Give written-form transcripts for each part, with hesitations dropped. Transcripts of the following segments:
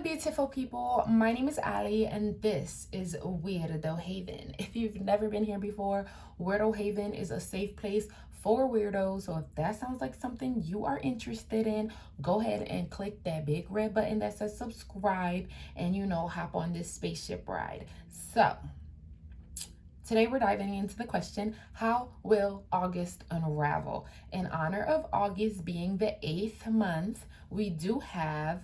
beautiful people. My name is Ali and this is Weirdo Haven. If you've never been here before, Weirdo Haven is a safe place for weirdos. So if that sounds like something you are interested in, go ahead and click that big red button that says subscribe and hop on this spaceship ride. So today we're diving into the question, how will August unravel? In honor of August being the 8th month, we do have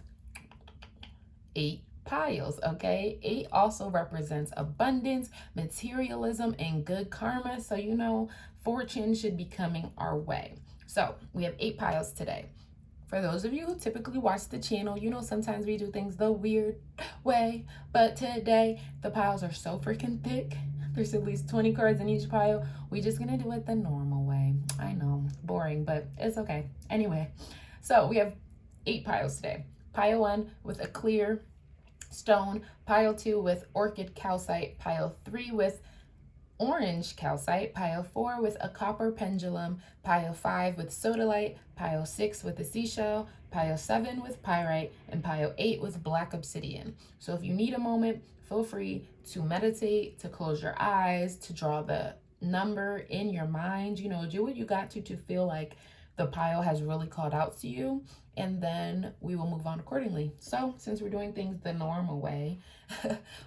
8 piles, okay? 8 also represents abundance, materialism, and good karma. So, fortune should be coming our way. So we have 8 piles today. For those of you who typically watch the channel, sometimes we do things the weird way, but today the piles are so freaking thick. There's at least 20 cards in each pile. We're just gonna do it the normal way. I know, boring, but it's okay. Anyway, so we have 8 piles today. Pile 1 with a clear stone, pile 2 with Orchid Calcite, pile 3 with orange calcite, pile 4 with a copper pendulum, pile 5 with sodalite, pile 6 with a seashell, pile 7 with pyrite, and pile 8 with black obsidian. So if you need a moment, feel free to meditate, to close your eyes, to draw the number in your mind, do what you got to feel like the pile has really called out to you, and then we will move on accordingly. So since we're doing things the normal way,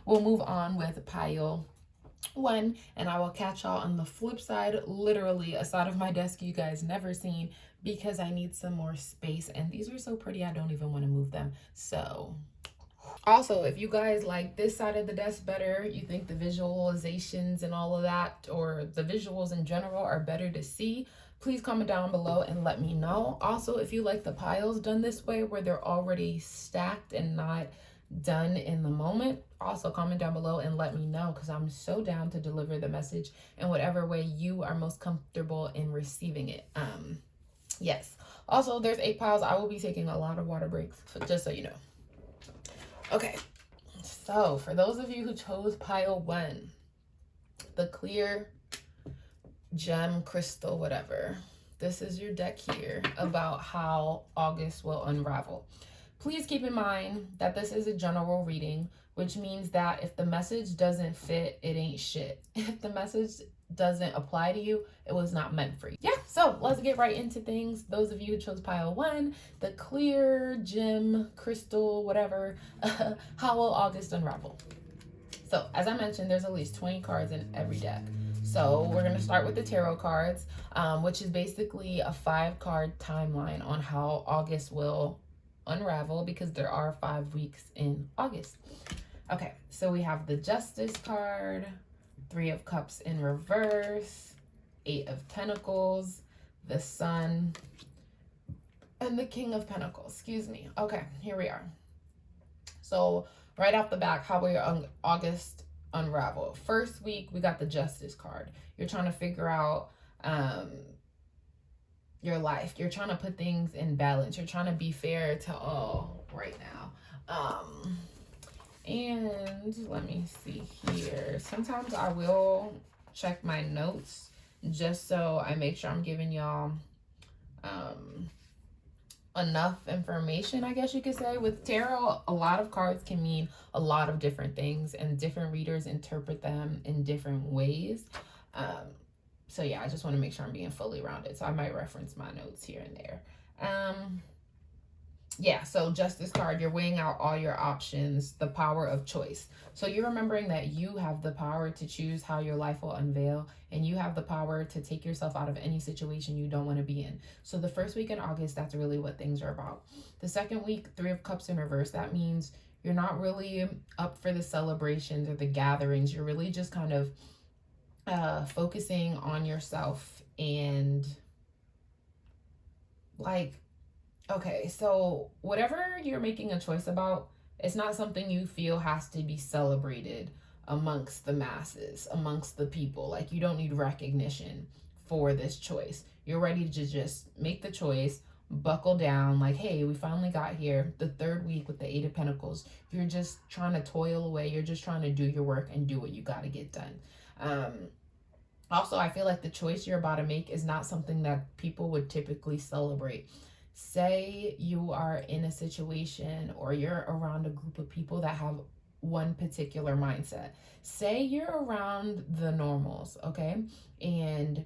we'll move on with pile 1, and I will catch y'all on the flip side, literally a side of my desk you guys never seen, because I need some more space, and these are so pretty I don't even want to move them. So also, if you guys like this side of the desk better, you think the visualizations and all of that, or the visuals in general, are better to see, please comment down below and let me know. Also, if you like the piles done this way, where they're already stacked and not done in the moment, also comment down below and let me know, because I'm so down to deliver the message in whatever way you are most comfortable in receiving it. Yes. Also, there's 8 piles. I will be taking a lot of water breaks, just so you know. Okay, so for those of you who chose pile 1, the clear gem crystal whatever, this is your deck here about how August will unravel. Please keep in mind that this is a general reading, which means that if the message doesn't fit, it ain't shit. If the message doesn't apply to you, it was not meant for you. Yeah, so let's get right into things. Those of you who chose pile 1, the clear gem crystal whatever, how will August unravel? So as I mentioned, there's at least 20 cards in every deck. So we're going to start with the tarot cards, which is basically a 5-card timeline on how August will unravel, because there are 5 weeks in August. Okay, so we have the Justice card, 3 of Cups in reverse, 8 of Pentacles, the Sun, and the King of Pentacles. Excuse me. Okay, here we are. So right off the back, how will your August unravel? First week, we got the Justice card. You're trying to figure out your life. You're trying to put things in balance. You're trying to be fair to all right now. And let me see here. Sometimes I will check my notes just so I make sure I'm giving y'all enough information, I guess you could say. With tarot, a lot of cards can mean a lot of different things, and different readers interpret them in different ways. So yeah, I just want to make sure I'm being fully rounded. So I might reference my notes here and there. Yeah, so Justice card, you're weighing out all your options, the power of choice. So you're remembering that you have the power to choose how your life will unveil, and you have the power to take yourself out of any situation you don't want to be in. So the first week in August, that's really what things are about. The second week, 3 of Cups in reverse, that means you're not really up for the celebrations or the gatherings. You're really just kind of focusing on yourself and like, okay, so whatever you're making a choice about, it's not something you feel has to be celebrated amongst the masses, amongst the people. Like, you don't need recognition for this choice. You're ready to just make the choice, buckle down, like, hey, we finally got here. The 3rd week with the 8 of Pentacles, you're just trying to toil away. You're just trying to do your work and do what you got to get done. Also, I feel like the choice you're about to make is not something that people would typically celebrate. Say you are in a situation or you're around a group of people that have one particular mindset. Say you're around the normals, okay? And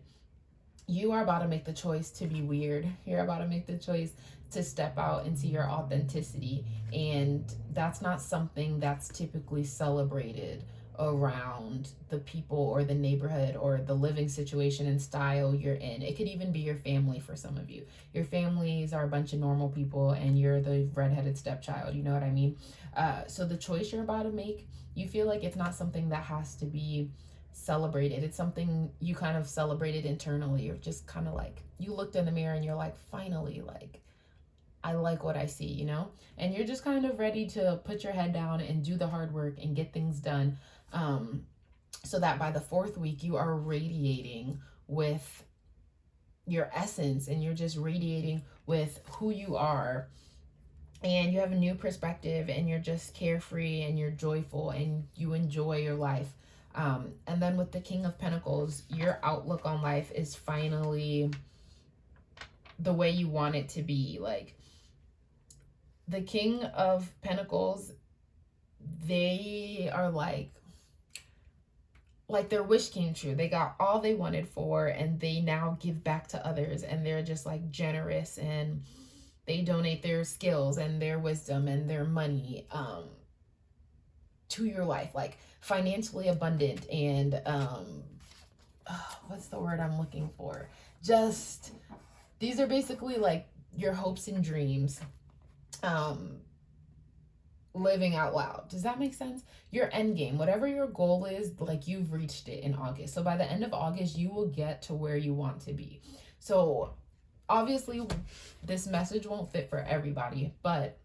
you are about to make the choice to be weird. You're about to make the choice to step out into your authenticity. And that's not something that's typically celebrated around the people or the neighborhood or the living situation and style you're in. It could even be your family for some of you. Your families are a bunch of normal people and you're the redheaded stepchild. You know what I mean? So the choice you're about to make, you feel like it's not something that has to be celebrated. It's something you kind of celebrated internally, or just kind of like you looked in the mirror and you're like, finally, like, I like what I see, you know? And you're just kind of ready to put your head down and do the hard work and get things done. So that by the 4th week, you are radiating with your essence and you're just radiating with who you are. And you have a new perspective and you're just carefree and you're joyful and you enjoy your life. And then with the King of Pentacles, your outlook on life is finally the way you want it to be. Like the King of Pentacles, they are like their wish came true. They got all they wanted for, and they now give back to others, and they're just like generous, and they donate their skills and their wisdom and their money to your life, like financially abundant and what's the word I'm looking for? Just these are basically like your hopes and dreams living out loud. Does that make sense? Your end game, whatever your goal is, like you've reached it in August. So by the end of August, you will get to where you want to be. So obviously this message won't fit for everybody, but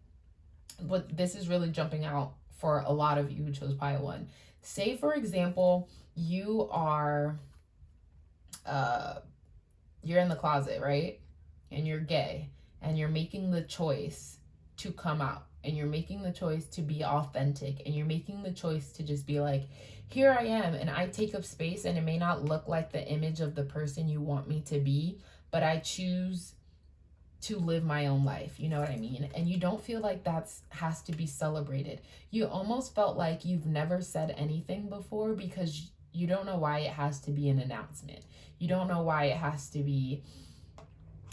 this is really jumping out for a lot of you who chose pile 1. Say, for example, you are, you're in the closet, right? And you're gay and you're making the choice to come out and you're making the choice to be authentic and you're making the choice to just be like, here I am and I take up space and it may not look like the image of the person you want me to be, but I choose to live my own life. You know what I mean? And you don't feel like that's has to be celebrated. You almost felt like you've never said anything before because you don't know why it has to be an announcement. You don't know why it has to be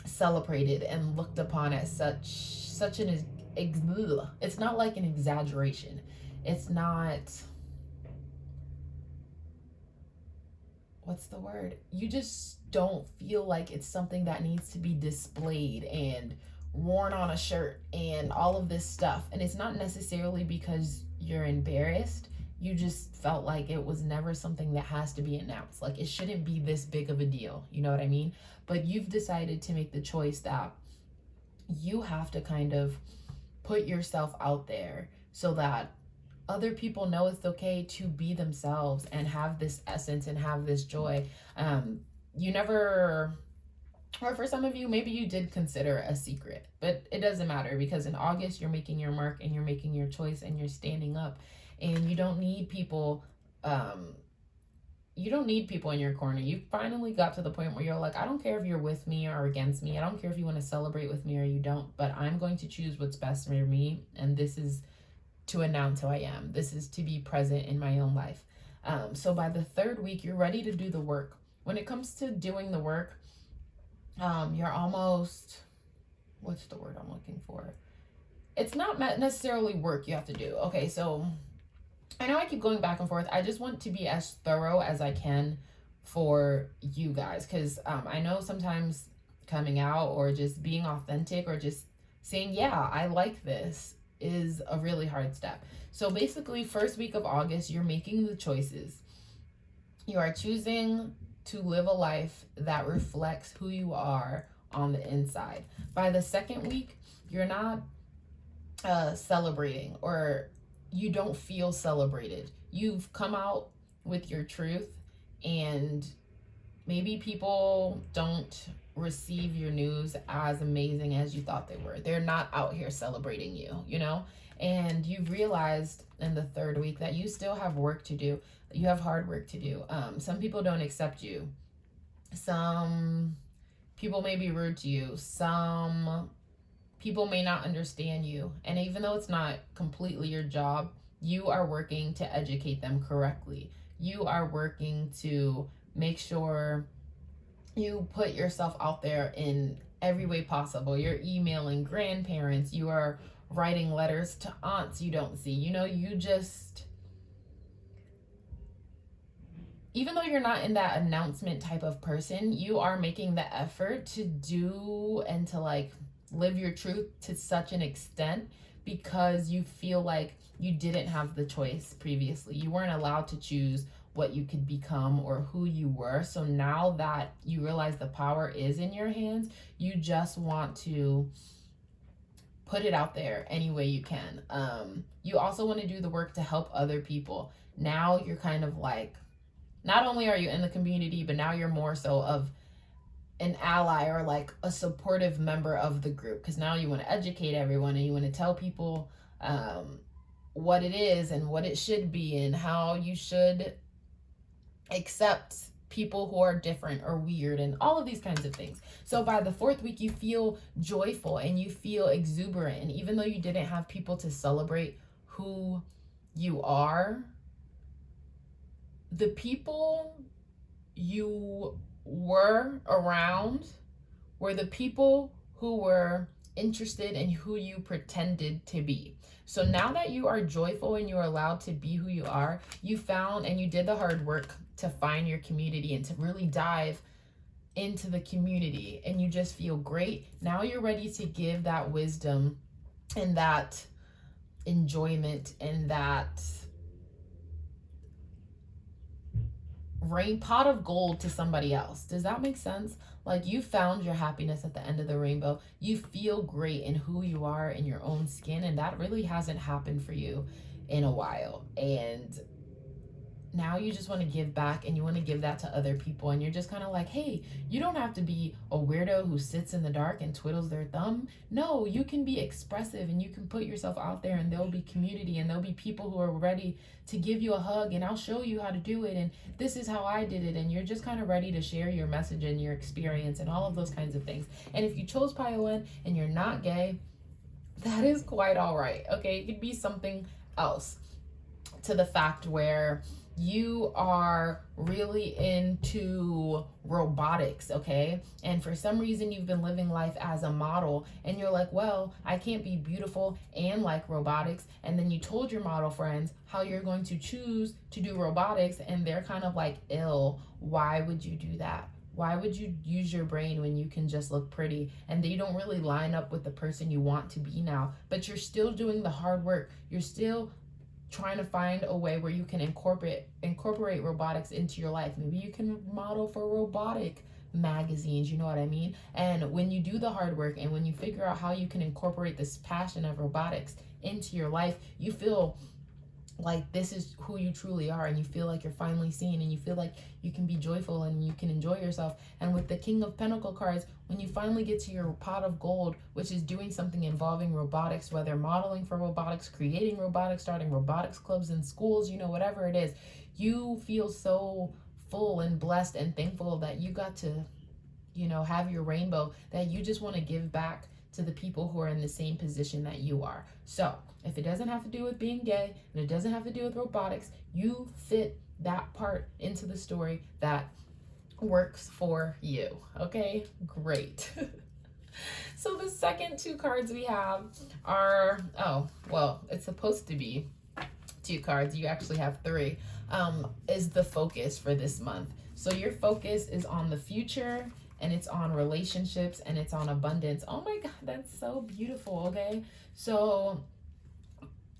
celebrated and looked upon as such an it's not like an exaggeration. It's not, what's the word? You just don't feel like it's something that needs to be displayed and worn on a shirt and all of this stuff. And it's not necessarily because you're embarrassed. You just felt like it was never something that has to be announced. Like it shouldn't be this big of a deal. You know what I mean? But you've decided to make the choice that you have to kind of put yourself out there so that other people know it's okay to be themselves and have this essence and have this joy. You never, or for some of you, maybe you did consider a secret, but it doesn't matter because in August, you're making your mark and you're making your choice and you're standing up and you don't need people. You don't need people in your corner. You finally got to the point where you're like, I don't care if you're with me or against me. I don't care if you want to celebrate with me or you don't, but I'm going to choose what's best for me. And this is to announce who I am. This is to be present in my own life. So by the 3rd week, you're ready to do the work. When it comes to doing the work, you're almost, what's the word I'm looking for? It's not necessarily work you have to do. Okay, so I know I keep going back and forth. I just want to be as thorough as I can for you guys because I know sometimes coming out or just being authentic or just saying, yeah, I like this is a really hard step. So basically, 1st week of August, you're making the choices. You are choosing to live a life that reflects who you are on the inside. By the 2nd week, you're not celebrating or you don't feel celebrated. You've come out with your truth and maybe people don't receive your news as amazing as you thought they were. They're not out here celebrating you, you know? And you've realized in the 3rd week that you still have work to do. You have hard work to do. Some people don't accept you. Some people may be rude to you. Some People may not understand you. And even though it's not completely your job, you are working to educate them correctly. You are working to make sure you put yourself out there in every way possible. You're emailing grandparents, you are writing letters to aunts you don't see. You know, you just, even though you're not in that announcement type of person, you are making the effort to do and to like live your truth to such an extent because you feel like you didn't have the choice previously. You weren't allowed to choose what you could become or who you were. So now that you realize the power is in your hands, you just want to put it out there any way you can. You also want to do the work to help other people. Now you're kind of like, not only are you in the community, but now you're more so of an ally or like a supportive member of the group, because now you want to educate everyone and you want to tell people what it is and what it should be and how you should accept people who are different or weird and all of these kinds of things. So by the fourth week, you feel joyful and you feel exuberant. And even though you didn't have people to celebrate who you are, the people you were around were the people who were interested in who you pretended to be. So now that you are joyful and you're allowed to be who you are, you found and you did the hard work to find your community and to really dive into the community, and you just feel great. Now you're ready to give that wisdom and that enjoyment and that rain pot of gold to somebody else. Does that make sense? Like, you found your happiness at the end of the rainbow. You feel great in who you are in your own skin, and that really hasn't happened for you in a while. And now you just want to give back, and you want to give that to other people, and you're just kind of like, hey, you don't have to be a weirdo who sits in the dark and twiddles their thumb. No, you can be expressive and you can put yourself out there, and there'll be community and there'll be people who are ready to give you a hug, and I'll show you how to do it, and this is how I did it. And you're just kind of ready to share your message and your experience and all of those kinds of things. And if you chose Pio and you're not gay, that is quite all right. Okay, it could be something else, to the fact where you are really into robotics, okay? And for some reason you've been living life as a model, and you're like, well, I can't be beautiful and like robotics. And then you told your model friends how you're going to choose to do robotics, and they're kind of like, ill, why would you do that? Why would you use your brain when you can just look pretty? And they don't really line up with the person you want to be now, but you're still doing the hard work. You're still trying to find a way where you can incorporate robotics into your life. Maybe you can model for robotic magazines, you know what I mean? And when you do the hard work and when you figure out how you can incorporate this passion of robotics into your life, you feel like this is who you truly are, and you feel like you're finally seen, and you feel like you can be joyful and you can enjoy yourself. And with the King of Pentacle cards, when you finally get to your pot of gold, which is doing something involving robotics, whether modeling for robotics, creating robotics, starting robotics clubs in schools, you know, whatever it is, you feel so full and blessed and thankful that you got to, you know, have your rainbow, that you just want to give back to the people who are in the same position that you are. So if it doesn't have to do with being gay and it doesn't have to do with robotics, you fit that part into the story that works for you. Okay, great. So the second two cards we have are, oh, well, it's supposed to be two cards. You actually have three, is the focus for this month. So your focus is on the future, and it's on relationships, and it's on abundance. Oh my God, that's so beautiful, okay? So,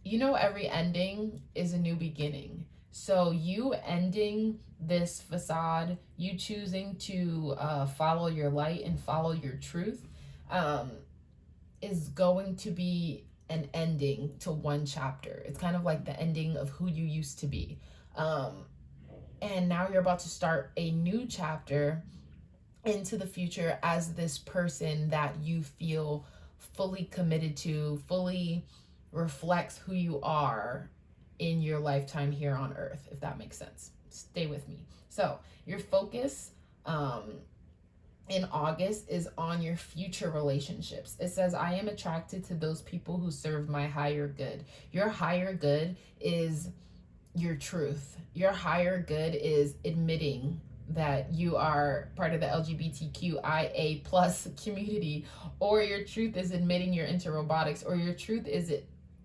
you know, every ending is a new beginning. So you ending this facade, you choosing to follow your light and follow your truth, is going to be an ending to one chapter. It's kind of like the ending of who you used to be. And now you're about to start a new chapter into the future as this person that you feel fully committed to, fully reflects who you are in your lifetime here on earth, if that makes sense. Stay with me. So your focus in August is on your future relationships. It says, I am attracted to those people who serve my higher good. Your higher good is your truth. Your higher good is admitting that you are part of the LGBTQIA plus community, or your truth is admitting you're into robotics, or your truth is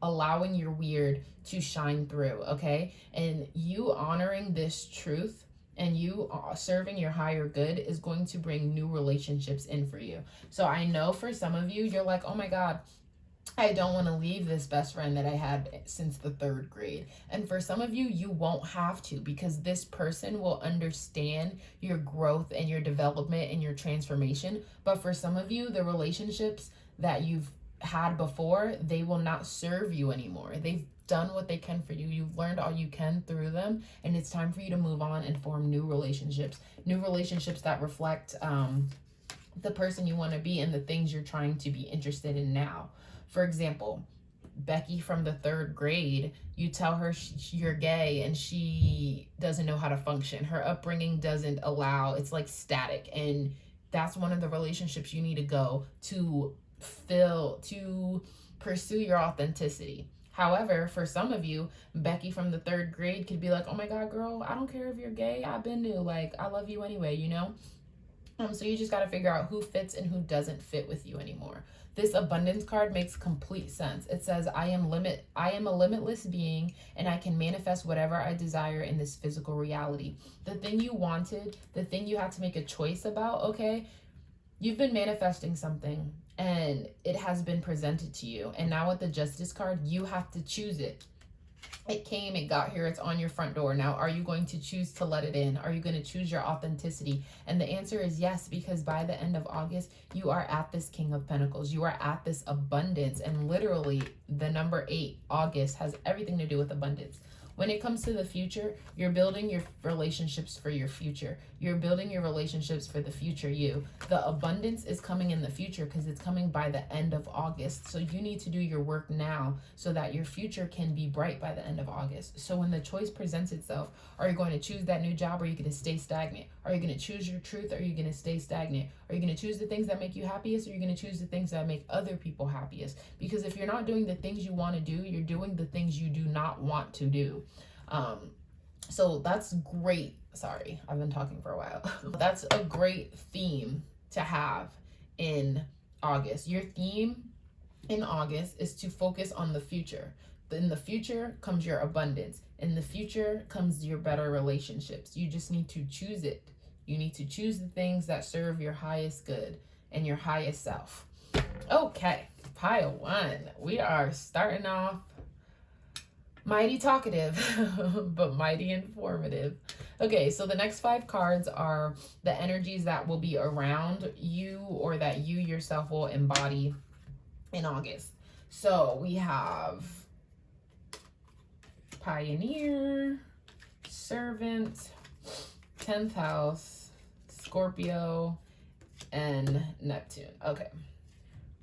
allowing your weird to shine through, okay? And you honoring this truth and you serving your higher good is going to bring new relationships in for you. So I know for some of you, you're like, oh my God, I don't want to leave this best friend that I had since the 3rd grade. And for some of you, you won't have to, because this person will understand your growth and your development and your transformation. But for some of you, the relationships that you've had before, they will not serve you anymore. They've done what they can for you. You've learned all you can through them, and it's time for you to move on and form new relationships that reflect the person you want to be and the things you're trying to be interested in now. For example, Becky from the 3rd grade, you tell her you're gay and she doesn't know how to function. Her upbringing doesn't allow, it's like static. And that's one of the relationships you need to go to pursue your authenticity. However, for some of you, Becky from the 3rd grade could be like, oh my God, girl, I don't care if you're gay. I've been new. Like, I love you anyway, you know? So you just got to figure out who fits and who doesn't fit with you anymore. This abundance card makes complete sense. It says, I am a limitless being, and I can manifest whatever I desire in this physical reality. The thing you wanted, the thing you had to make a choice about, okay? You've been manifesting something and it has been presented to you. And now with the Justice card, you have to choose it. It came, it got here, it's on your front door. Now, are you going to choose to let it in? Are you going to choose your authenticity? And the answer is yes, because by the end of August, you are at this King of Pentacles. You are at this abundance. And literally, the number 8, August, has everything to do with abundance. When it comes to the future, you're building your relationships for your future. You're building your relationships for the future you. The abundance is coming in the future because it's coming by the end of August. So you need to do your work now so that your future can be bright by the end of August. So when the choice presents itself, are you going to choose that new job, or are you going to stay stagnant? Are you going to choose your truth, or are you going to stay stagnant? Are you going to choose the things that make you happiest, or are you going to choose the things that make other people happiest? Because if you're not doing the things you want to do, you're doing the things you do not want to do. So that's great. Sorry, I've been talking for a while. That's a great theme to have in August. Your theme in August is to focus on the future. In the future comes your abundance. In the future comes your better relationships. You just need to choose it. You need to choose the things that serve your highest good and your highest self. Okay, pile 1. We are starting off mighty talkative, but mighty informative. Okay, so the next 5 cards are the energies that will be around you, or that you yourself will embody in August. So we have Pioneer, Servant, 10th house, Scorpio, and Neptune. Okay,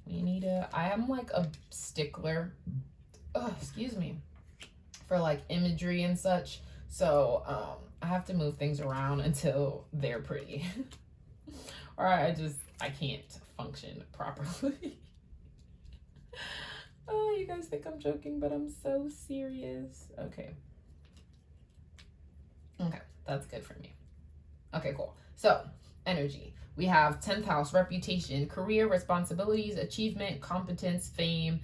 we need I am like a stickler, excuse me, for like imagery and such. So I have to move things around until they're pretty. Or I can't function properly. Oh, you guys think I'm joking, but I'm so serious. Okay, that's good for me. Okay, cool. So energy, we have 10th house, reputation, career, responsibilities, achievement, competence, fame,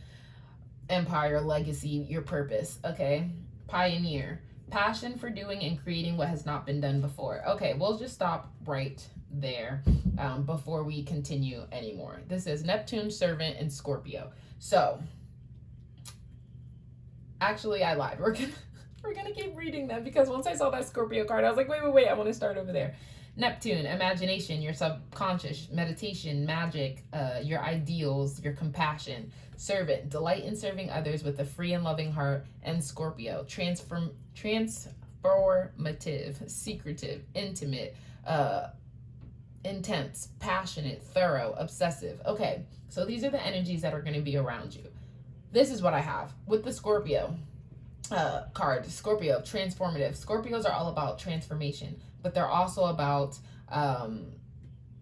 empire, legacy, your purpose. Okay, Pioneer, passion for doing and creating what has not been done before. Okay, we'll just stop right there before we continue anymore. This is Neptune, Servant, and Scorpio. So actually I lied. We're gonna keep reading them, because once I saw that Scorpio card, I was like, wait, I want to start over there. Neptune, imagination, your subconscious, meditation, magic, your ideals, your compassion. Servant, delight in serving others with a free and loving heart. And Scorpio, transformative, secretive, intimate, intense, passionate, thorough, obsessive. Okay, so these are the energies that are going to be around you. This is what I have with the Scorpio card. Scorpio, transformative. Scorpios are all about transformation, but they're also about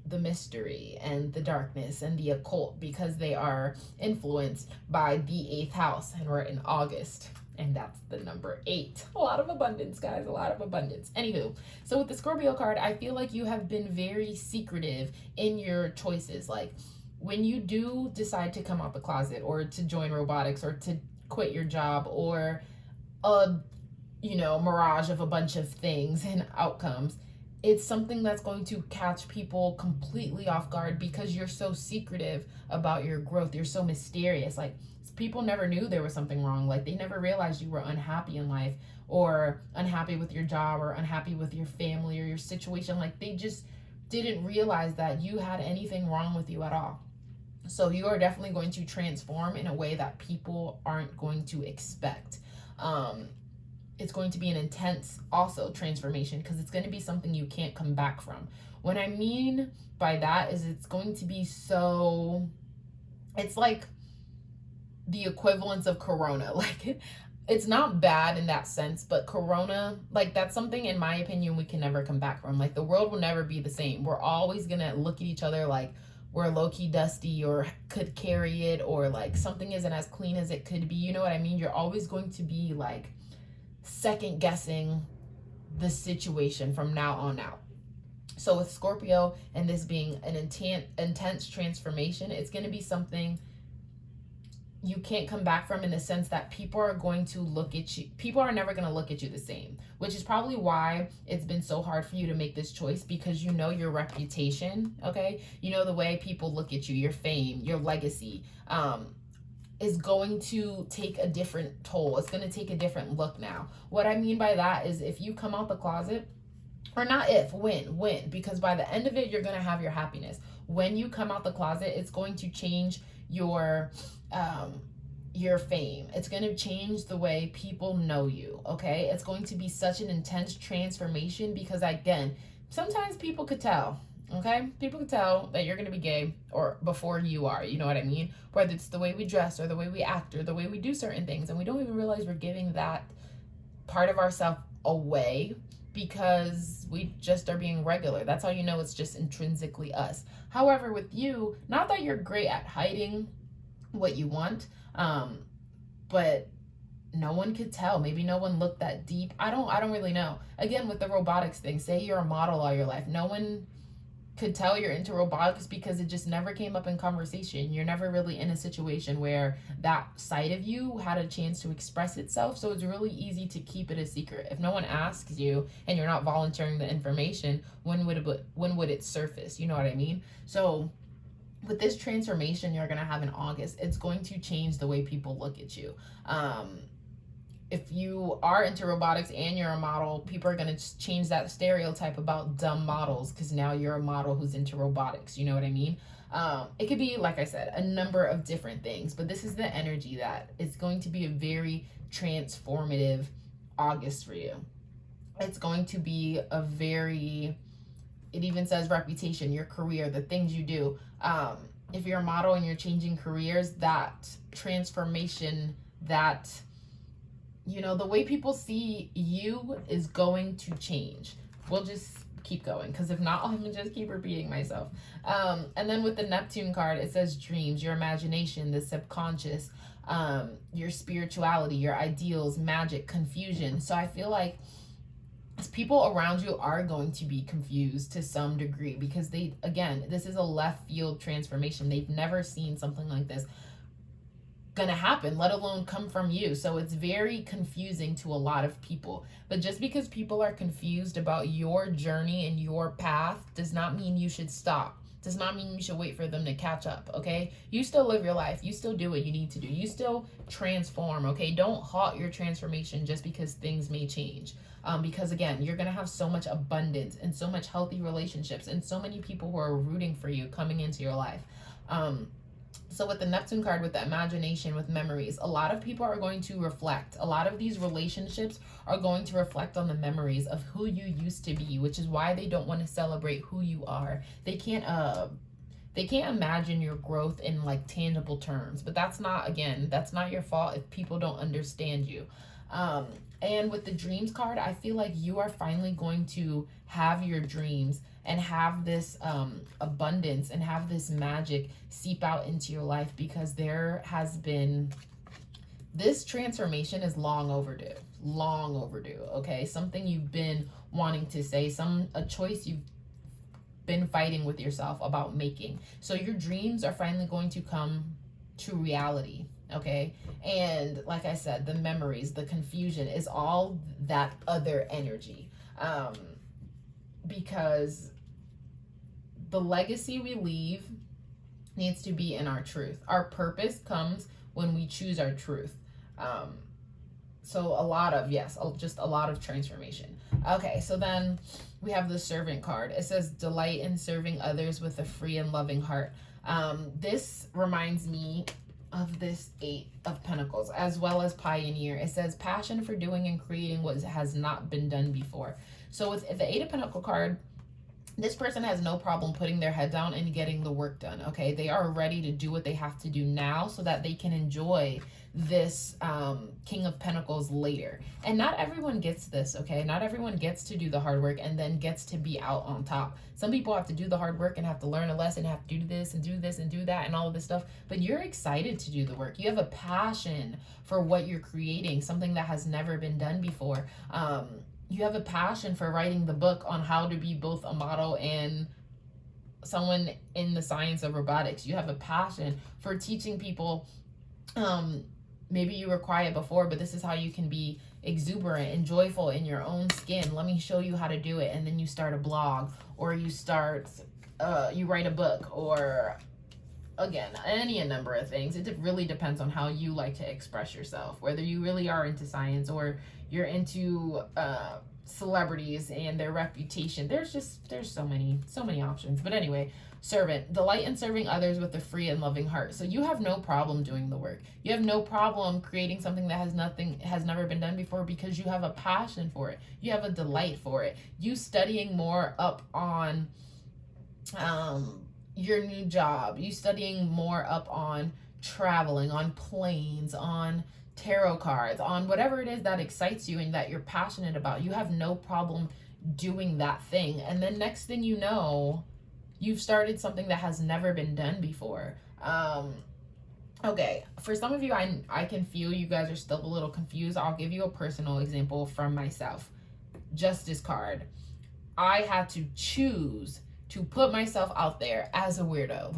the mystery and the darkness and the occult, because they are influenced by the 8th house, and we're in August, and that's the number 8. A lot of abundance, guys, a lot of abundance. Anywho, so with the Scorpio card, I feel like you have been very secretive in your choices. Like, when you do decide to come out the closet, or to join robotics, or to quit your job, or a mirage of a bunch of things and outcomes, it's something that's going to catch people completely off guard, because you're so secretive about your growth. You're so mysterious. Like, people never knew there was something wrong. Like, they never realized you were unhappy in life, or unhappy with your job, or unhappy with your family or your situation. Like, they just didn't realize that you had anything wrong with you at all. So you are definitely going to transform in a way that people aren't going to expect. It's going to be an intense also transformation, because it's going to be something you can't come back from. What I mean by that is, it's going to be so, it's like the equivalence of Corona. Like, it's not bad in that sense, but Corona, like, that's something, in my opinion, we can never come back from. Like, the world will never be the same. We're always going to look at each other like we're low-key dusty, or could carry it, or like something isn't as clean as it could be. You know what I mean? You're always going to be like second guessing the situation from now on out. So with Scorpio, and this being an intense transformation, it's going to be something you can't come back from, in the sense that people are going to look at you. People are never going to look at you the same, which is probably why it's been so hard for you to make this choice, because you know your reputation, okay? You know the way people look at you, your fame, your legacy, is going to take a different toll. It's going to take a different look now. What I mean by that is, if you come out the closet, or not if, when, because by the end of it, you're going to have your happiness. When you come out the closet, it's going to change your fame. It's going to change the way people know you, okay? It's going to be such an intense transformation, because again, sometimes people could tell, okay? People could tell that you're going to be gay, or before you are, you know what I mean? Whether it's the way we dress, or the way we act, or the way we do certain things, and we don't even realize we're giving that part of ourselves away, because we just are being regular. That's how you know it's just intrinsically us. However, with you, not that you're great at hiding what you want, but no one could tell. Maybe no one looked that deep. I don't really know. Again, with the robotics thing, say you're a model all your life, no one could tell you're into robotics, because it just never came up in conversation. You're never really in a situation where that side of you had a chance to express itself. So it's really easy to keep it a secret. If no one asks you and you're not volunteering the information, when would it surface? You know what I mean? So with this transformation you're going to have in August, it's going to change the way people look at you. If you are into robotics and you're a model, people are going to change that stereotype about dumb models, because now you're a model who's into robotics. You know what I mean? It could be, like I said, a number of different things, but this is the energy that is going to be a very transformative August for you. It's going to be a very, it even says reputation, your career, the things you do. If you're a model and you're changing careers, that transformation, that, you know, the way people see you is going to change. We'll just keep going, because if not, I'm gonna just keep repeating myself. And then with the Neptune card, it says dreams, your imagination, the subconscious, your spirituality, your ideals, magic, confusion. So I feel like people around you are going to be confused to some degree, because they, again, this is a left field transformation. They've never seen something like this gonna happen, let alone come from you. So it's very confusing to a lot of people. But just because people are confused about your journey and your path does not mean you should stop. Does not mean you should wait for them to catch up, okay? You still live your life. You still do what you need to do. You still transform, okay? Don't halt your transformation just because things may change. Because again, you're gonna have so much abundance and so much healthy relationships and so many people who are rooting for you coming into your life. So with the Neptune card, with the imagination, with memories, a lot of people are going to reflect. A lot of these relationships are going to reflect on the memories of who you used to be, which is why they don't want to celebrate who you are. They can't They can't imagine your growth in like tangible terms. But that's not, again, that's not your fault if people don't understand you. And with the dreams card, I feel like you are finally going to have your dreams and have this abundance and have this magic seep out into your life, because there has been, this transformation is long overdue. Long overdue, okay? Something you've been wanting to say, a choice you've been fighting with yourself about making. So your dreams are finally going to come to reality, okay? And like I said, the memories, the confusion is all that other energy, because the legacy we leave needs to be in our truth. Our purpose comes when we choose our truth. So a lot of, yes, just a lot of transformation. Okay, so then we have the servant card. It says delight in serving others with a free and loving heart. This reminds me of this 8 of Pentacles, as well as pioneer. It says passion for doing and creating what has not been done before. So with the 8 of Pentacles card, this person has no problem putting their head down and getting the work done, okay? They are ready to do what they have to do now so that they can enjoy this King of Pentacles later. And not everyone gets this, okay? Not everyone gets to do the hard work and then gets to be out on top. Some people have to do the hard work and have to learn a lesson, have to do this and do this and do that and all of this stuff. But you're excited to do the work. You have a passion for what you're creating, something that has never been done before. You have a passion for writing the book on how to be both a model and someone in the science of robotics. You have a passion for teaching people. Maybe you were quiet before, but this is how you can be exuberant and joyful in your own skin. Let me show you how to do it. And then you start a blog, or you start, you write a book, or again, any number of things. It really depends on how you like to express yourself, whether you really are into science or you're into celebrities and their reputation. There's so many options. But anyway, servant, delight in serving others with a free and loving heart. So you have no problem doing the work. You have no problem creating something that has never been done before, because you have a passion for it. You have a delight for it. You studying more up on your new job, you studying more up on traveling, on planes, on tarot cards, on whatever it is that excites you and that you're passionate about. You have no problem doing that thing. And then next thing you know, you've started something that has never been done before. Okay, for some of you, I can feel you guys are still a little confused. I'll give you a personal example from myself. Justice card. I had to choose to put myself out there as a weirdo.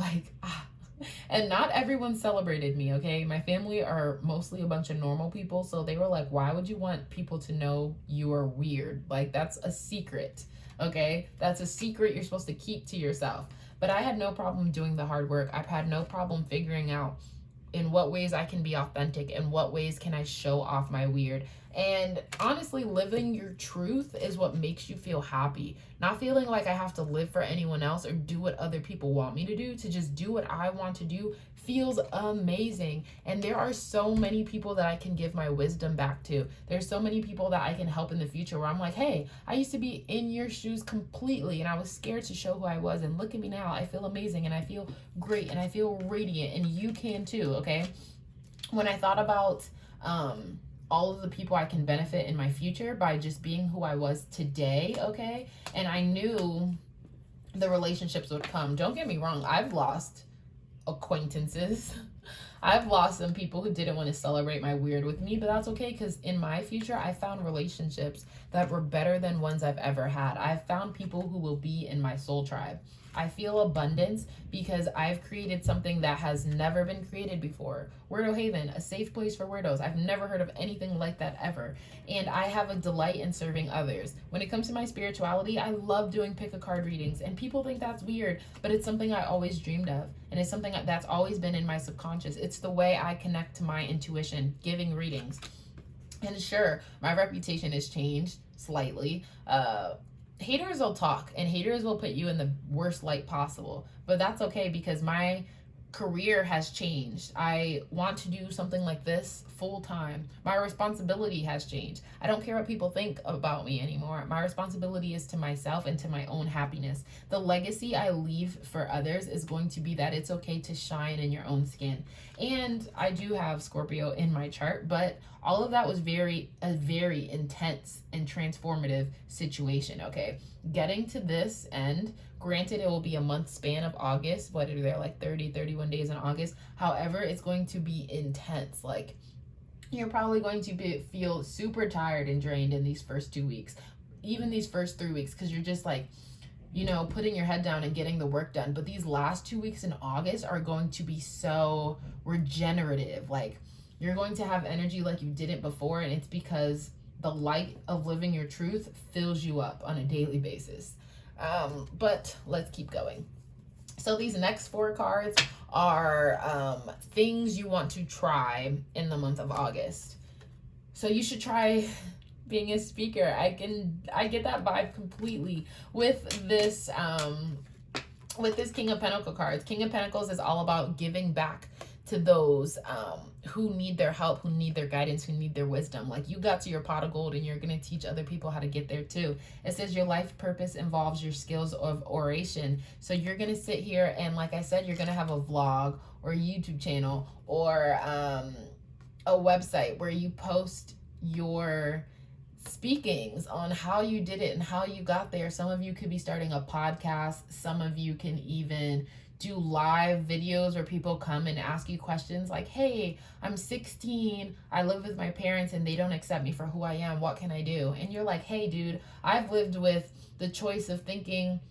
And not everyone celebrated me, okay? My family are mostly a bunch of normal people, so they were like, why would you want people to know you are weird? Like, that's a secret, okay? That's a secret you're supposed to keep to yourself. But I had no problem doing the hard work. I've had no problem figuring out in what ways I can be authentic, in what ways can I show off my weird. And honestly, living your truth is what makes you feel happy. Not feeling like I have to live for anyone else or do what other people want me to do. To just do what I want to do feels amazing. And there are so many people that I can give my wisdom back to. There's so many people that I can help in the future where I'm like, hey, I used to be in your shoes completely and I was scared to show who I was. And look at me now. I feel amazing and I feel great and I feel radiant, and you can too, okay? When I thought about all of the people I can benefit in my future by just being who I was today, okay? And I knew the relationships would come. Don't get me wrong, I've lost acquaintances. I've lost some people who didn't want to celebrate my weird with me, but that's okay, because in my future, I found relationships that were better than ones I've ever had. I've found people who will be in my soul tribe. I feel abundance because I've created something that has never been created before. Weirdo Haven, a safe place for weirdos. I've never heard of anything like that ever. And I have a delight in serving others. When it comes to my spirituality, I love doing pick-a-card readings. And people think that's weird, but it's something I always dreamed of. And it's something that's always been in my subconscious. It's the way I connect to my intuition, giving readings. And sure, my reputation has changed slightly. Haters will talk and haters will put you in the worst light possible, but that's okay, because my career has changed. I want to do something like this full time. My responsibility has changed. I don't care what people think about me anymore. My responsibility is to myself and to my own happiness. The legacy I leave for others is going to be that it's okay to shine in your own skin. And I do have Scorpio in my chart, but all of that was a very intense and transformative situation, okay? Getting to this end, granted, it will be a month span of August. What are there, like 31 days in August? However, it's going to be intense. Like, you're probably going to feel super tired and drained in these first 2 weeks, even these first 3 weeks, because you're just like, you know, putting your head down and getting the work done. But these last 2 weeks in August are going to be so regenerative. Like, you're going to have energy like you didn't before, and it's because the light of living your truth fills you up on a daily basis. But let's keep going. So these next 4 cards are things you want to try in the month of August. So you should try being a speaker. I get that vibe completely with this King of Pentacles cards. King of Pentacles is all about giving back to those who need their help, who need their guidance, who need their wisdom. Like, you got to your pot of gold and you're going to teach other people how to get there too. It says your life purpose involves your skills of oration. So you're going to sit here and, like I said, you're going to have a vlog or a YouTube channel or a website where you post your speakings on how you did it and how you got there. Some of you could be starting a podcast. Some of you can even do live videos where people come and ask you questions like, hey, I'm 16, I live with my parents and they don't accept me for who I am, what can I do? And you're like, hey dude, I've lived with the choice of thinking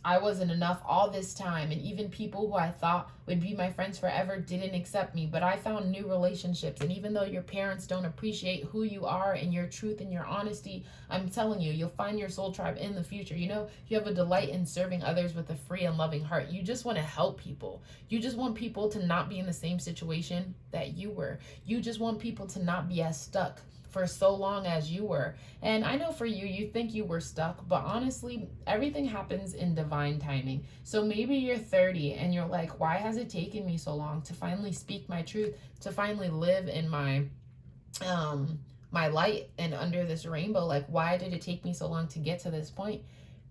I wasn't enough all this time, and even people who I thought would be my friends forever didn't accept me, but I found new relationships. And even though your parents don't appreciate who you are and your truth and your honesty, I'm telling you, you'll find your soul tribe in the future. You know, you have a delight in serving others with a free and loving heart. You just want to help people. You just want people to not be in the same situation that you were. You just want people to not be as stuck for so long as you were. And I know for you, you think you were stuck, but honestly, everything happens in divine timing. So maybe you're 30 and you're like, why has it taken me so long to finally speak my truth, to finally live in my my light and under this rainbow? Like, why did it take me so long to get to this point?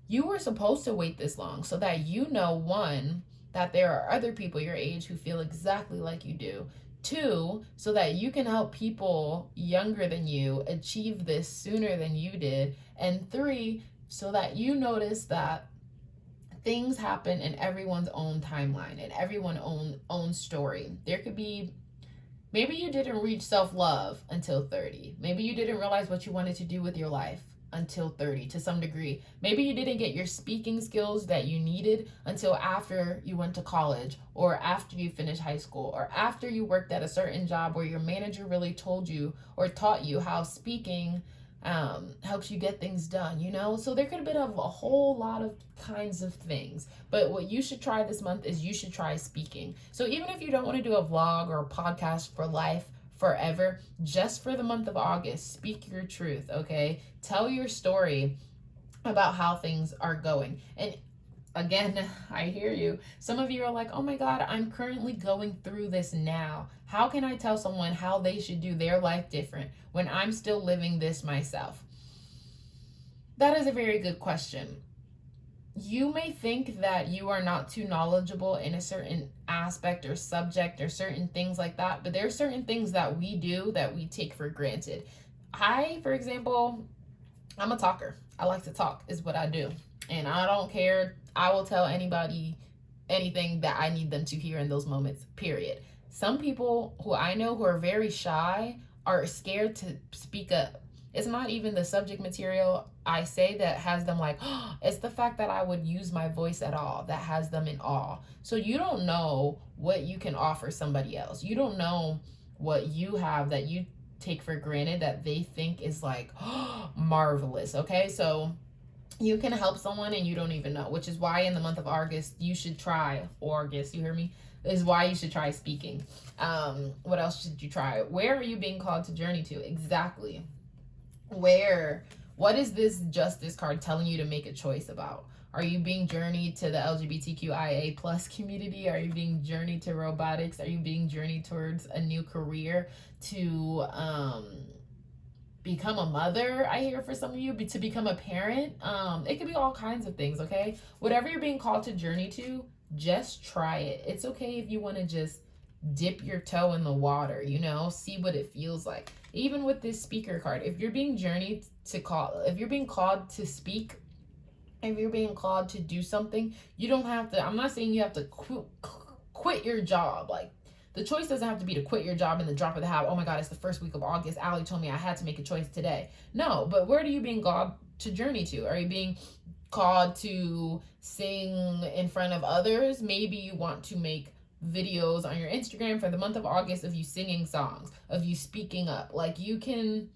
You were supposed to wait this long so that you know, one, that there are other people your age who feel exactly like you do. 2, so that you can help people younger than you achieve this sooner than you did. And 3, so that you notice that things happen in everyone's own timeline and everyone's own story. There could be, maybe you didn't reach self-love until 30. Maybe you didn't realize what you wanted to do with your life until 30 to some degree. Maybe you didn't get your speaking skills that you needed until after you went to college, or after you finished high school, or after you worked at a certain job where your manager really told you or taught you how speaking helps you get things done, you know? So there could have been a whole lot of kinds of things. But what you should try this month is you should try speaking. So even if you don't want to do a vlog or a podcast for life, forever, just for the month of August, speak your truth, okay? Tell your story about how things are going. And again, I hear you. Some of you are like, oh my God, I'm currently going through this now. How can I tell someone how they should do their life different when I'm still living this myself? That is a very good question. You may think that you are not too knowledgeable in a certain aspect or subject or certain things like that, but there are certain things that we do that we take for granted. I, for example, I'm a talker. I like to talk is what I do. And I don't care. I will tell anybody anything that I need them to hear in those moments, period. Some people who I know who are very shy are scared to speak up. It's not even the subject material I say that has them like, oh, it's the fact that I would use my voice at all that has them in awe. So you don't know what you can offer somebody else. You don't know what you have that you take for granted that they think is like, oh, marvelous. Okay, so you can help someone and you don't even know, which is why in the month of August, you should try, August, you hear me? Is why you should try speaking. What else should you try? Where are you being called to journey to? Exactly. What is this justice card telling you to make a choice about? Are you being journeyed to the LGBTQIA plus community? Are you being journeyed to robotics? Are you being journeyed towards a new career, to become a mother? I hear for some of you, to become a parent. It could be all kinds of things, okay? Whatever you're being called to journey to, just try it. It's okay if you want to just dip your toe in the water, you know, see what it feels like. Even with this speaker card, if you're being journeyed to call, if you're being called to speak, if you're being called to do something, you don't have to, I'm not saying you have to quit your job. Like, the choice doesn't have to be to quit your job in the drop of the hat. Oh my God, it's the first week of August. Allie told me I had to make a choice today. No, but where are you being called to journey to? Are you being called to sing in front of others? Maybe you want to make videos on your Instagram for the month of August of you singing songs, of you speaking up. Like, you can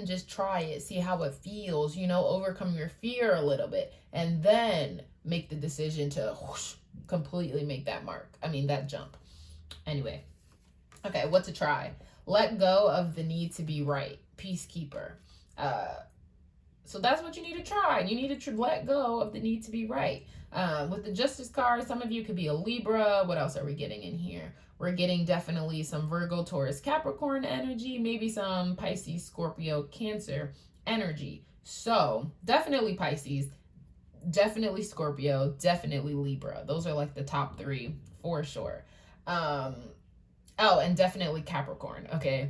just try it, see how it feels, you know, overcome your fear a little bit, and then make the decision to whoosh, completely make that mark. I mean, that jump. Anyway, okay, what to try? Let go of the need to be right. Peacekeeper. So that's what you need to try. You need to let go of the need to be right. With the Justice card, some of you could be a Libra. What else are we getting in here? We're getting definitely some Virgo, Taurus, Capricorn energy, maybe some Pisces, Scorpio, Cancer energy. So definitely Pisces, definitely Scorpio, definitely Libra. Those are like the top three for sure. Oh, and definitely Capricorn. Okay.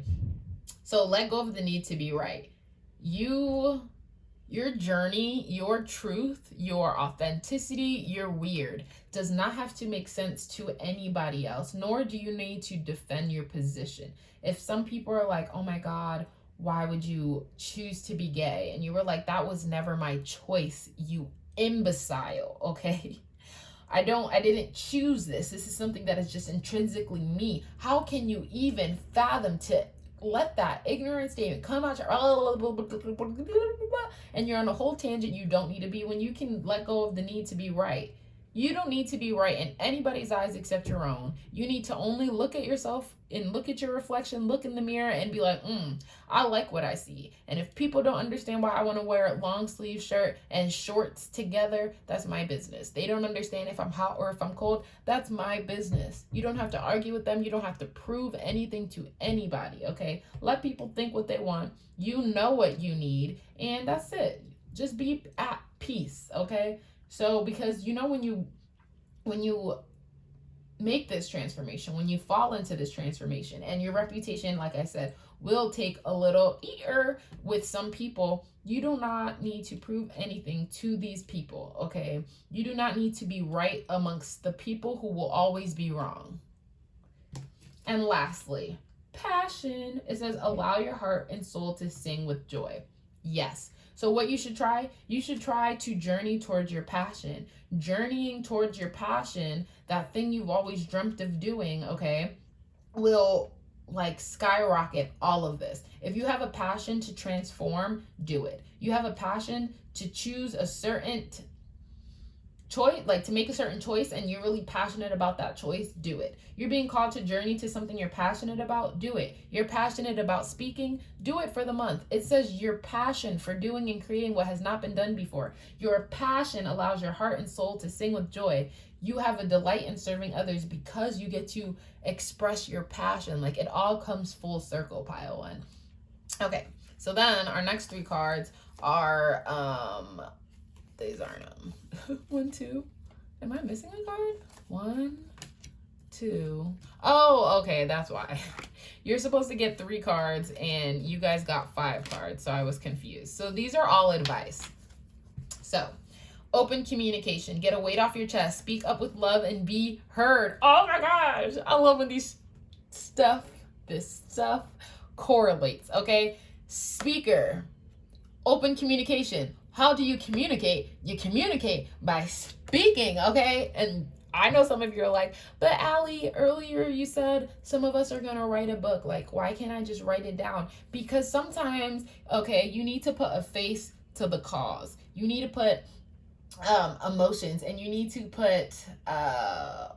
So let go of the need to be right. Your journey, your truth, your authenticity, your weird does not have to make sense to anybody else, nor do you need to defend your position. If some people are like, oh my God, why would you choose to be gay? And you were like, that was never my choice, you imbecile, okay? I didn't choose this. This is something that is just intrinsically me. How can you even fathom to let that ignorant statement come out your, and you're on a whole tangent you don't need to be, when you can let go of the need to be right. You don't need to be right in anybody's eyes except your own. You need to only look at yourself and look at your reflection, look in the mirror and be like, I like what I see. And if people don't understand why I want to wear a long sleeve shirt and shorts together, that's my business. They don't understand if I'm hot or if I'm cold, that's my business. You don't have to argue with them. You don't have to prove anything to anybody, okay? Let people think what they want. You know what you need, and that's it. Just be at peace, okay? So, because you know, when you make this transformation, when you fall into this transformation, and your reputation, like I said, will take a little ear with some people, you do not need to prove anything to these people, okay? You do not need to be right amongst the people who will always be wrong. And lastly, passion. It says, allow your heart and soul to sing with joy. Yes. So what you should try to journey towards your passion. Journeying towards your passion, that thing you've always dreamt of doing, okay, will like skyrocket all of this. If you have a passion to transform, do it. You have a passion to choose a certain choice, like to make a certain choice, and you're really passionate about that choice, do it. You're being called to journey to something you're passionate about, do it. You're passionate about speaking, do it for the month. It says your passion for doing and creating what has not been done before. Your passion allows your heart and soul to sing with joy. You have a delight in serving others because you get to express your passion. Like, it all comes full circle, pile one. Okay, so then our next three cards are these aren't 1, 2. Am I missing a card? 1, 2. Oh, okay, that's why. You're supposed to get 3 cards and you guys got 5 cards, so I was confused. So these are all advice. So, open communication. Get a weight off your chest. Speak up with love and be heard. Oh my gosh, I love when this stuff correlates, okay? Speaker. Open communication. How do you communicate? You communicate by speaking, okay? And I know some of you are like, but Allie, earlier you said some of us are going to write a book. Like, why can't I just write it down? Because sometimes, okay, you need to put a face to the cause. You need to put emotions, and you need to put,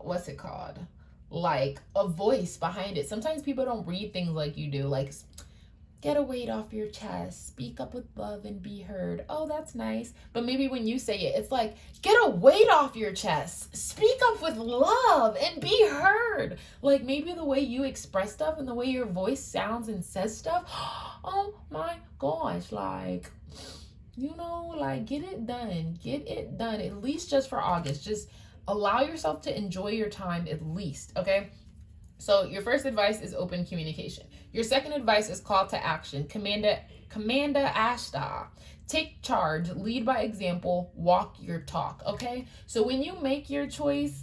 what's it called? Like a voice behind it. Sometimes people don't read things like you do. Like, Get a weight off your chest. Speak up with love and be heard. Oh, that's nice. But maybe when you say it, it's like, get a weight off your chest. Speak up with love and be heard. Like maybe the way you express stuff and the way your voice sounds and says stuff. Oh my gosh. Like, you know, like get it done. Get it done. At least just for August. Just allow yourself to enjoy your time at least. Okay. So your first advice is open communication. Your second advice is call to action. Commanda Ashta. Take charge, lead by example, walk your talk, okay? So when you make your choice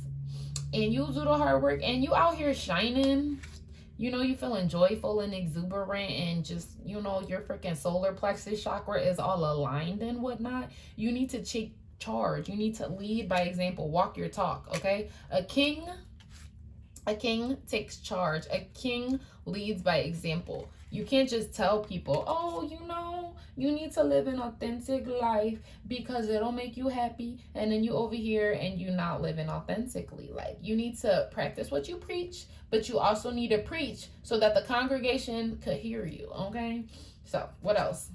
and you do the hard work and you out here shining, you know, you feeling joyful and exuberant and just, you know, your freaking solar plexus chakra is all aligned and whatnot, you need to take charge. You need to lead by example, walk your talk, okay? A king takes charge. A king leads by example. You can't just tell people, oh, you know, you need to live an authentic life because it'll make you happy. And then you over here and you not living authentically. Like you need to practice what you preach, but you also need to preach so that the congregation could hear you. Okay. So what else?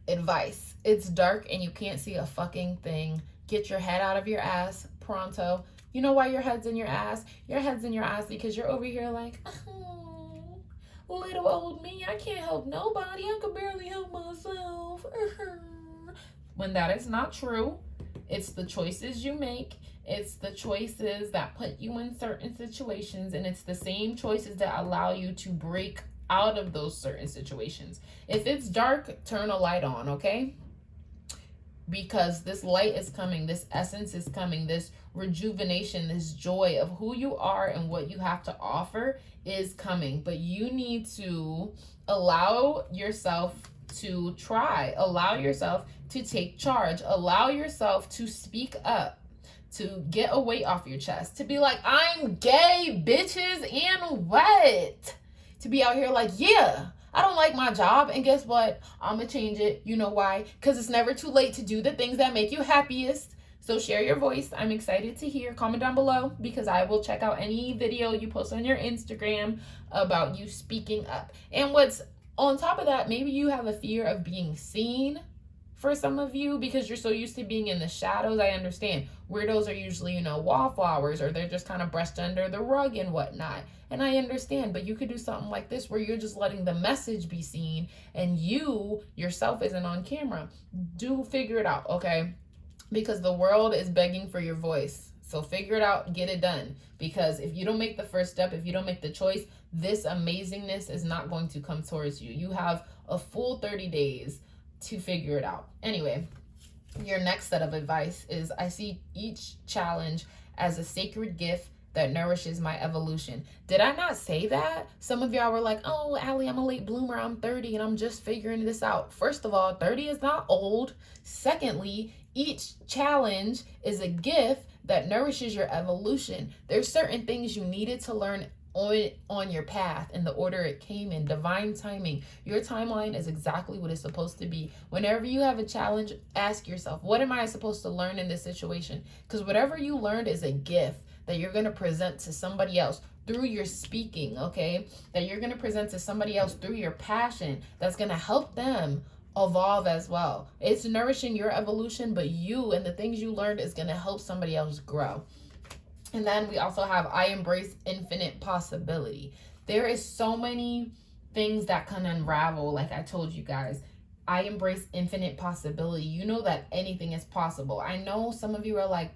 Advice. It's dark and you can't see a fucking thing. Get your head out of your ass pronto. You know why your head's in your ass? Your head's in your ass because you're over here like, oh, little old me, I can't help nobody. I can barely help myself. When that is not true, it's the choices you make. It's the choices that put you in certain situations. And it's the same choices that allow you to break out of those certain situations. If it's dark, turn a light on, okay? Because this light is coming, this essence is coming, this rejuvenation, this joy of who you are and what you have to offer is coming. But you need to allow yourself to try, allow yourself to take charge, allow yourself to speak up, to get a weight off your chest, to be like, I'm gay, bitches, and what? To be out here like, yeah, I don't like my job, and guess what? I'm gonna change it. You know why? Because it's never too late to do the things that make you happiest. So share your voice. I'm excited to hear. Comment down below because I will check out any video you post on your Instagram about you speaking up. And what's on top of that, maybe you have a fear of being seen for some of you because you're so used to being in the shadows. I understand. Weirdos are usually, you know, wallflowers, or they're just kind of brushed under the rug and whatnot. And I understand, but you could do something like this where you're just letting the message be seen and you yourself isn't on camera. Do figure it out, okay? Because the world is begging for your voice. So figure it out, get it done. Because if you don't make the first step, if you don't make the choice, this amazingness is not going to come towards you. You have a full 30 days to figure it out. Anyway, your next set of advice is I see each challenge as a sacred gift that nourishes my evolution. Did I not say that? Some of y'all were like, oh, Allie, I'm a late bloomer. I'm 30 and I'm just figuring this out. First of all, 30 is not old. Secondly, each challenge is a gift that nourishes your evolution. There's certain things you needed to learn on your path in the order it came in, divine timing. Your timeline is exactly what it's supposed to be. Whenever you have a challenge, ask yourself, what am I supposed to learn in this situation? Because whatever you learned is a gift that you're going to present to somebody else through your speaking, okay? That you're going to present to somebody else through your passion that's going to help them evolve as well. It's nourishing your evolution, but you and the things you learned is going to help somebody else grow. And then we also have I embrace infinite possibility. There is so many things that can unravel, like I told you guys. I embrace infinite possibility. You know that anything is possible. I know some of you are like,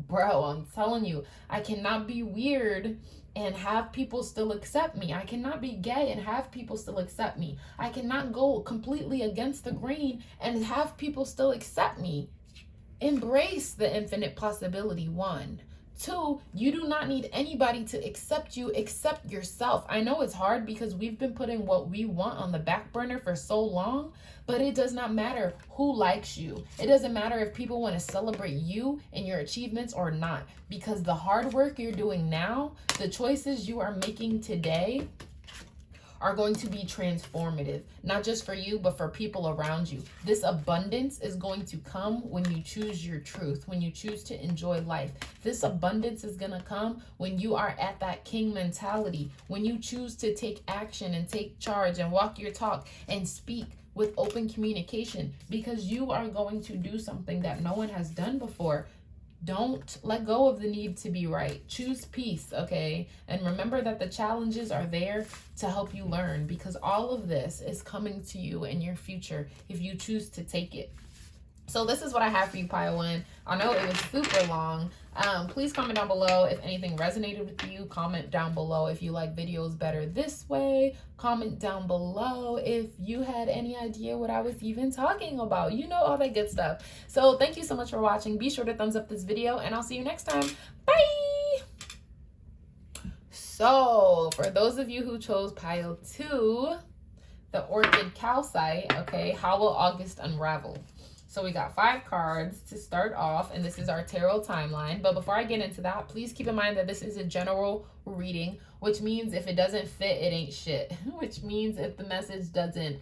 bro, I'm telling you, I cannot be weird and have people still accept me. I cannot be gay and have people still accept me. I cannot go completely against the grain and have people still accept me. Embrace the infinite possibility, one. Two, you do not need anybody to accept you except yourself. I know it's hard because we've been putting what we want on the back burner for so long, but it does not matter who likes you. It doesn't matter if people want to celebrate you and your achievements or not, because the hard work you're doing now, the choices you are making today are going to be transformative, not just for you, but for people around you. This abundance is going to come when you choose your truth, when you choose to enjoy life. This abundance is going to come when you are at that king mentality, when you choose to take action and take charge and walk your talk and speak with open communication, because you are going to do something that no one has done before. Don't let go of the need to be right. Choose peace, okay? And remember that the challenges are there to help you learn, because all of this is coming to you in your future if you choose to take it. So this is what I have for you, Pile 1. I know it was super long. Please comment down below if anything resonated with you. Comment down below if you like videos better this way. Comment down below if you had any idea what I was even talking about. You know, all that good stuff. So thank you so much for watching. Be sure to thumbs up this video, and I'll see you next time. Bye! So for those of you who chose Pile 2, the Orchid Calcite, okay, how will August unravel? So we got 5 cards to start off, and this is our tarot timeline. But before I get into that, please keep in mind that this is a general reading, which means if it doesn't fit, it ain't shit. Which means if the message doesn't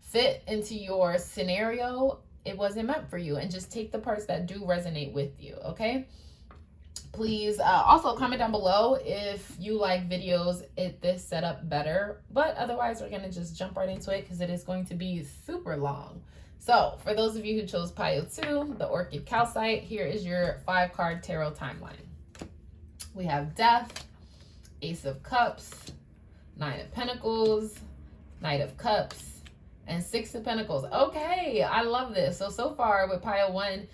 fit into your scenario, it wasn't meant for you. And just take the parts that do resonate with you, okay? Please also comment down below if you like videos this setup better. But otherwise, we're going to just jump right into it because it is going to be super long. So for those of you who chose Pile 2, the Orchid Calcite, here is your 5-card tarot timeline. We have Death, Ace of Cups, 9 of Pentacles, Knight of Cups, and 6 of Pentacles. Okay, I love this. So far with Pile 1,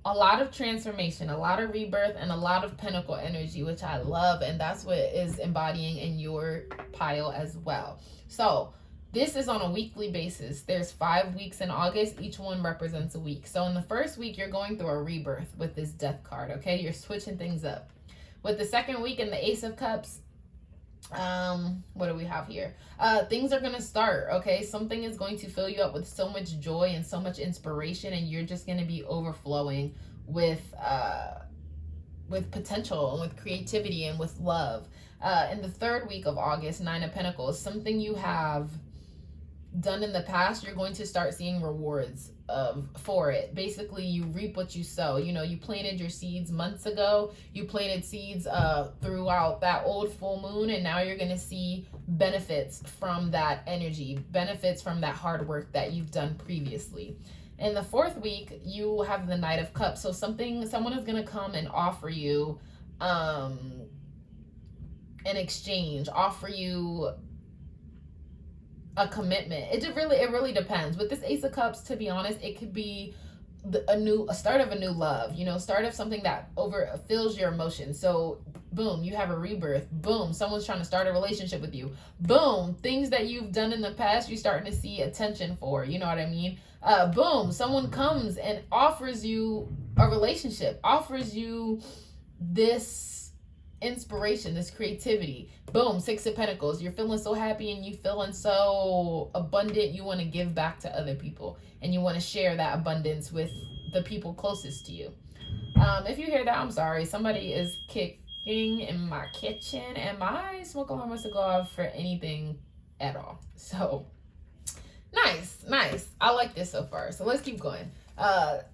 a lot of transformation, a lot of rebirth, and a lot of pentacle energy, which I love. And that's what is embodying in your pile as well. So this is on a weekly basis. There's 5 weeks in August. Each one represents a week. So in the first week, you're going through a rebirth with this Death card, okay? You're switching things up. With the second week in the Ace of Cups, what do we have here? Things are going to start, okay? Something is going to fill you up with so much joy and so much inspiration, and you're just going to be overflowing with potential and with creativity and with love. In the third week of August, 9 of Pentacles, something you have done in the past, you're going to start seeing rewards for it. Basically, you reap what you sow. You know, you planted your seeds months ago. You planted seeds throughout that old full moon, and now you're going to see benefits from that energy, benefits from that hard work that you've done previously. In the fourth week, you have the Knight of Cups. So someone is going to come and offer you an exchange, offer you a commitment. It really depends. With this Ace of Cups, to be honest, it could be a start of a new love, you know, start of something that fills your emotions. So boom, you have a rebirth. Boom, someone's trying to start a relationship with you. Boom, things that you've done in the past, you're starting to see attention for, you know what I mean? Boom, someone comes and offers you a relationship, offers you this inspiration, this creativity. Boom, 6 of Pentacles. You're feeling so happy and you feeling so abundant. You want to give back to other people, and you want to share that abundance with the people closest to you. If you hear that, I'm sorry. Somebody is kicking in my kitchen, and my smoke alarm must go off for anything at all. So nice. I like this so far. So let's keep going.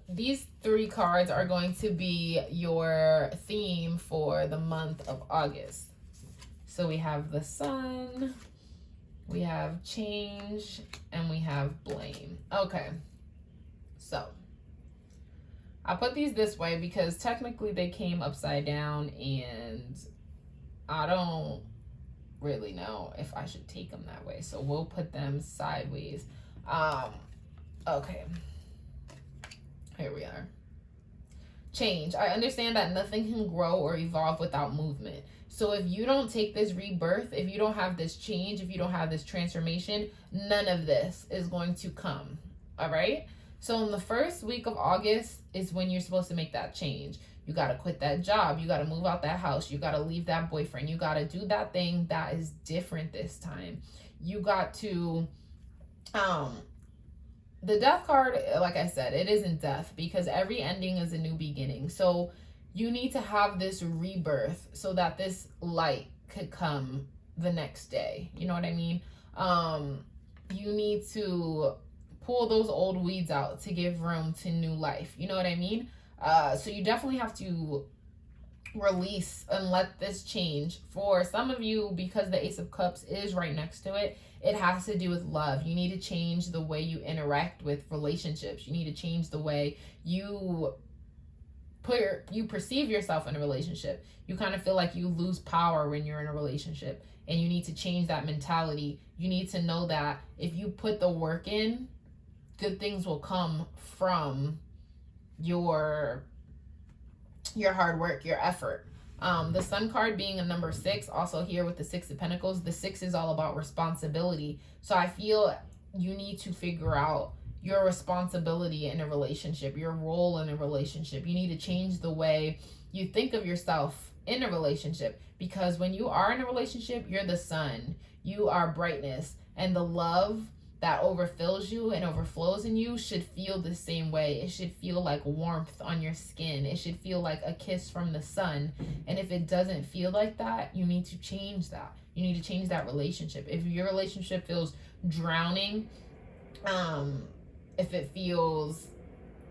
These 3 cards are going to be your theme for the month of August. So we have the Sun, we have change, and we have blame. Okay, so I put these this way because technically they came upside down, and I don't really know if I should take them that way. So we'll put them sideways. Okay. Here we are. Change. I understand that nothing can grow or evolve without movement. So if you don't take this rebirth, if you don't have this change, if you don't have this transformation, none of this is going to come. All right? So in the first week of August is when you're supposed to make that change. You got to quit that job. You got to move out that house. You got to leave that boyfriend. You got to do that thing that is different this time. You got to the Death card, like I said, it isn't death, because every ending is a new beginning. So you need to have this rebirth so that this light could come the next day. You know what I mean? You need to pull those old weeds out to give room to new life. You know what I mean? So you definitely have to release and let this change. For some of you, because the Ace of Cups is right next to it, it has to do with love. You need to change the way you interact with relationships. You need to change the way you perceive yourself in a relationship. You kind of feel like you lose power when you're in a relationship, and you need to change that mentality. You need to know that if you put the work in, good things will come from your hard work, your effort. The Sun card being a number 6, also here with the 6 of Pentacles, the 6 is all about responsibility. So I feel you need to figure out your responsibility in a relationship, your role in a relationship. You need to change the way you think of yourself in a relationship, because when you are in a relationship, you're the sun, you are brightness, and the love that overfills you and overflows in you should feel the same way. It should feel like warmth on your skin. It should feel like a kiss from the sun. And if it doesn't feel like that, you need to change that. You need to change that relationship. If your relationship feels drowning, if it feels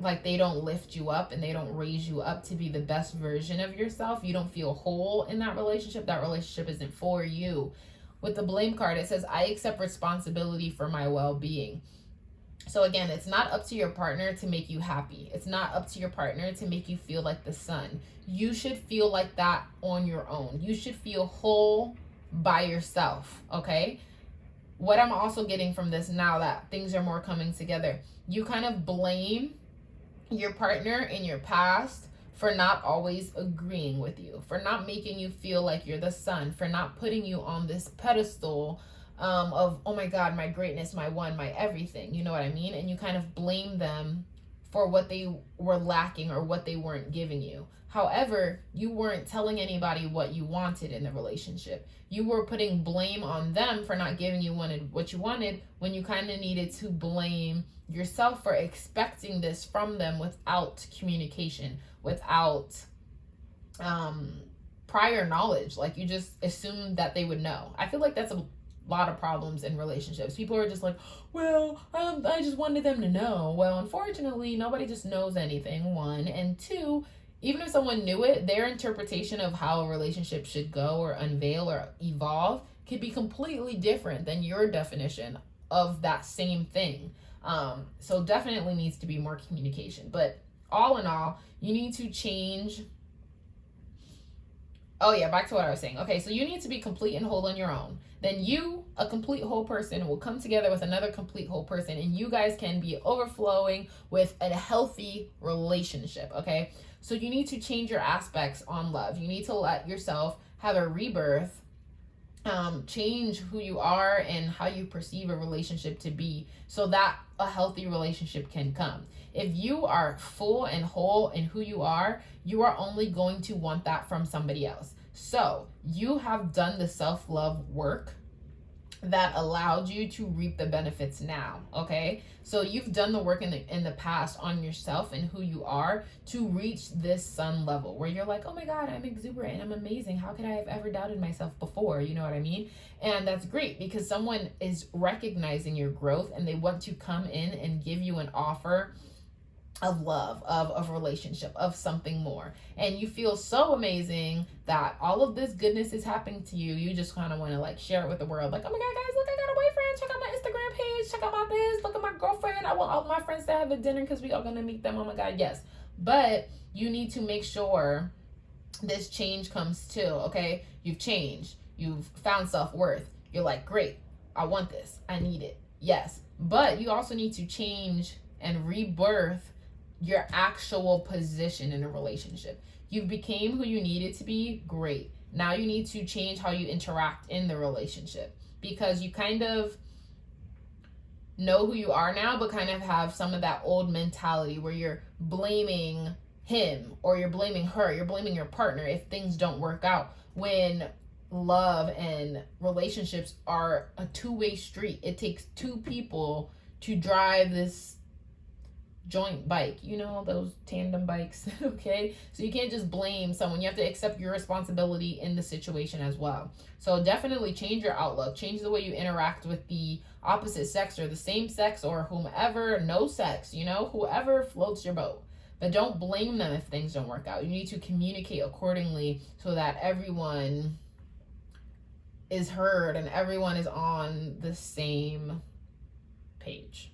like they don't lift you up and they don't raise you up to be the best version of yourself, you don't feel whole in that relationship isn't for you. With the blame card, it says, I accept responsibility for my well-being. So again, it's not up to your partner to make you happy. It's not up to your partner to make you feel like the sun. You should feel like that on your own. You should feel whole by yourself, okay? What I'm also getting from this, now that things are more coming together, you kind of blame your partner in your past for not always agreeing with you, for not making you feel like you're the sun, for not putting you on this pedestal of, oh my God, my greatness, my one, my everything. You know what I mean? And you kind of blame them for what they were lacking or what they weren't giving you. However, you weren't telling anybody what you wanted in the relationship. You were putting blame on them for not giving you what you wanted, when you kind of needed to blame yourself for expecting this from them without communication, without prior knowledge. Like, you just assumed that they would know. I feel like that's a lot of problems in relationships. People are just like, well, I just wanted them to know. Well, unfortunately, nobody just knows anything, one. And two, even if someone knew it, their interpretation of how a relationship should go or unveil or evolve could be completely different than your definition of that same thing. So definitely needs to be more communication. But all in all, you need to change. Oh yeah, back to what I was saying. Okay, so you need to be complete and whole on your own. Then you, a complete whole person, will come together with another complete whole person, and you guys can be overflowing with a healthy relationship, okay? So you need to change your aspects on love. You need to let yourself have a rebirth, change who you are and how you perceive a relationship to be, so that a healthy relationship can come. If you are full and whole in who you are only going to want that from somebody else. So you have done the self-love work that allowed you to reap the benefits now, okay? So you've done the work in the past on yourself and who you are to reach this sun level where you're like, oh my God, I'm exuberant and I'm amazing. How could I have ever doubted myself before? You know what I mean? And that's great, because someone is recognizing your growth and they want to come in and give you an offer of love, of a relationship, of something more. And you feel so amazing that all of this goodness is happening to you. You just kind of want to like share it with the world. Like, oh my God, guys, look, I got a boyfriend. Check out my Instagram page. Check out my this. Look at my girlfriend. I want all my friends to have a dinner because we are going to meet them. Oh my God, yes. But you need to make sure this change comes too, okay? You've changed. You've found self-worth. You're like, great, I want this. I need it. Yes. But you also need to change and rebirth your actual position in a relationship. You became who you needed to be, great. Now you need to change how you interact in the relationship, because you kind of know who you are now, but kind of have some of that old mentality where you're blaming him or you're blaming her, you're blaming your partner if things don't work out, when love and relationships are a two-way street. It takes two people to drive this joint bike, you know, those tandem bikes. Okay, so you can't just blame someone. You have to accept your responsibility in the situation as well. So definitely change your outlook, change the way you interact with the opposite sex or the same sex or whomever, no sex, you know, whoever floats your boat. But don't blame them if things don't work out. You need to communicate accordingly so that everyone is heard and everyone is on the same page.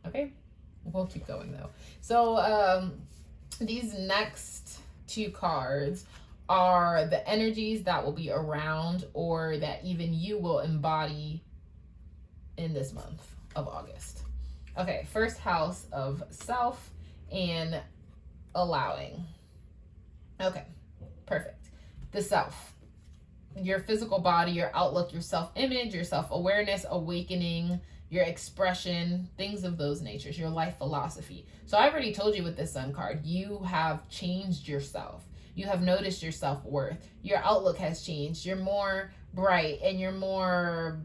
Okay, we'll keep going though. So these next two cards are the energies that will be around or that even you will embody in this month of August. Okay, first house of self and allowing. Okay, perfect. The self, your physical body, your outlook, your self-image, your self-awareness, awakening, your expression, things of those natures, your life philosophy. So I already told you with this sun card, you have changed yourself. You have noticed your self-worth. Your outlook has changed. You're more bright and you're more,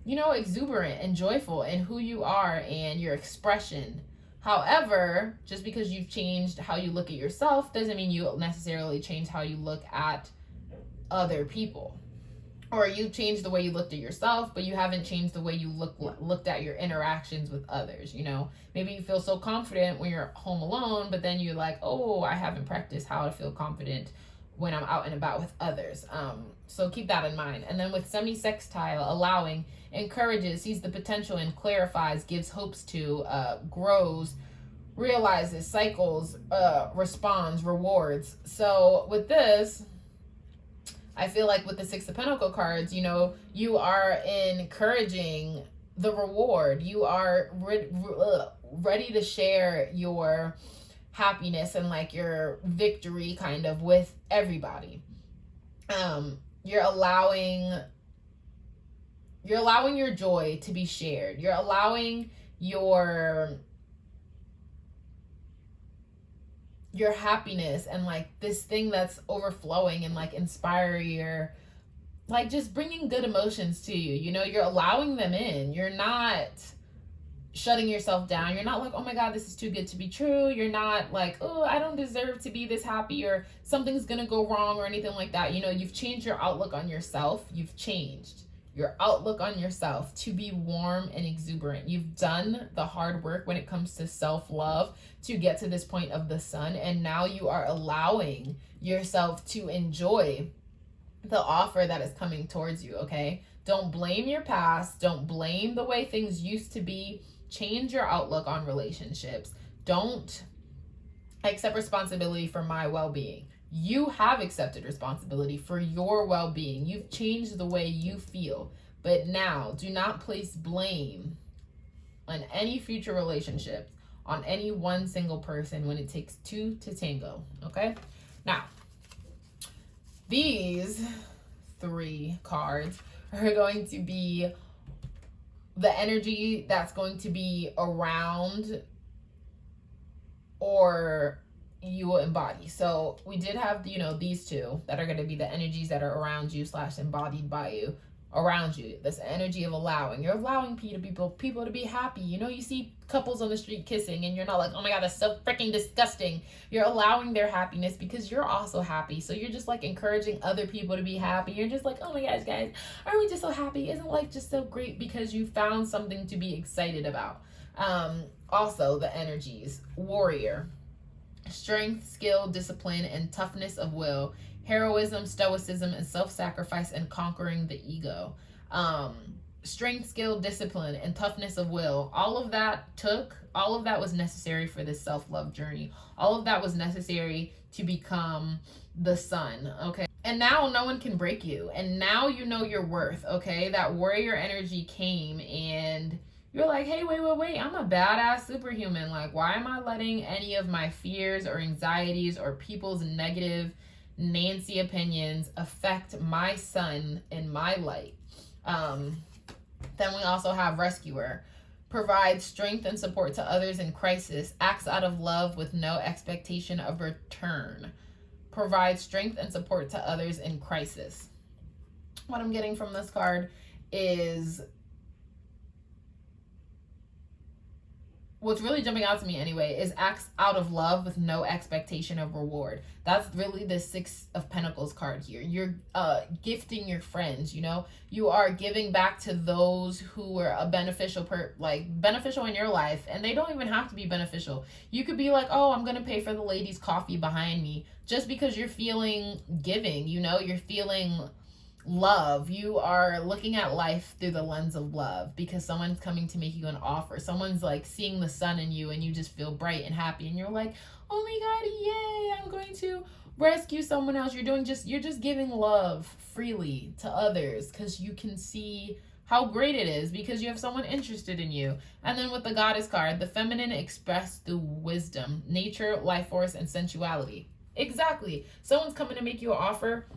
you know, exuberant and joyful in who you are and your expression. However, just because you've changed how you look at yourself doesn't mean you necessarily change how you look at other people. Or you changed the way you looked at yourself, but you haven't changed the way you looked at your interactions with others. You know, maybe you feel so confident when you're home alone, but then you're like, oh, I haven't practiced how to feel confident when I'm out and about with others. So keep that in mind. And then with semi-sextile, allowing, encourages, sees the potential and clarifies, gives hopes to, grows, realizes, cycles, responds, rewards. So with this, I feel like with the Six of Pentacles cards, you know, you are encouraging the reward. You are ready to share your happiness and like your victory kind of with everybody. You're allowing your joy to be shared. You're allowing your happiness and like this thing that's overflowing and like inspire your, like just bringing good emotions to you. You know, you're allowing them in. You're not shutting yourself down. You're not like, oh my God, this is too good to be true. You're not like, oh, I don't deserve to be this happy or something's gonna go wrong or anything like that. You know, you've changed your outlook on yourself. You've changed your outlook on yourself to be warm and exuberant. You've done the hard work when it comes to self-love to get to this point of the sun, and now you are allowing yourself to enjoy the offer that is coming towards you, okay? Don't blame your past. Don't blame the way things used to be. Change your outlook on relationships. Don't accept responsibility for my well-being. You have accepted responsibility for your well-being. You've changed the way you feel. But now, do not place blame on any future relationships on any one single person when it takes two to tango, okay? Now, these three cards are going to be the energy that's going to be around or you will embody. So we did have, you know, these two that are going to be the energies that are around you / embodied by you, around you. This energy of allowing. You're allowing people to be happy. You know, you see couples on the street kissing and you're not like, oh my God, that's so freaking disgusting. You're allowing their happiness because you're also happy. So you're just like encouraging other people to be happy. You're just like, oh my gosh, guys, aren't we just so happy? Isn't life just so great because you found something to be excited about? Also the energies, warrior, strength, skill, discipline, and toughness of will, heroism, stoicism, and self-sacrifice and conquering the ego. Strength, skill, discipline, and toughness of will. All of that was necessary for this self-love journey. All of that was necessary to become the sun, okay? And now no one can break you. And now you know your worth, okay? That warrior energy came and you're like, hey, wait, I'm a badass superhuman. Like, why am I letting any of my fears or anxieties or people's negative Nancy opinions affect my sun and my light? Then we also have rescuer, provides strength and support to others in crisis, acts out of love with no expectation of return, provides strength and support to others in crisis. What I'm getting from this card is what's really jumping out to me anyway is acts out of love with no expectation of reward. That's really the Six of Pentacles card here. You're gifting your friends, you know, you are giving back to those who were a beneficial beneficial in your life, and they don't even have to be beneficial. You could be like, oh, I'm gonna pay for the lady's coffee behind me, just because you're feeling giving, you know, you're feeling love. You are looking at life through the lens of love because someone's coming to make you an offer. Someone's like seeing the sun in you and you just feel bright and happy, and you're like, oh my god, yay, I'm going to rescue someone else. You're just giving love freely to others because you can see how great it is because you have someone interested in you. And then with the Goddess card, the feminine expressed through wisdom, nature, life force, and sensuality. Exactly. Someone's coming to make you an offer.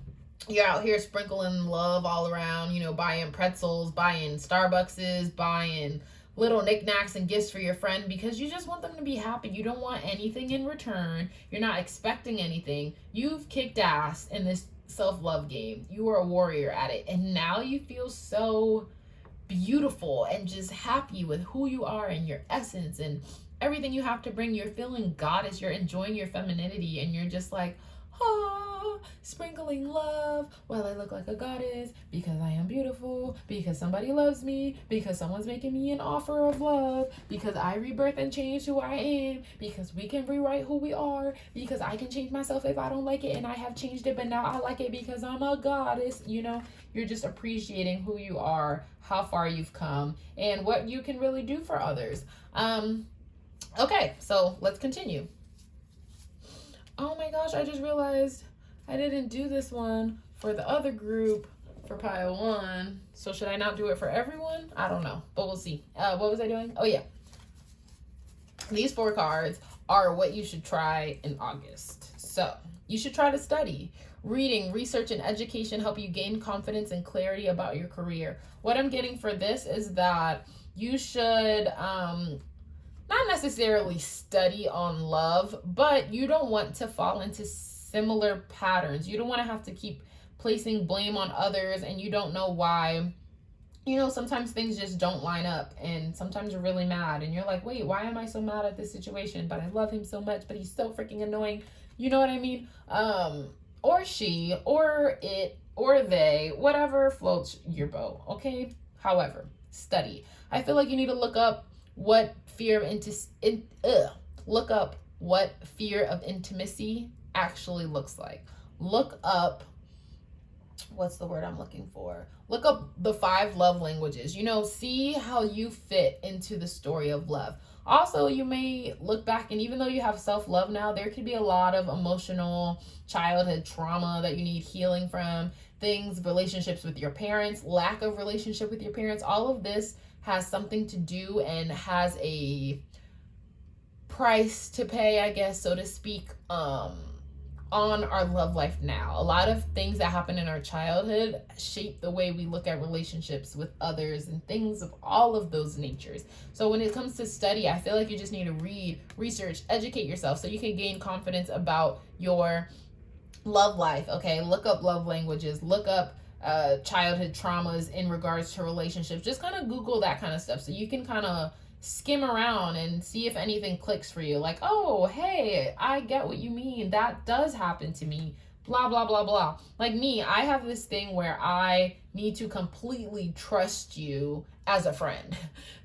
You're out here sprinkling love all around, you know, buying pretzels, buying Starbuckses, buying little knickknacks and gifts for your friend because you just want them to be happy. You don't want anything in return. You're not expecting anything. You've kicked ass in this self-love game. You are a warrior at it. And now you feel so beautiful and just happy with who you are and your essence and everything you have to bring. You're feeling goddess. You're enjoying your femininity, and you're just like, sprinkling love while I look like a goddess because I am beautiful, because somebody loves me, because someone's making me an offer of love, because I rebirth and change who I am, because we can rewrite who we are, because I can change myself if I don't like it, and I have changed it, but now I like it because I'm a goddess. You know, you're just appreciating who you are, how far you've come, and what you can really do for others. Okay, so let's continue. Oh my gosh, I just realized I didn't do this one for the other group for pile 1. So should I not do it for everyone? I don't know, but we'll see. What was I doing? Oh yeah. These 4 cards are what you should try in August. So you should try to study. Reading, research, and education help you gain confidence and clarity about your career. What I'm getting for this is that you should not necessarily study on love, but you don't want to fall into similar patterns. You don't want to have to keep placing blame on others and you don't know why. You know, sometimes things just don't line up, and sometimes you're really mad and you're like, wait, why am I so mad at this situation? But I love him so much, but he's so freaking annoying. You know what I mean? Or she, or it, or they, whatever floats your boat, okay? However, study. I feel like you need to look up what fear of intimacy actually looks like. Look up, what's the word I'm looking for? Look up the 5 love languages. You know, see how you fit into the story of love. Also, you may look back, and even though you have self-love now, there could be a lot of emotional childhood trauma that you need healing from. Things, relationships with your parents, lack of relationship with your parents. All of this has something to do and has a price to pay, I guess, so to speak, on our love life now. A lot of things that happen in our childhood shape the way we look at relationships with others and things of all of those natures. So when it comes to study, I feel like you just need to read, research, educate yourself so you can gain confidence about your love life. Okay, look up love languages, look up childhood traumas in regards to relationships. Just kind of Google that kind of stuff so you can kind of skim around and see if anything clicks for you. Like, oh, hey, I get what you mean. That does happen to me. Blah, blah, blah, blah. Like me, I have this thing where I need to completely trust you as a friend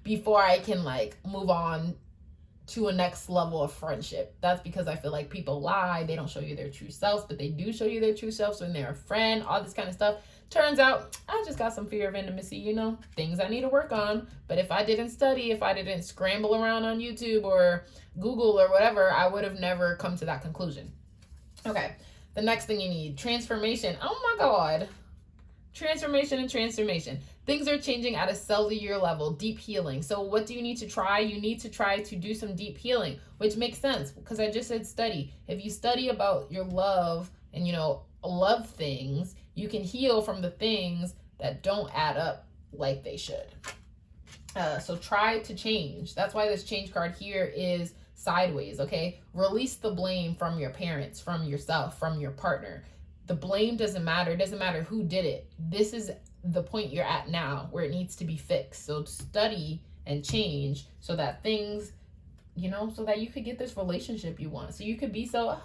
before I can like move on to a next level of friendship. That's because I feel like people lie. They don't show you their true selves, but they do show you their true selves when they're a friend, all this kind of stuff. Turns out I just got some fear of intimacy, you know, things I need to work on. But if I didn't study, if I didn't scramble around on YouTube or Google or whatever, I would have never come to that conclusion. Okay, the next thing you need, transformation. Oh my God. Transformation and transformation. Things are changing at a cellular level, deep healing. So what do you need to try? You need to try to do some deep healing, which makes sense because I just said study. If you study about your love and, you know, love things, you can heal from the things that don't add up like they should. So try to change. That's why this change card here is sideways, okay? Release the blame from your parents, from yourself, from your partner. The blame doesn't matter. It doesn't matter who did it. This is the point you're at now where it needs to be fixed. So study and change so that things you know, so that you could get this relationship you want. So you could be so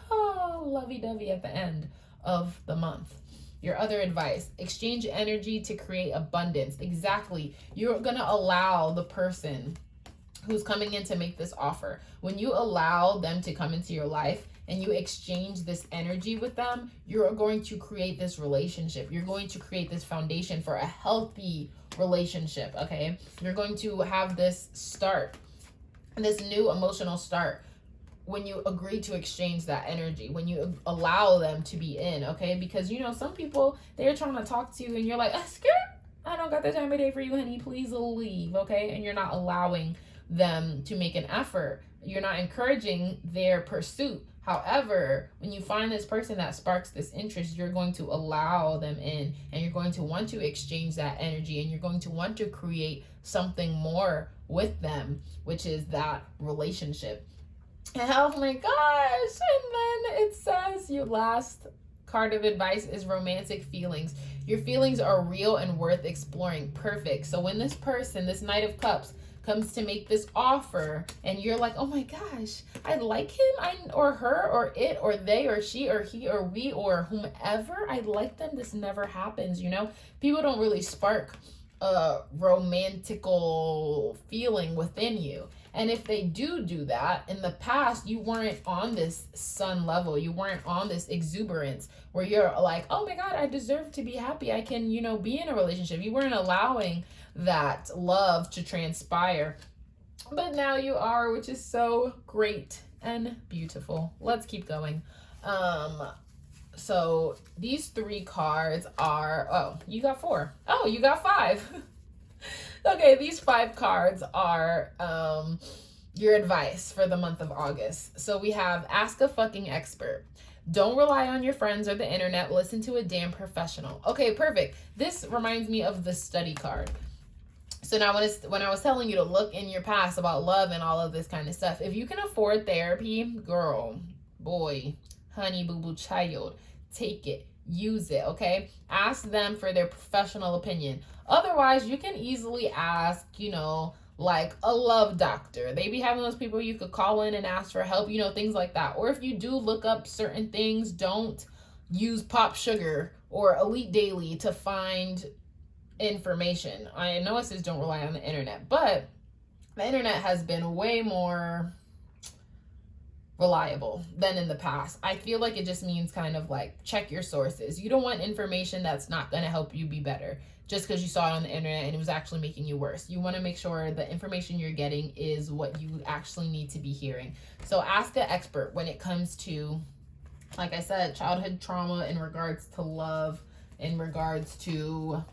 lovey-dovey at the end of the month. Your other advice, exchange energy to create abundance. Exactly. You're going to allow the person who's coming in to make this offer. When you allow them to come into your life and you exchange this energy with them, you're going to create this relationship. You're going to create this foundation for a healthy relationship, okay? You're going to have this start, this new emotional start, when you agree to exchange that energy, when you allow them to be in, okay? Because, you know, some people, they're trying to talk to you and you're like, skirt, I don't got the time of day for you, honey. Please leave, okay? And you're not allowing them to make an effort. You're not encouraging their pursuit. However, when you find this person that sparks this interest, you're going to allow them in, and you're going to want to exchange that energy, and you're going to want to create something more with them, which is that relationship. And oh my gosh, and then it says your last card of advice is romantic feelings. Your feelings are real and worth exploring. Perfect. So when this person, this Knight of Cups, comes to make this offer and you're like, oh my gosh, I like him, or her, or it, or they, or she, or he, or we, or whomever, I like them. This never happens, you know? People don't really spark a romantical feeling within you. And if they do that, in the past, you weren't on this sun level. You weren't on this exuberance where you're like, oh my God, I deserve to be happy. I can, you know, be in a relationship. You weren't allowing that love to transpire. But now you are, which is so great and beautiful. Let's keep going. So these 3 cards are, oh, you got 4. Oh, you got 5. Okay, these 5 cards are your advice for the month of August. So we have ask a fucking expert. Don't rely on your friends or the internet. Listen to a damn professional. Okay, perfect. This reminds me of the study card. So now when I was telling you to look in your past about love and all of this kind of stuff, if you can afford therapy, girl, boy, honey, boo-boo, child, take it. Use it, okay? Ask them for their professional opinion. Otherwise, you can easily ask, you know, like a love doctor. They be having those people you could call in and ask for help, you know, things like that. Or if you do look up certain things, don't use Pop Sugar or Elite Daily to find information. I know it says don't rely on the internet, but the internet has been way more reliable than in the past. I feel like it just means kind of like check your sources. You don't want information that's not going to help you be better just because you saw it on the internet and it was actually making you worse. You want to make sure the information you're getting is what you actually need to be hearing. So ask an expert when it comes to, like I said, childhood trauma in regards to love, in regards to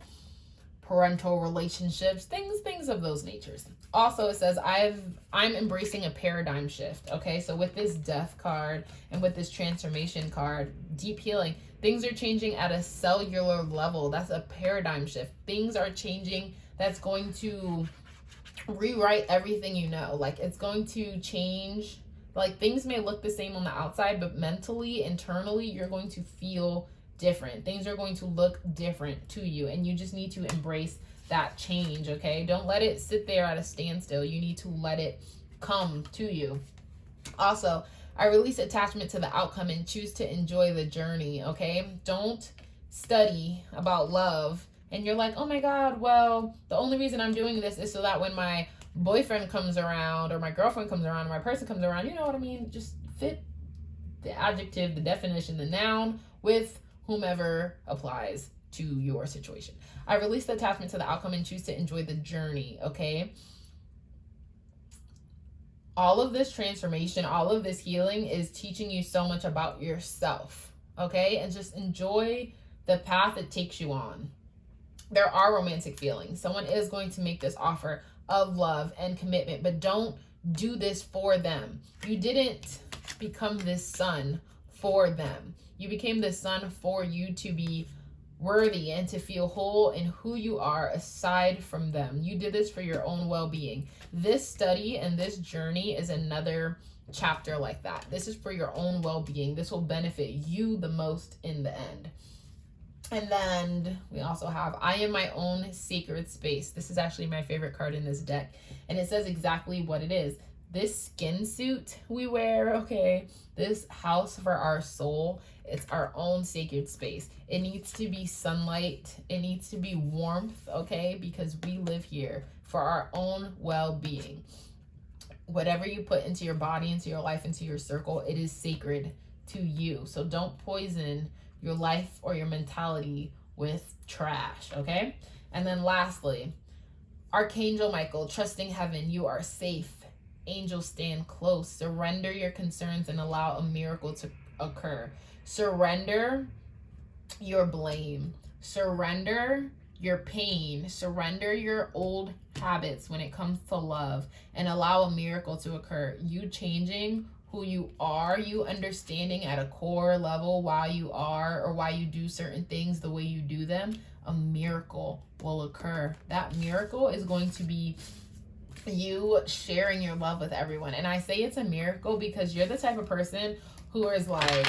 parental relationships, things of those natures. Also, it says I'm embracing a paradigm shift. Okay, so with this death card and with this transformation card, deep healing, things are changing at a cellular level. That's a paradigm shift. Things are changing. That's going to rewrite everything you know. Like it's going to change. Like things may look the same on the outside, but mentally, internally, you're going to feel different. Things are going to look different to you, and you just need to embrace that change. Okay, don't let it sit there at a standstill. You need to let it come to you. Also, I release attachment to the outcome and choose to enjoy the journey. Okay, don't study about love and you're like, oh my God, well, the only reason I'm doing this is so that when my boyfriend comes around or my girlfriend comes around or my person comes around, you know what I mean, just fit the adjective, the definition, the noun with whomever applies to your situation. I release the attachment to the outcome and choose to enjoy the journey. Okay, all of this transformation, all of this healing is teaching you so much about yourself. Okay, and just enjoy the path it takes you on. There are romantic feelings. Someone is going to make this offer of love and commitment, but don't do this for them. You didn't become this son for them. You became this son for you to be worthy and to feel whole in who you are aside from them. You did this for your own well-being. This study and this journey is another chapter like that. This is for your own well-being. This will benefit you the most in the end. And then we also have I am my own sacred space. This is actually my favorite card in this deck. And it says exactly what it is. this skin suit we wear, okay, this house for our soul, it's our own sacred space. It needs to be sunlight. It needs to be warmth, okay, because we live here for our own well-being. Whatever you put into your body, into your life, into your circle, it is sacred to you. So don't poison your life or your mentality with trash, okay? And then lastly, Archangel Michael, trusting heaven, you are safe. Angels stand close. Surrender your concerns and allow a miracle to occur. Surrender your blame. Surrender your pain. Surrender your old habits when it comes to love and allow a miracle to occur. You changing who you are, you understanding at a core level why you are or why you do certain things the way you do them, a miracle will occur. That miracle is going to be you sharing your love with everyone. And I say it's a miracle because you're the type of person who is like,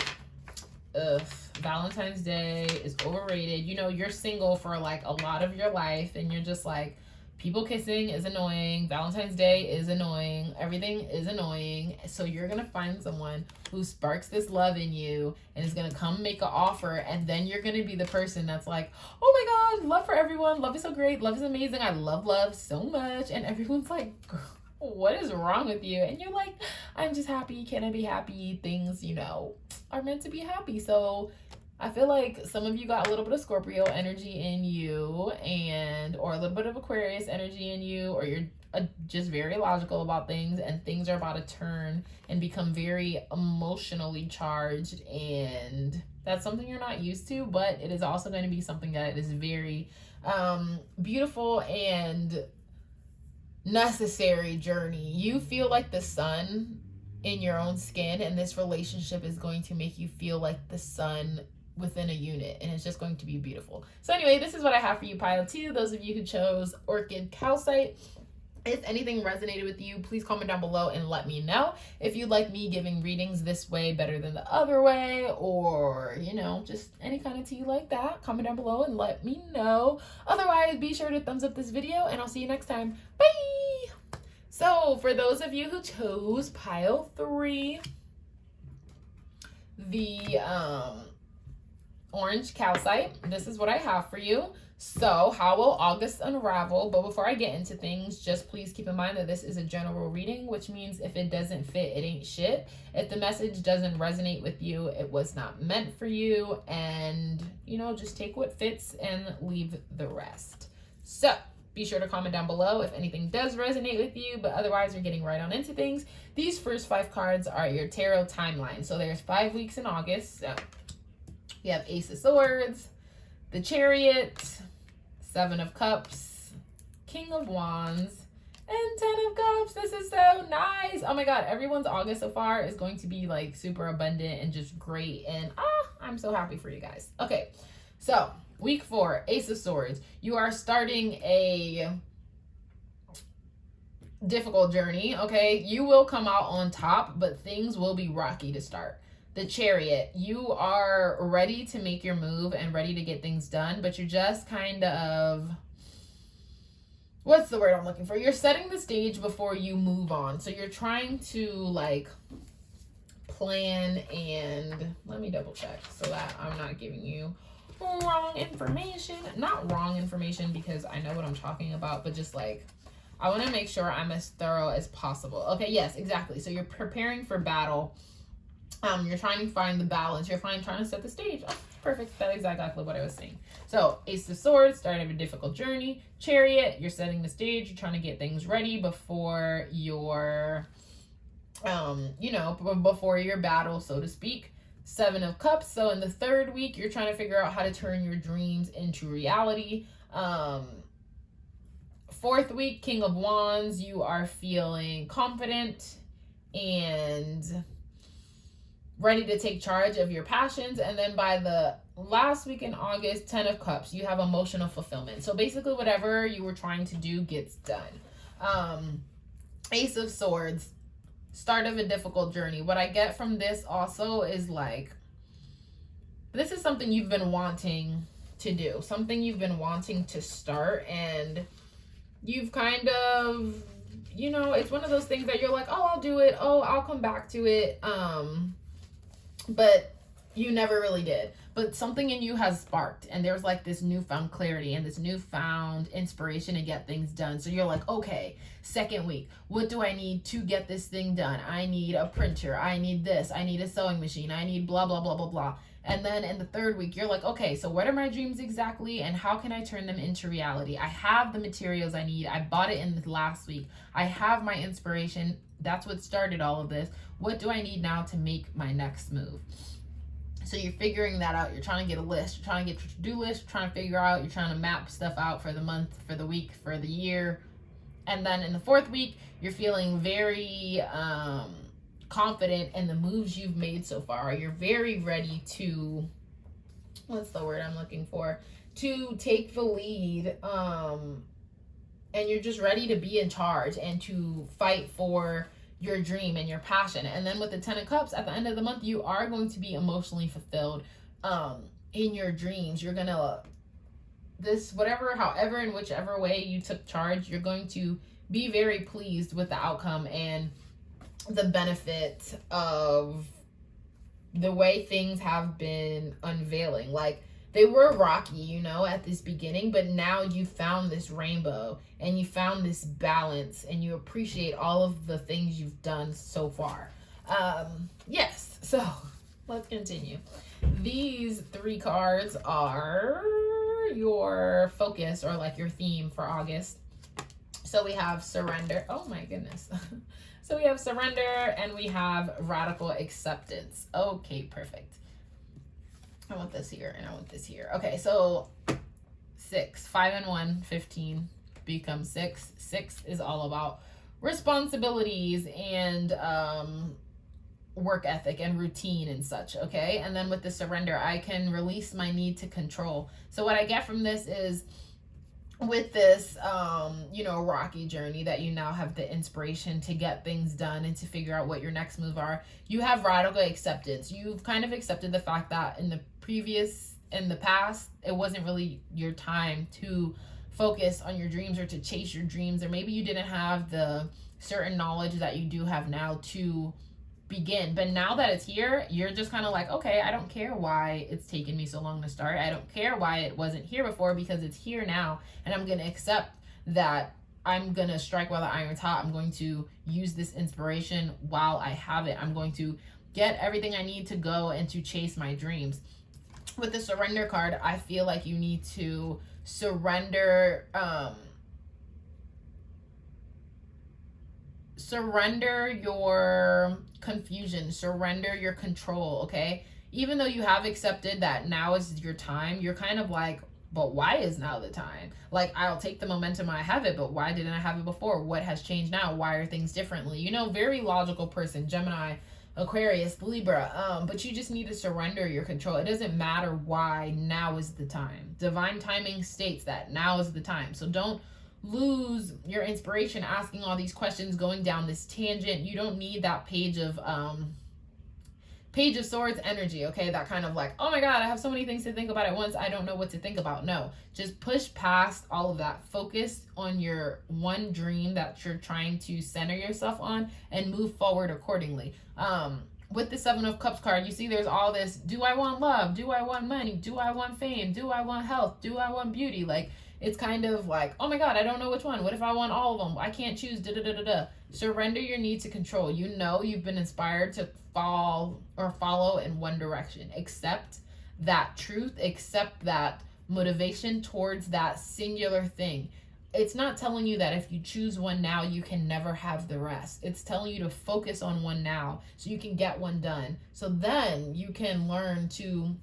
ugh, Valentine's Day is overrated. You know, you're single for like a lot of your life and you're just like, people kissing is annoying. Valentine's Day is annoying. Everything is annoying. So you're going to find someone who sparks this love in you and is going to come make an offer. And then you're going to be the person that's like, oh my God, love for everyone. Love is so great. Love is amazing. I love love so much. And everyone's like, what is wrong with you? And you're like, I'm just happy. Can I be happy? Things, you know, are meant to be happy. So I feel like some of you got a little bit of Scorpio energy in you or a little bit of Aquarius energy in you, or you're just very logical about things and things are about to turn and become very emotionally charged, and that's something you're not used to, but it is also going to be something that is very beautiful and necessary journey. You feel like the sun in your own skin, and this relationship is going to make you feel like the sun within a unit, and it's just going to be beautiful. So anyway, this is what I have for you, pile 2. Those of you who chose Orchid Calcite, if anything resonated with you, please comment down below and let me know. If you'd like me giving readings this way better than the other way, or, you know, just any kind of tea like that, comment down below and let me know. Otherwise, be sure to thumbs up this video, and I'll see you next time. Bye! So, for those of you who chose pile 3, the orange calcite, this is what I have for you. So how will August unravel? But before I get into things, just please keep in mind that this is a general reading, which means if it doesn't fit, it ain't shit. If the message doesn't resonate with you, it was not meant for you. And, you know, just take what fits and leave the rest. So be sure to comment down below if anything does resonate with you, but otherwise we're getting right on into things. These first 5 cards are your tarot timeline. So there's 5 weeks in August. So you have Ace of Swords, the Chariot, 7 of Cups, King of Wands, and 10 of Cups. This is so nice. Oh my God, everyone's August so far is going to be like super abundant and just great. And I'm so happy for you guys. Okay, so week 4, Ace of Swords. You are starting a difficult journey, okay? You will come out on top, but things will be rocky to start. The Chariot, you are ready to make your move and ready to get things done, but you're just kind of, what's the word I'm looking for? You're setting the stage before you move on. So you're trying to like plan, and let me double check so that I'm not giving you wrong information. Not wrong information, because I know what I'm talking about, but just like, I want to make sure I'm as thorough as possible. Okay, yes, exactly. So you're preparing for battle. You're trying to find the balance. You're trying to set the stage. Oh, perfect. That's exactly what I was saying. So Ace of Swords, starting a difficult journey. Chariot, you're setting the stage. You're trying to get things ready before your, you know, before your battle, so to speak. 7 of Cups. So in the 3rd week, you're trying to figure out how to turn your dreams into reality. 4th week, King of Wands. You are feeling confident and ready to take charge of your passions. And then by the last week in August, 10 of Cups, you have emotional fulfillment. So basically whatever you were trying to do gets done. Ace of Swords, start of a difficult journey. What I get from this also is like, this is something you've been wanting to do, something you've been wanting to start, and you've kind of, you know, it's one of those things that you're like, oh, I'll do it. Oh, I'll come back to it. But you never really did. But something in you has sparked, and there's like this newfound clarity and this newfound inspiration to get things done. So you're like, okay, second week, what do I need to get this thing done? I need a printer. I need this. I need a sewing machine. I need blah, blah, blah, blah, blah. And then in the third week, you're like, okay, so what are my dreams exactly, and how can I turn them into reality? I have the materials I need. I bought it in the last week. I have my inspiration. That's what started all of this. What do I need now to make my next move? So you're figuring that out. You're trying to get a list. You're trying to get your to-do list. You're trying to figure out. You're trying to map stuff out for the month, for the week, for the year. And then in the fourth week, you're feeling very confident in the moves you've made so far. You're very ready to, what's the word I'm looking for? To take the lead. And you're just ready to be in charge and to fight for your dream and your passion. And then with the 10 of Cups, at the end of the month, you are going to be emotionally fulfilled in your dreams. You're gonna, however, in whichever way you took charge, you're going to be very pleased with the outcome and the benefit of the way things have been unveiling. Like, they were rocky, you know, at this beginning, but now you found this rainbow and you found this balance and you appreciate all of the things you've done so far. Yes, so let's continue. These 3 cards are your focus, or like your theme for August. So we have surrender. Oh my goodness. So we have surrender and we have radical acceptance. Okay, perfect. I want this here and I want this here. Okay, so 6, 5 and 1, 15 becomes 6. 6 is all about responsibilities and work ethic and routine and such, okay? And then with the surrender, I can release my need to control. So what I get from this is, with this you know, rocky journey that you now have the inspiration to get things done and to figure out what your next move are, you have radical acceptance. You've kind of accepted the fact that in the past, it wasn't really your time to focus on your dreams or to chase your dreams, or maybe you didn't have the certain knowledge that you do have now to begin. But now that it's here, you're just kind of like, okay, I don't care why it's taken me so long to start. I don't care why it wasn't here before, because it's here now, and I'm going to accept that I'm going to strike while the iron's hot. I'm going to use this inspiration while I have it. I'm going to get everything I need to go and to chase my dreams. With the surrender card, I feel like you need to surrender your confusion, surrender your control, okay? Even though you have accepted that now is your time, you're kind of like, but why is now the time? Like, I'll take the momentum, I have it, but why didn't I have it before? What has changed now? Why are things differently? You know, very logical person, Gemini, Aquarius, Libra, but you just need to surrender your control. It doesn't matter why, now is the time. Divine timing states that now is the time. So don't lose your inspiration asking all these questions, going down this tangent. You don't need that Page of Swords energy, okay? That kind of like, oh my God, I have so many things to think about at once, I don't know what to think about. No, just push past all of that. Focus on your one dream that you're trying to center yourself on and move forward accordingly. With the 7 of Cups card, you see there's all this, do I want love? Do I want money? Do I want fame? Do I want health? Do I want beauty? Like, it's kind of like, oh my God, I don't know which one. What if I want all of them? I can't choose. Surrender your need to control. You know you've been inspired to follow in one direction. Accept that truth. Accept that motivation towards that singular thing. It's not telling you that if you choose one now, you can never have the rest. It's telling you to focus on one now so you can get one done. So then you can learn to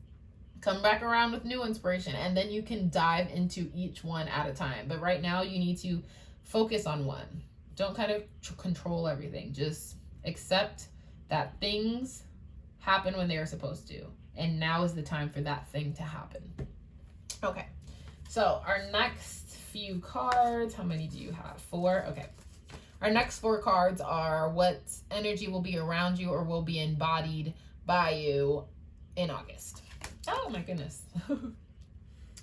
come back around with new inspiration, and then you can dive into each one at a time. But right now you need to focus on one. Don't kind of control everything. Just accept that things happen when they are supposed to. And now is the time for that thing to happen. Okay. So our next few cards, how many do you have? 4? Okay. Our next 4 cards are what energy will be around you or will be embodied by you in August. Oh my goodness.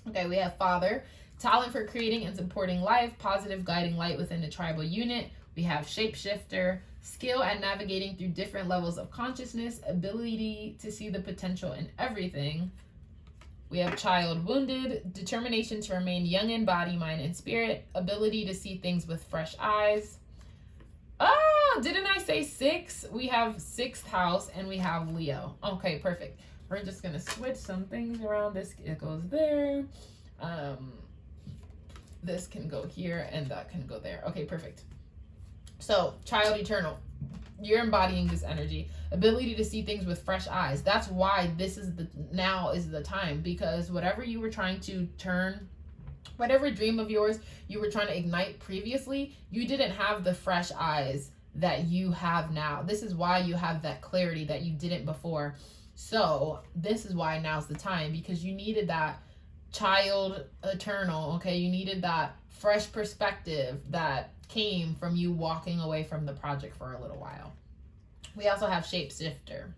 Okay, we have Father, talent for creating and supporting life, positive guiding light within the tribal unit. We have shapeshifter, skill at navigating through different levels of consciousness, ability to see the potential in everything. We have child wounded, determination to remain young in body, mind, and spirit, ability to see things with fresh eyes. Oh, didn't I say 6? We have 6th house and we have Leo. Okay, perfect. We're just going to switch some things around. This, it goes there. This can go here and that can go there. Okay, perfect. So, child eternal. You're embodying this energy. Ability to see things with fresh eyes. That's why this is now is the time, because whatever you were trying to turn, whatever dream of yours you were trying to ignite previously, you didn't have the fresh eyes that you have now. This is why you have that clarity that you didn't before. So this is why now's the time, because you needed that child eternal, okay? You needed that fresh perspective that came from you walking away from the project for a little while. We also have shapeshifter.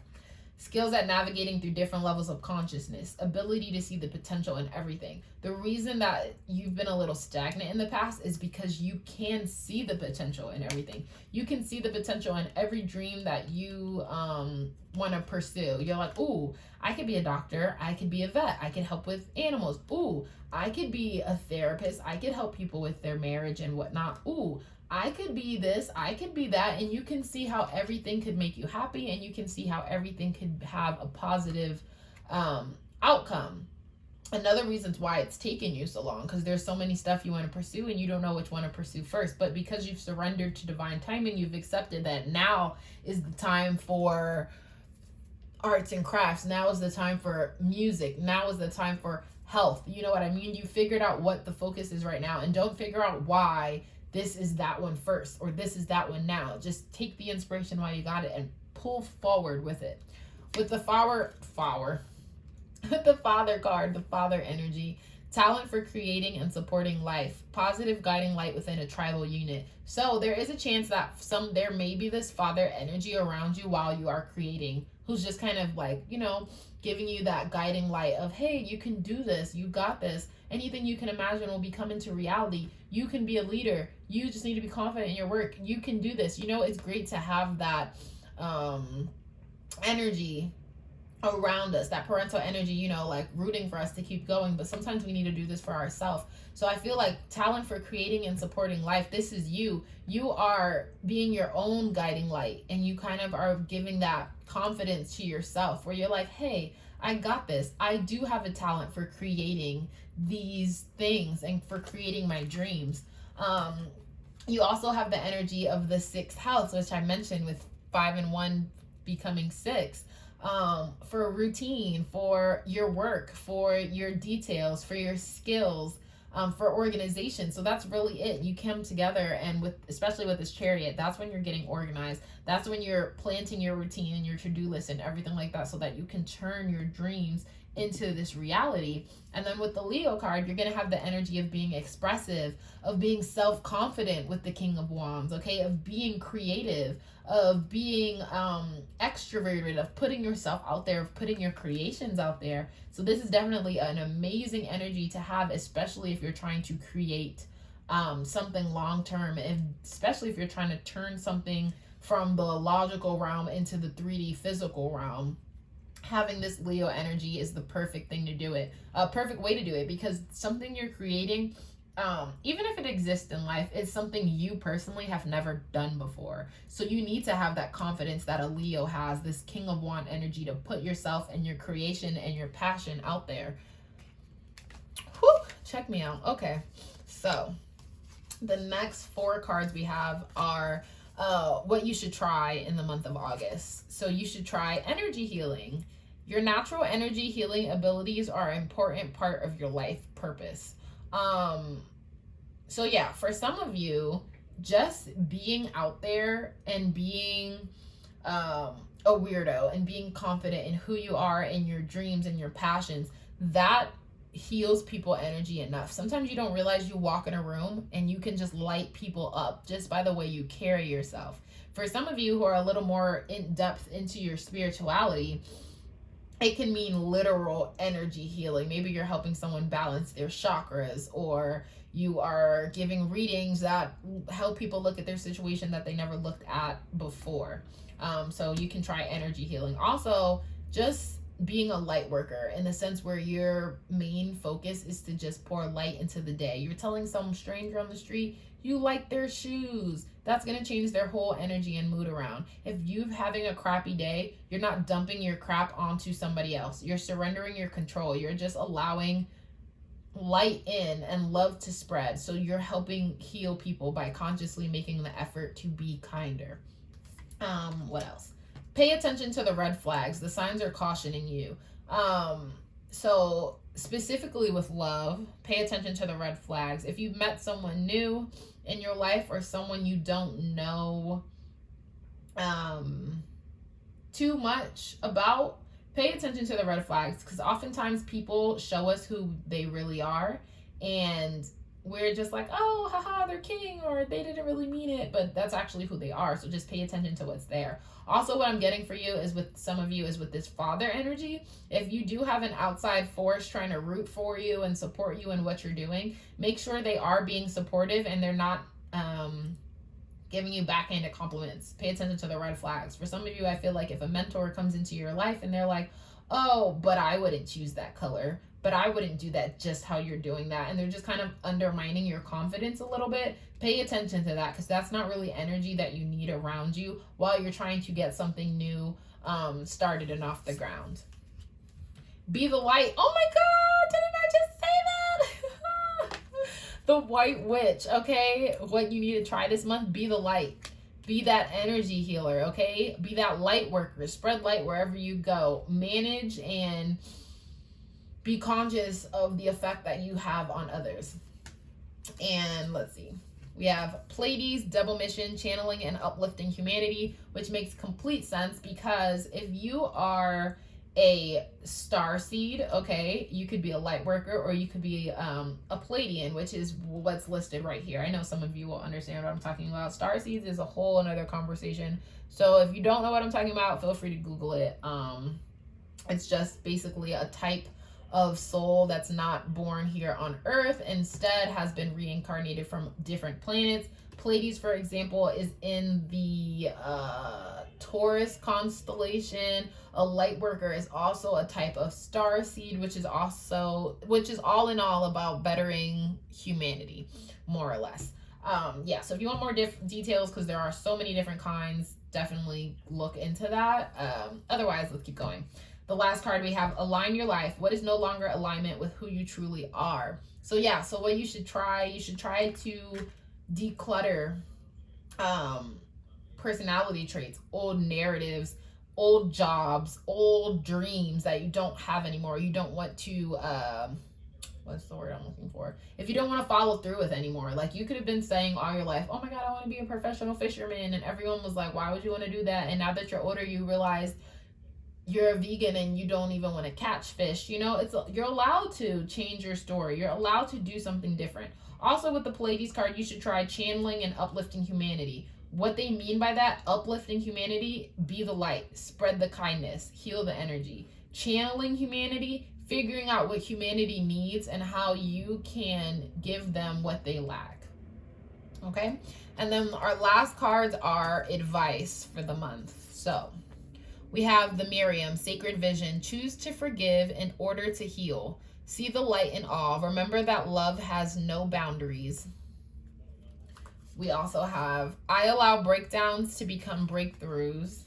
Skills at navigating through different levels of consciousness, ability to see the potential in everything. The reason that you've been a little stagnant in the past is because you can see the potential in everything. You can see the potential in every dream that you want to pursue. You're like, ooh, I could be a doctor. I could be a vet. I could help with animals. Ooh, I could be a therapist. I could help people with their marriage and whatnot. Ooh, I could be this, I could be that, and you can see how everything could make you happy, and you can see how everything could have a positive outcome. Another reason why it's taken you so long, because there's so many stuff you want to pursue and you don't know which one to pursue first. But because you've surrendered to divine timing, you've accepted that now is the time for arts and crafts. Now is the time for music. Now is the time for health. You know what I mean? You figured out what the focus is right now, and don't figure out why this is that one first or this is that one now. Just take the inspiration while you got it and pull forward with it. With the with the father card, the father energy, talent for creating and supporting life, positive guiding light within a tribal unit. So there is a chance that there may be this father energy around you while you are creating, who's just kind of like, you know, giving you that guiding light of, hey, you can do this, you got this. Anything you can imagine will become into reality. You can be a leader. You just need to be confident in your work. You can do this. You know, it's great to have that energy around us, that parental energy, you know, like rooting for us to keep going. But sometimes we need to do this for ourselves. So I feel like talent for creating and supporting life, this is you. You are being your own guiding light, and you kind of are giving that confidence to yourself where you're like, hey, I got this. I do have a talent for creating these things and for creating my dreams. You also have the energy of the 6th house, which I mentioned, with 5 and 1 becoming 6. For routine, for your work, for your details, for your skills, for organization. So that's really it. You come together, and especially with this Chariot, that's when you're getting organized. That's when you're planting your routine and your to-do list and everything like that, so that you can turn your dreams into this reality. And then with the Leo card, you're going to have the energy of being expressive, of being self-confident with the King of Wands, okay, of being creative, of being extroverted, of putting yourself out there, of putting your creations out there. So this is definitely an amazing energy to have, especially if you're trying to create something long-term, especially if you're trying to turn something from the logical realm into the 3D physical realm. Having this Leo energy is the perfect thing to do it, a perfect way to do it, because something you're creating, even if it exists in life, is something you personally have never done before. So you need to have that confidence that a Leo has, this King of Wand energy, to put yourself and your creation and your passion out there. Whew, check me out. Okay, so the next 4 cards we have are what you should try in the month of August. So you should try energy healing. Your natural energy healing abilities are an important part of your life purpose. So yeah, for some of you, just being out there and being a weirdo and being confident in who you are and your dreams and your passions, that heals people energy enough. Sometimes you don't realize you walk in a room and you can just light people up just by the way you carry yourself. For some of you who are a little more in depth into your spirituality, it can mean literal energy healing. Maybe you're helping someone balance their chakras, or You are giving readings that help people look at their situation that they never looked at before. So you can try energy healing. Also, just being a light worker in the sense where your main focus is to just pour light into the day. You're telling some stranger on the street you like their shoes. That's going to change their whole energy and mood around. If you're having a crappy day, you're not dumping your crap onto somebody else. You're surrendering your control. You're just allowing light in and love to spread. So you're helping heal people by consciously making the effort to be kinder. What else? Pay attention to the red flags. The signs are cautioning you. So specifically with love, pay attention to the red flags. If you've met someone new in your life or someone you don't know too much about, pay attention to the red flags, because oftentimes people show us who they really are and we're just like, oh, haha, they're kidding, or they didn't really mean it, but that's actually who they are. So just pay attention to what's there. Also, what I'm getting for you is with some of you is with this father energy. If you do have an outside force trying to root for you and support you in what you're doing, make sure they are being supportive and they're not giving you backhanded compliments. Pay attention to the red flags. For some of you, I feel like if a mentor comes into your life and they're like, oh, but I wouldn't choose that color, but I wouldn't do that just how you're doing that, and they're just kind of undermining your confidence a little bit, pay attention to that, because that's not really energy that you need around you while you're trying to get something new started and off the ground. Be the light. Oh my God, didn't I just say that? The White Witch, okay? What you need to try this month, be the light. Be that energy healer, okay? Be that light worker. Spread light wherever you go. Manage and be conscious of the effect that you have on others. And let's see. We have Pleiades, double mission, channeling and uplifting humanity, which makes complete sense because if you are a star seed, okay, you could be a light worker or you could be a Pleiadian, which is what's listed right here. I know some of you will understand what I'm talking about. Star seeds is a whole another conversation. So if you don't know what I'm talking about, feel free to Google it. It's just basically a type of soul that's not born here on Earth, instead has been reincarnated from different planets. Pleiades, for example, is in the Taurus constellation. A light worker is also a type of star seed, which is all in all about bettering humanity, more or less. Yeah, so if you want more details, because there are so many different kinds, definitely look into that. Otherwise, let's keep going. The last card we have, align your life. What is no longer alignment with who you truly are? So yeah, so what you should try to declutter personality traits, old narratives, old jobs, old dreams that you don't have anymore. You don't want to, what's the word I'm looking for? If you don't want to follow through with anymore, like you could have been saying all your life, oh my God, I want to be a professional fisherman. And everyone was like, why would you want to do that? And now that you're older, you realize you're a vegan and you don't even want to catch fish. You know, you're allowed to change your story. You're allowed to do something different. Also with the Pleiades card, you should try channeling and uplifting humanity. What they mean by that, uplifting humanity, be the light, spread the kindness, heal the energy. Channeling humanity, figuring out what humanity needs and how you can give them what they lack. Okay? And then our last cards are advice for the month. So we have the Miriam, Sacred Vision. Choose to forgive in order to heal. See the light in all. Remember that love has no boundaries. We also have, I allow breakdowns to become breakthroughs.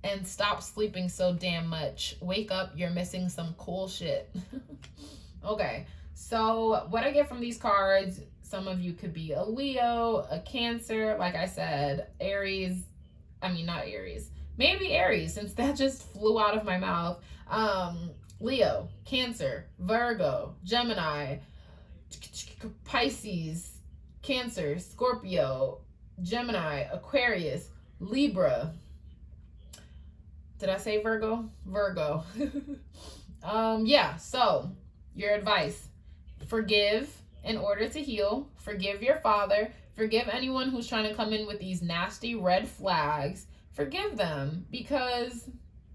And stop sleeping so damn much. Wake up, you're missing some cool shit. Okay, so what I get from these cards, some of you could be a Leo, a Cancer, like I said, Aries. Not Aries. Maybe Aries, since that just flew out of my mouth. Leo, Cancer, Virgo, Gemini, Pisces, Cancer, Scorpio, Gemini, Aquarius, Libra. Did I say Virgo? Virgo. Yeah, so your advice. Forgive in order to heal. Forgive your father. Forgive anyone who's trying to come in with these nasty red flags. Forgive them because,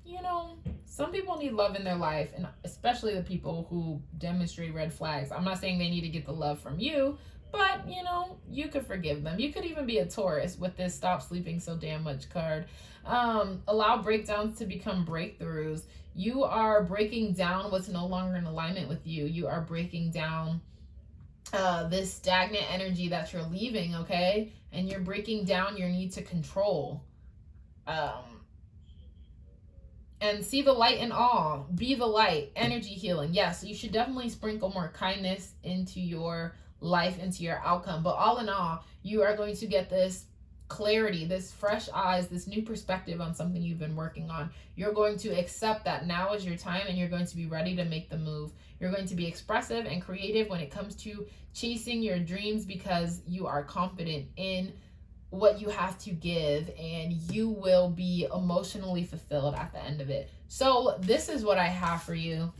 you know, some people need love in their life, and especially the people who demonstrate red flags. I'm not saying they need to get the love from you, But, you know, you could forgive them. You could even be a Taurus with this stop sleeping so damn much card. Allow breakdowns to become breakthroughs. You are breaking down what's no longer in alignment with you. You are breaking down this stagnant energy that you're leaving, okay? And you're breaking down your need to control. And see the light in all. Be the light. Energy healing. Yes, you should definitely sprinkle more kindness into your life, into your outcome. But all in all, you are going to get this clarity, this fresh eyes, this new perspective on something you've been working on. You're going to accept that now is your time and you're going to be ready to make the move. You're going to be expressive and creative when it comes to chasing your dreams because you are confident in what you have to give, and you will be emotionally fulfilled at the end of it. So this is what I have for you.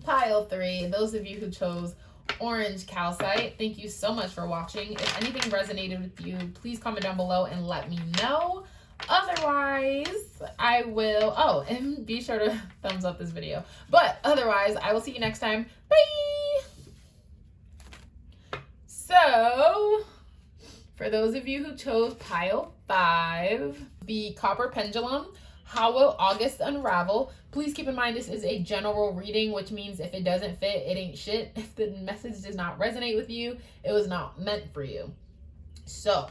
Pile 3, those of you who chose orange calcite, thank you so much for watching. If anything resonated with you, please comment down below and let me know. Otherwise, I will, oh, and be sure to thumbs up this video. But otherwise, I will see you next time. Bye! So, for those of you who chose pile 5, the copper pendulum, how will August unravel? Please keep in mind this is a general reading, which means if it doesn't fit, it ain't shit. If the message does not resonate with you, it was not meant for you. So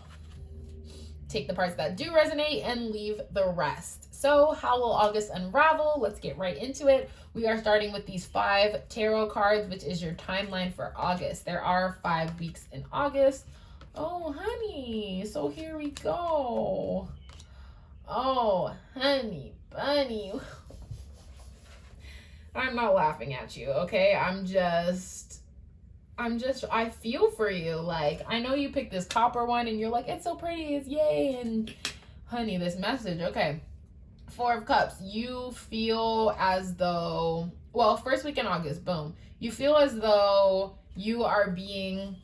take the parts that do resonate and leave the rest. So how will August unravel? Let's get right into it. We are starting with these 5 tarot cards, which is your timeline for August. There are 5 weeks in August. Oh, honey, so here we go. Oh, honey, bunny. I'm not laughing at you, okay? I feel for you. Like, I know you picked this copper one and you're like, it's so pretty, it's yay. And honey, this message, okay. 4 of Cups, you feel as though, well, first week in August, boom. You feel as though you are being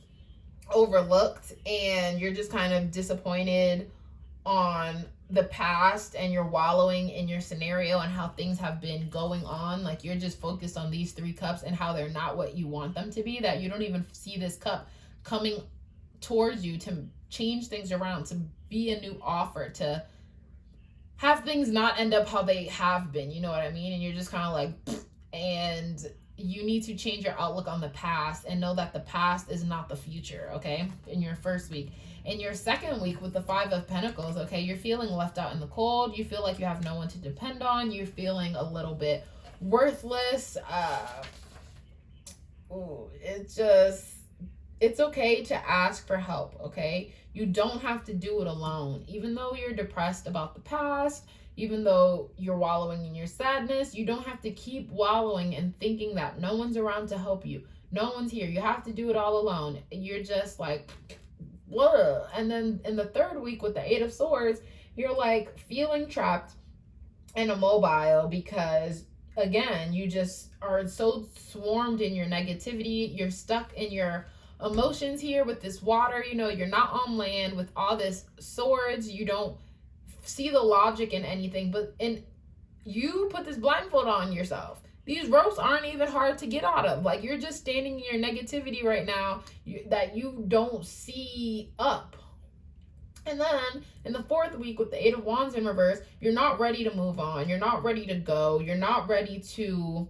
overlooked and you're just kind of disappointed on the past and you're wallowing in your scenario and how things have been going on. Like, you're just focused on these 3 cups and how they're not what you want them to be, that you don't even see this cup coming towards you to change things around, to be a new offer, to have things not end up how they have been, you know what I mean? And you're just kind of like, and you need to change your outlook on the past and know that the past is not the future, okay? In your first week. In your second week with the 5 of Pentacles, okay, you're feeling left out in the cold. You feel like you have no one to depend on. You're feeling a little bit worthless. It's okay to ask for help, okay? You don't have to do it alone. Even though you're depressed about the past, even though you're wallowing in your sadness, you don't have to keep wallowing and thinking that no one's around to help you. No one's here. You have to do it all alone. You're just like, whoa. And then in the 3rd week with the 8 of Swords, you're like feeling trapped and immobile because, again, you just are so swarmed in your negativity. You're stuck in your emotions here with this water. You know, you're not on land with all this swords. You don't see the logic in anything, and you put this blindfold on yourself. These ropes aren't even hard to get out of. Like, you're just standing in your negativity right now that you don't see up. And then in the 4th week with the 8 of Wands in reverse, you're not ready to move on. You're not ready to go. You're not ready to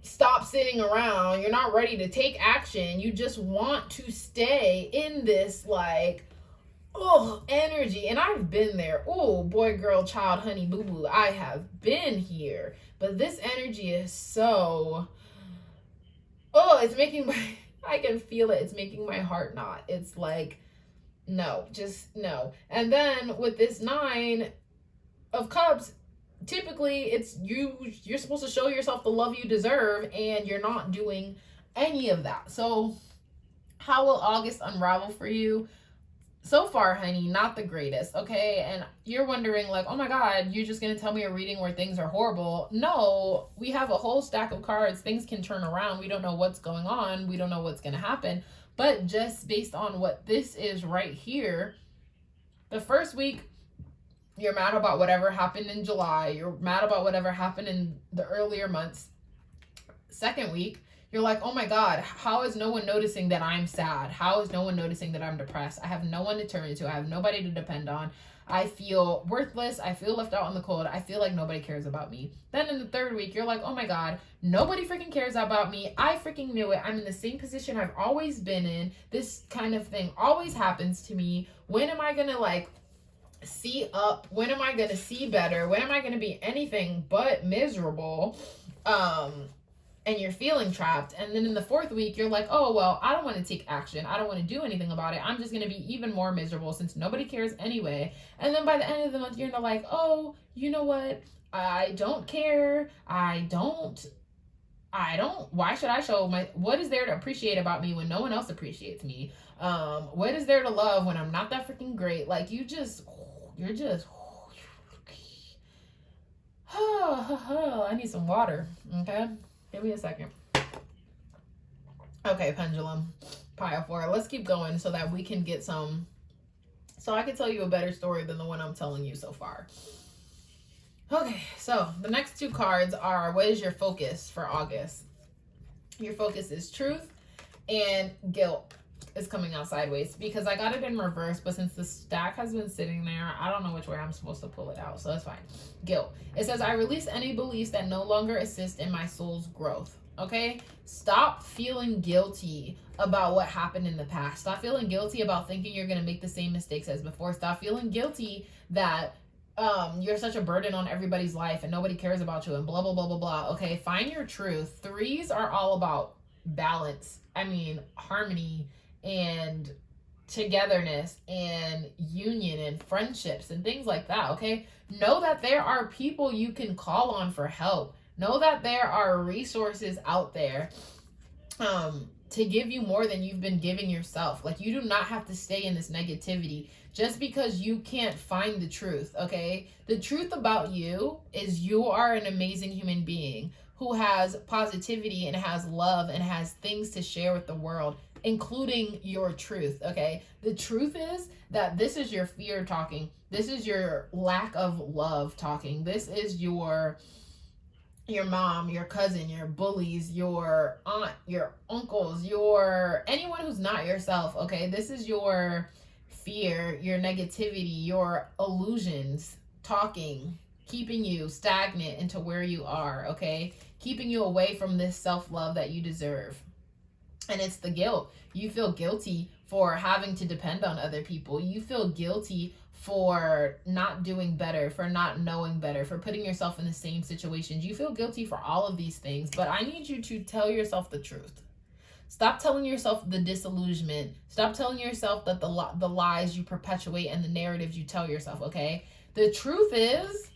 stop sitting around. You're not ready to take action. You just want to stay in this, like, oh, energy. And I've been there. Oh, boy, girl, child, honey, boo boo. I have been here. But this energy is so, oh, it's making my, I can feel it. It's making my heart knot. It's like, no, just no. And then with this 9 of Cups, typically it's you're supposed to show yourself the love you deserve, and you're not doing any of that. So how will August unravel for you? So far, honey, not the greatest, okay? And you're wondering, like, oh my God, you're just going to tell me a reading where things are horrible. No, we have a whole stack of cards. Things can turn around. We don't know what's going on. We don't know what's going to happen. But just based on what this is right here, the first week, you're mad about whatever happened in July. You're mad about whatever happened in the earlier months. Second week, You're like, oh my God, how is no one noticing that I'm sad? How is no one noticing that I'm depressed? I have no one to turn to. I have nobody to depend on. I feel worthless. I feel left out in the cold. I feel like nobody cares about me. Then in the third week, you're like, oh my God, nobody freaking cares about me. I freaking knew it. I'm in the same position I've always been in. This kind of thing always happens to me. When am I going to like see up? When am I going to see better? When am I going to be anything but miserable? And you're feeling trapped. And then in the fourth week, you're like, oh, well, I don't want to take action. I don't want to do anything about it. I'm just going to be even more miserable since nobody cares anyway. And then by the end of the month, you're like, oh, you know what? I don't care. I don't. Why should I show what is there to appreciate about me when no one else appreciates me? What is there to love when I'm not that freaking great? Like you're just, I need some water. Okay. Give me a second. Okay, Pendulum, pile 4. Let's keep going so that we can get some, so I can tell you a better story than the one I'm telling you so far. Okay, so the next 2 cards are, what is your focus for August? Your focus is truth and guilt is coming out sideways because I got it in reverse, but since the stack has been sitting there, I don't know which way I'm supposed to pull it out, so it's fine. Guilt. It says, I release any beliefs that no longer assist in my soul's growth. Okay? Stop feeling guilty about what happened in the past. Stop feeling guilty about thinking you're going to make the same mistakes as before. Stop feeling guilty that you're such a burden on everybody's life and nobody cares about you and blah, blah, blah, blah, blah. Okay? Find your truth. 3s are all about balance. I mean, harmony and togetherness and union and friendships and things like that. Okay, know that there are people you can call on for help. Know that there are resources out there to give you more than you've been giving yourself. Like, you do not have to stay in this negativity just because you can't find the truth. Okay, the truth about you is you are an amazing human being who has positivity and has love and has things to share with the world, including your truth. Okay, the truth is that this is your fear talking. This is your lack of love talking. This is your mom, your cousin, your bullies, your aunt, your uncles, your anyone who's not yourself. Okay, this is your fear, your negativity, your illusions talking, keeping you stagnant into where you are. Okay, keeping you away from this self-love that you deserve. And it's the guilt. You feel guilty for having to depend on other people. You feel guilty for not doing better, for not knowing better, for putting yourself in the same situations. You feel guilty for all of these things, but I need you to tell yourself the truth. Stop telling yourself the disillusionment. Stop telling yourself that the lies you perpetuate and the narratives you tell yourself, okay? The truth is,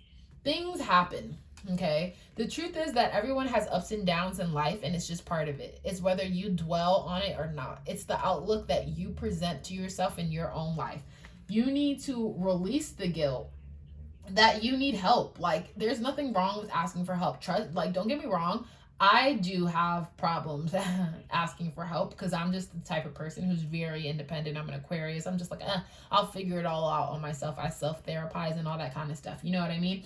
things happen. Okay, the truth is that everyone has ups and downs in life, and it's just part of it. It's whether you dwell on it or not. It's the outlook that you present to yourself in your own life. You need to release the guilt that you need help. Like, there's nothing wrong with asking for help. Trust, like, don't get me wrong, I do have problems asking for help because I'm just the type of person who's very independent. I'm an Aquarius. I'm just like, I'll figure it all out on myself. I self-therapize and all that kind of stuff. You know what I mean?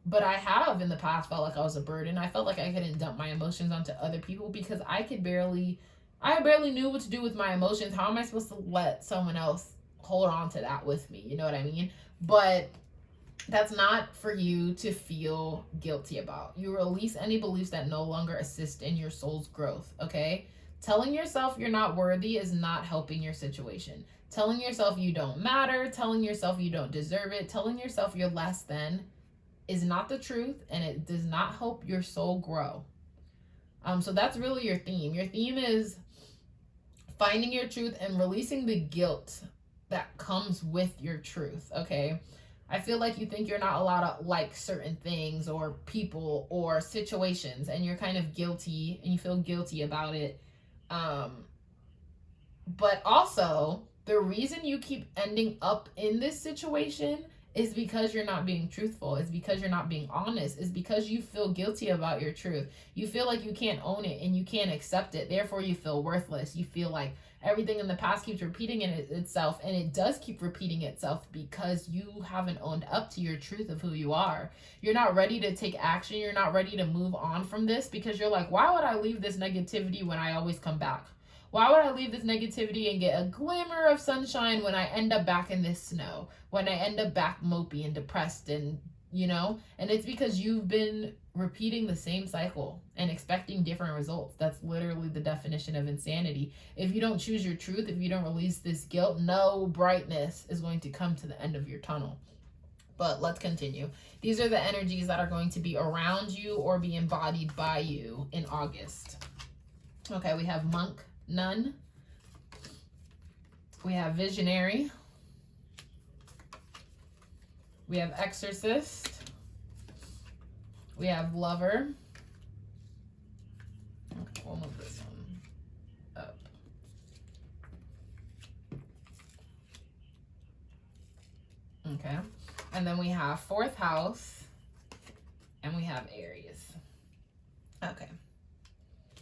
But I have in the past felt like I was a burden. I felt like I couldn't dump my emotions onto other people because I barely knew what to do with my emotions. How am I supposed to let someone else hold on to that with me? You know what I mean? But that's not for you to feel guilty about. You release any beliefs that no longer assist in your soul's growth, okay? Telling yourself you're not worthy is not helping your situation. Telling yourself you don't matter, telling yourself you don't deserve it, telling yourself you're less than is not the truth, and it does not help your soul grow. So that's really your theme. Your theme is finding your truth and releasing the guilt that comes with your truth, okay? I feel like you think you're not allowed to like certain things or people or situations, and you're kind of guilty and you feel guilty about it. But also, the reason you keep ending up in this situation It's because you're not being truthful. It's because you're not being honest. It's because you feel guilty about your truth. You feel like you can't own it and you can't accept it. Therefore, you feel worthless. You feel like everything in the past keeps repeating itself, and it does keep repeating itself because you haven't owned up to your truth of who you are. You're not ready to take action. You're not ready to move on from this because you're like, why would I leave this negativity when I always come back? Why would I leave this negativity and get a glimmer of sunshine when I end up back in this snow? When I end up back mopey and depressed and, and it's because you've been repeating the same cycle and expecting different results. That's literally the definition of insanity. If you don't choose your truth, if you don't release this guilt, no brightness is going to come to the end of your tunnel. But let's continue. These are the energies that are going to be around you or be embodied by you in August. Okay, we have monk, nun. We have visionary. We have exorcist. We have lover. Okay, we'll move this one up. Okay, and then we have fourth house, and we have Aries. Okay.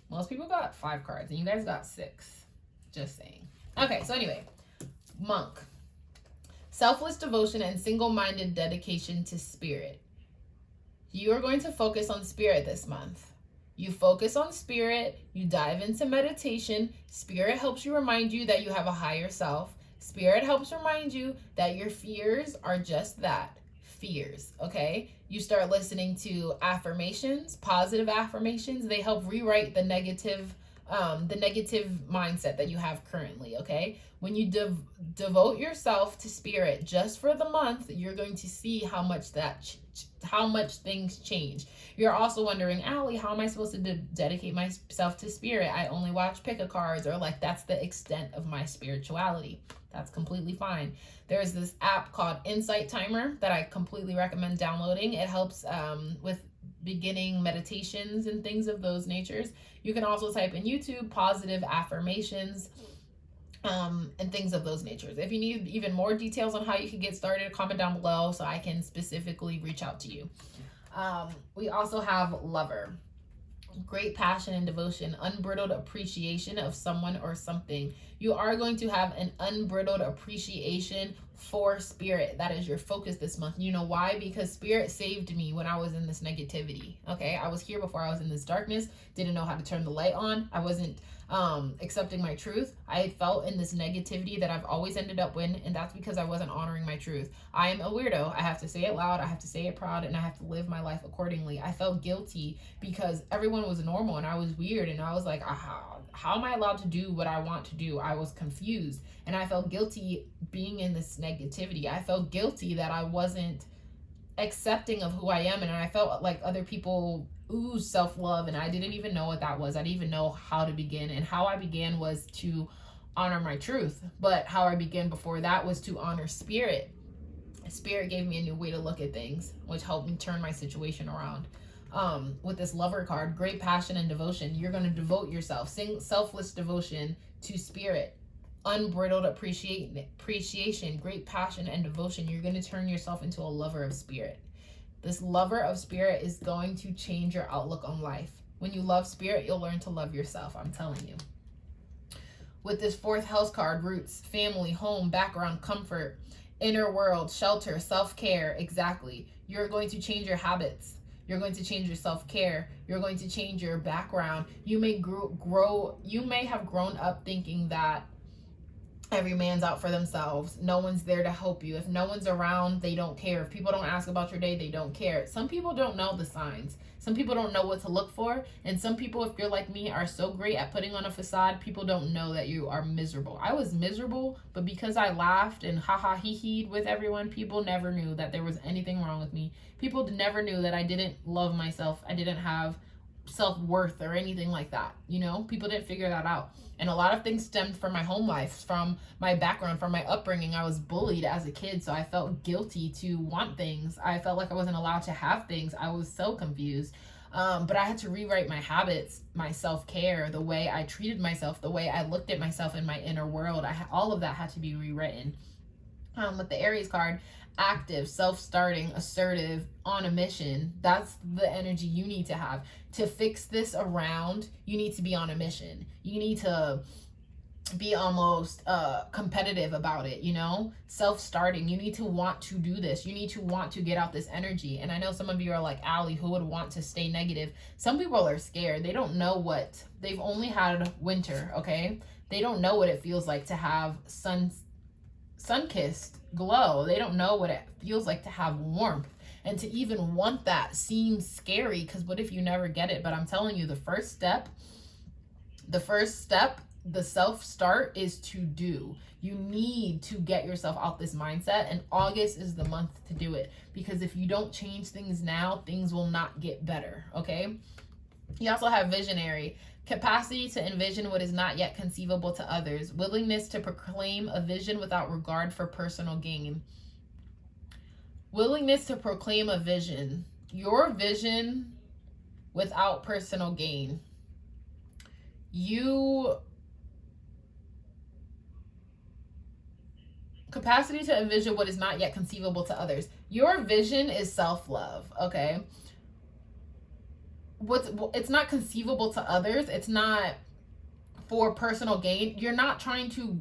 Most people got 5 cards, and you guys got 6. Just saying. Okay, so anyway, monk. Selfless devotion and single-minded dedication to spirit. You are going to focus on spirit this month. You focus on spirit. You dive into meditation. Spirit helps you remind you that you have a higher self. Spirit helps remind you that your fears are just that. Fears, okay? You start listening to affirmations, positive affirmations. They help rewrite the negative mindset that you have currently, okay? When you devote yourself to spirit just for the month, you're going to see how much things change. You're also wondering, Allie, how am I supposed to dedicate myself to spirit? I only watch pick a cards, or like that's the extent of my spirituality. That's completely fine. There's this app called Insight Timer that I completely recommend downloading. It helps with beginning meditations and things of those natures. You can also type in YouTube positive affirmations and things of those natures. If you need even more details on how you can get started, comment down below so I can specifically reach out to you. We also have lover. Great passion and devotion, unbridled appreciation of someone or something. You are going to have an unbridled appreciation for spirit. That is your focus this month. You know why? Because spirit saved me when I was in this negativity. Okay, I was here before I was in this darkness, didn't know how to turn the light on. I wasn't accepting my truth. I felt in this negativity that I've always ended up in, and that's because I wasn't honoring my truth. I am a weirdo. I have to say it loud, I have to say it proud, and I have to live my life accordingly. I felt guilty because everyone was normal and I was weird, and I was like, how am I allowed to do what I want to do? I was confused, and I felt guilty being in this negativity. I felt guilty that I wasn't accepting of who I am, and I felt like other people ooze self-love, and I didn't even know what that was. I didn't even know how to begin, and how I began was to honor my truth. But how I began before that was to honor spirit. Spirit gave me a new way to look at things, which helped me turn my situation around. With this lover card, great passion and devotion. You're going to devote yourself, selfless devotion to spirit, unbridled appreciation, great passion and devotion. You're going to turn yourself into a lover of spirit. This lover of spirit is going to change your outlook on life. When you love spirit, you'll learn to love yourself. I'm telling you. With this fourth house card, roots, family, home, background, comfort, inner world, shelter, self-care. Exactly. You're going to change your habits. You're going to change your self-care. You're going to change your background. You may you may have grown up thinking that every man's out for themselves. No one's there to help you. If no one's around, they don't care. If people don't ask about your day, they don't care. Some people don't know the signs. Some people don't know what to look for. And some people, if you're like me, are so great at putting on a facade, people don't know that you are miserable. I was miserable, but because I laughed and ha-ha hee-heed with everyone, people never knew that there was anything wrong with me. People never knew that I didn't love myself. I didn't have self-worth or anything like that. People didn't figure that out. And a lot of things stemmed from my home life, from my background, from my upbringing. I was bullied as a kid, so I felt guilty to want things. I felt like I wasn't allowed to have things. I was so confused. But I had to rewrite my habits, my self-care, the way I treated myself, the way I looked at myself in my inner world. All of that had to be rewritten. With the Aries card, active, self-starting, assertive, on a mission. That's the energy you need to have. To fix this around, you need to be on a mission. You need to be almost competitive about it, you know, self-starting. You need to want to do this. You need to want to get out this energy. And I know some of you are like, Allie, who would want to stay negative? Some people are scared. They don't know what, they've only had winter, okay? They don't know what it feels like to have sun-kissed glow. They don't know what it feels like to have warmth. And to even want that seems scary, because what if you never get it? But I'm telling you, the first step, the self-start is to do. You need to get yourself out this mindset, and August is the month to do it, because if you don't change things now, things will not get better, okay? You also have visionary. Capacity to envision what is not yet conceivable to others. Willingness to proclaim a vision without regard for personal gain. Willingness to proclaim a vision. Your vision without personal gain. Capacity to envision what is not yet conceivable to others. Your vision is self-love, okay? It's not conceivable to others. It's not for personal gain. You're not trying to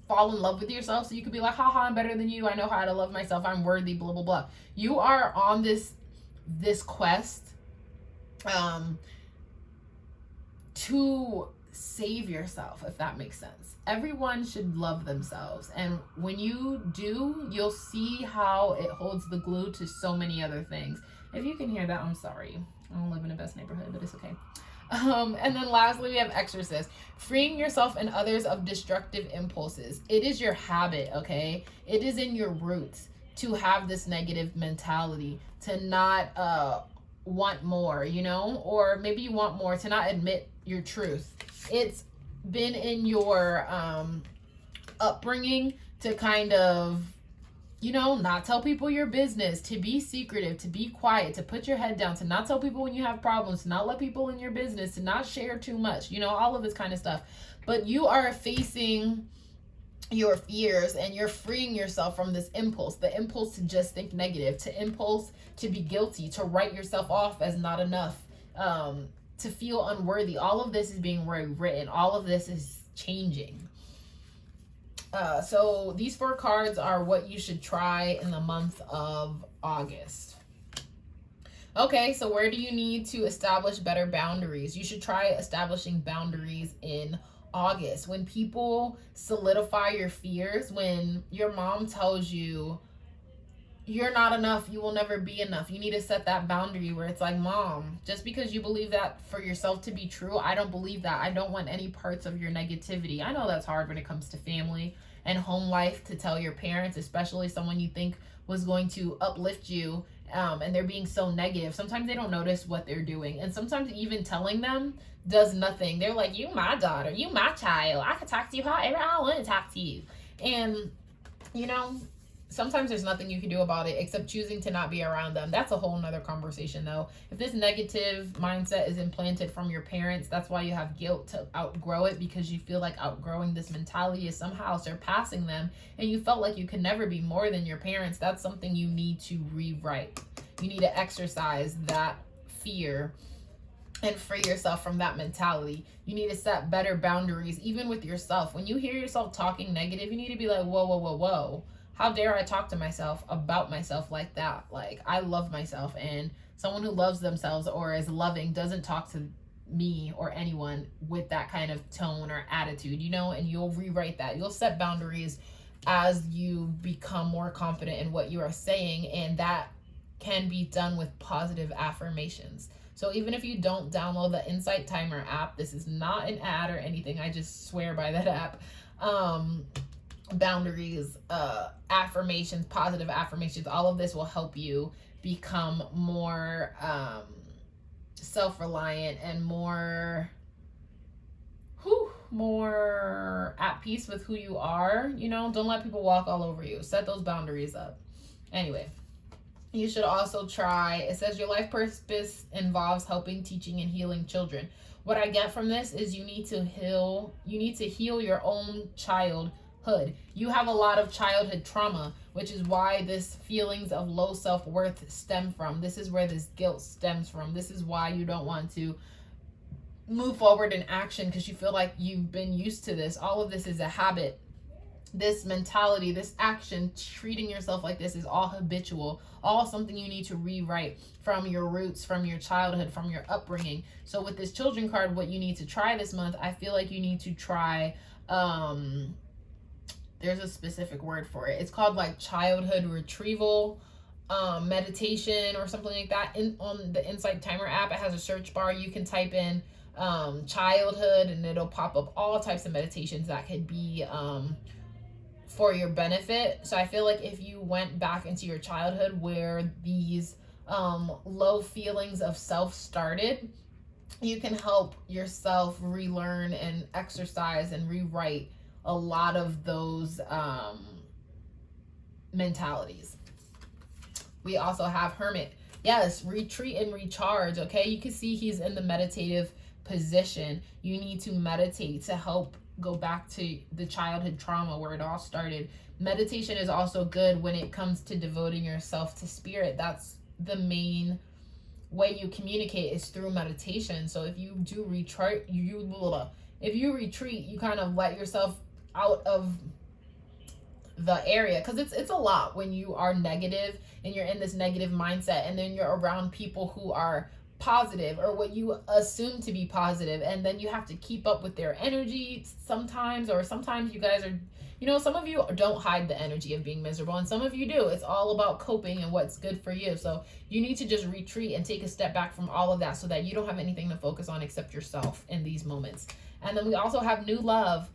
fall in love with yourself so you could be like, haha, I'm better than you. I know how to love myself. I'm worthy, blah, blah, blah. You are on this quest to save yourself, if that makes sense. Everyone should love themselves, and when you do, you'll see how it holds the glue to so many other things. If you can hear that, I'm sorry. I don't live in the best neighborhood, but it's okay. And then lastly, we have exorcist. Freeing yourself and others of destructive impulses. It is your habit, okay? It is in your roots to have this negative mentality, to not want more, you know? Or maybe you want more, to not admit your truth. It's been in your upbringing to kind of, you know, not tell people your business, to be secretive, to be quiet, to put your head down, to not tell people when you have problems, to not let people in your business, to not share too much, you know, all of this kind of stuff. But you are facing your fears and you're freeing yourself from this impulse, the impulse to just think negative, to impulse to be guilty, to write yourself off as not enough, to feel unworthy. All of this is being rewritten. All of this is changing. So these 4 cards are what you should try in the month of August. Okay, so where do you need to establish better boundaries? You should try establishing boundaries in August. When people solidify your fears, when your mom tells you you're not enough, you will never be enough, you need to set that boundary where it's like, Mom, just because you believe that for yourself to be true, I don't believe that. I don't want any parts of your negativity. I know that's hard when it comes to family and home life, to tell your parents, especially someone you think was going to uplift you, and they're being so negative. Sometimes they don't notice what they're doing, and sometimes even telling them does nothing. They're like, you my daughter, you my child, I can talk to you however I want to talk to you. And you know, sometimes there's nothing you can do about it except choosing to not be around them. That's a whole nother conversation though. If this negative mindset is implanted from your parents, that's why you have guilt to outgrow it, because you feel like outgrowing this mentality is somehow surpassing them, and you felt like you could never be more than your parents. That's something you need to rewrite. You need to exercise that fear and free yourself from that mentality. You need to set better boundaries, even with yourself. When you hear yourself talking negative, you need to be like, whoa, whoa, whoa, whoa. How dare I talk to myself about myself like that? Like, I love myself, and someone who loves themselves or is loving doesn't talk to me or anyone with that kind of tone or attitude, you know? And you'll rewrite that. You'll set boundaries as you become more confident in what you are saying, and that can be done with positive affirmations. So even if you don't download the Insight Timer app, this is not an ad or anything, I just swear by that app. Boundaries, affirmations, positive affirmations, all of this will help you become more self-reliant and more at peace with who you are. You know, don't let people walk all over you. Set those boundaries up. Anyway, you should also try, it says your life purpose involves helping, teaching, and healing children. What I get from this is you need to heal your own childhood You have a lot of childhood trauma, which is why this feelings of low self-worth stem from. This is where this guilt stems from. This is why you don't want to move forward in action, because you feel like you've been used to this. All of this is a habit. This mentality, this action, treating yourself like this is all habitual, all something you need to rewrite from your roots, from your childhood, from your upbringing. So with this children card, what you need to try this month, I feel like you need to try, there's a specific word for it. It's called like childhood retrieval meditation or something like that. On the Insight Timer app, it has a search bar. You can type in childhood and it'll pop up all types of meditations that could be for your benefit. So I feel like if you went back into your childhood where these low feelings of self started, you can help yourself relearn and exercise and rewrite a lot of those mentalities. We also have Hermit. Yes, retreat and recharge. Okay, you can see he's in the meditative position. You need to meditate to help go back to the childhood trauma where it all started. Meditation is also good when it comes to devoting yourself to spirit. That's the main way you communicate, is through meditation. So if you do retreat, you kind of let yourself out of the area, because it's a lot when you are negative and you're in this negative mindset, and then you're around people who are positive, or what you assume to be positive, and then you have to keep up with their energy sometimes. Or sometimes you guys are, some of you don't hide the energy of being miserable, and some of you do. It's all about coping and what's good for you. So you need to just retreat and take a step back from all of that, so that you don't have anything to focus on except yourself in these moments. And then we also have new love.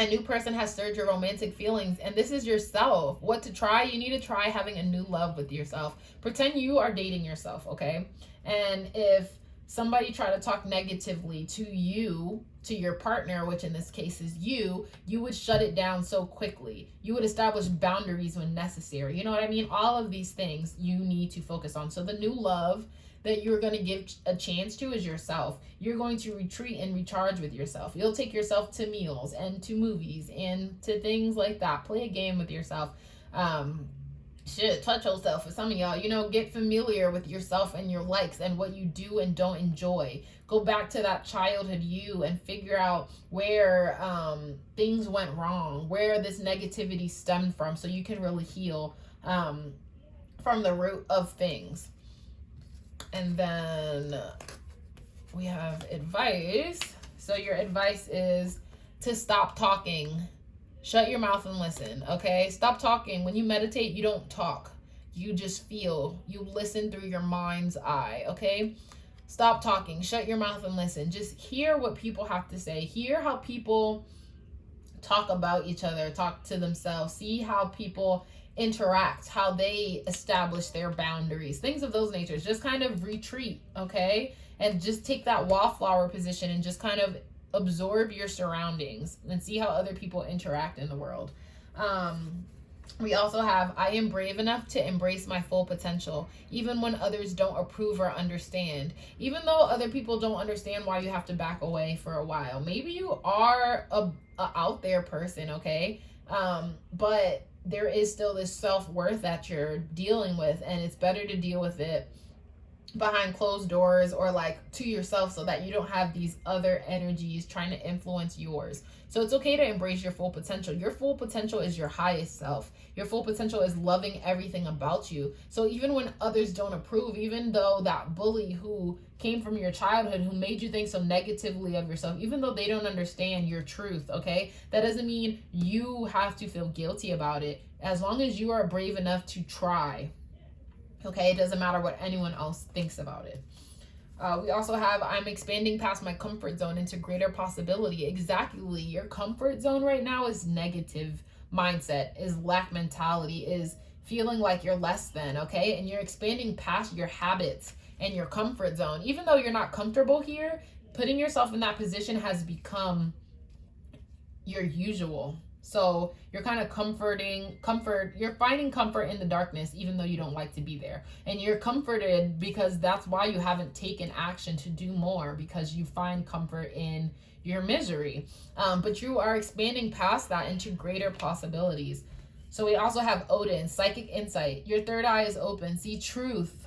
A new person has stirred your romantic feelings, and this is yourself. What to try? You need to try having a new love with yourself. Pretend you are dating yourself, okay? And if somebody try to talk negatively to you, to your partner, which in this case is you would shut it down so quickly. You would establish boundaries when necessary. You know what I mean? All of these things you need to focus on. So the new love that you're going to give a chance to is yourself. You're going to retreat and recharge with yourself. You'll take yourself to meals and to movies and to things like that. Play a game with yourself. Touch yourself. For some of y'all, get familiar with yourself and your likes and what you do and don't enjoy. Go back to that childhood you and figure out where things went wrong, where this negativity stemmed from, so you can really heal from the root of things. And then we have advice. So your advice is to stop talking. Shut your mouth and listen, okay? Stop talking. When you meditate, you don't talk. You just feel. You listen through your mind's eye, okay? Stop talking. Shut your mouth and listen. Just hear what people have to say. Hear how people talk about each other, talk to themselves. See how people interact, how they establish their boundaries, things of those natures. Just kind of retreat, okay? And just take that wallflower position and just kind of absorb your surroundings and see how other people interact in the world. We also have, I am brave enough to embrace my full potential, even when others don't approve or understand. Even though other people don't understand why you have to back away for a while. Maybe you are a out there person, okay? But there is still this self-worth that you're dealing with, and it's better to deal with it behind closed doors or like to yourself, so that you don't have these other energies trying to influence yours. So it's okay to embrace your full potential. Your full potential is your highest self. Your full potential is loving everything about you. So even when others don't approve, even though that bully who came from your childhood, who made you think so negatively of yourself, even though they don't understand your truth, okay, that doesn't mean you have to feel guilty about it. As long as you are brave enough to try, okay, it doesn't matter what anyone else thinks about it. We also have, I'm expanding past my comfort zone into greater possibility. Exactly. Your comfort zone right now is negative mindset, is lack mentality, is feeling like you're less than, okay? And you're expanding past your habits and your comfort zone. Even though you're not comfortable here, putting yourself in that position has become your usual. So you're kind of you're finding comfort in the darkness, even though you don't like to be there. And you're comforted because that's why you haven't taken action to do more, because you find comfort in your misery. But you are expanding past that into greater possibilities. So we also have Odin, psychic insight. Your third eye is open. See truth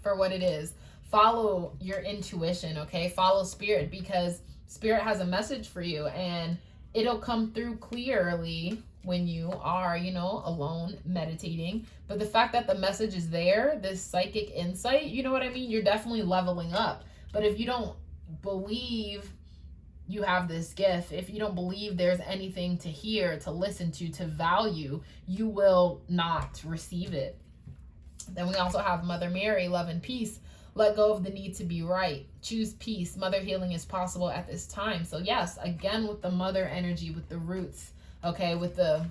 for what it is. Follow your intuition, okay? Follow spirit, because spirit has a message for you, and it'll come through clearly when you are, alone meditating. But the fact that the message is there, this psychic insight, you know what I mean? You're definitely leveling up. But if you don't believe you have this gift, if you don't believe there's anything to hear, to listen to value, you will not receive it. Then we also have Mother Mary, love and peace. Let go of the need to be right. Choose peace. Mother healing is possible at this time. So yes, again, with the mother energy, with the roots, okay, with the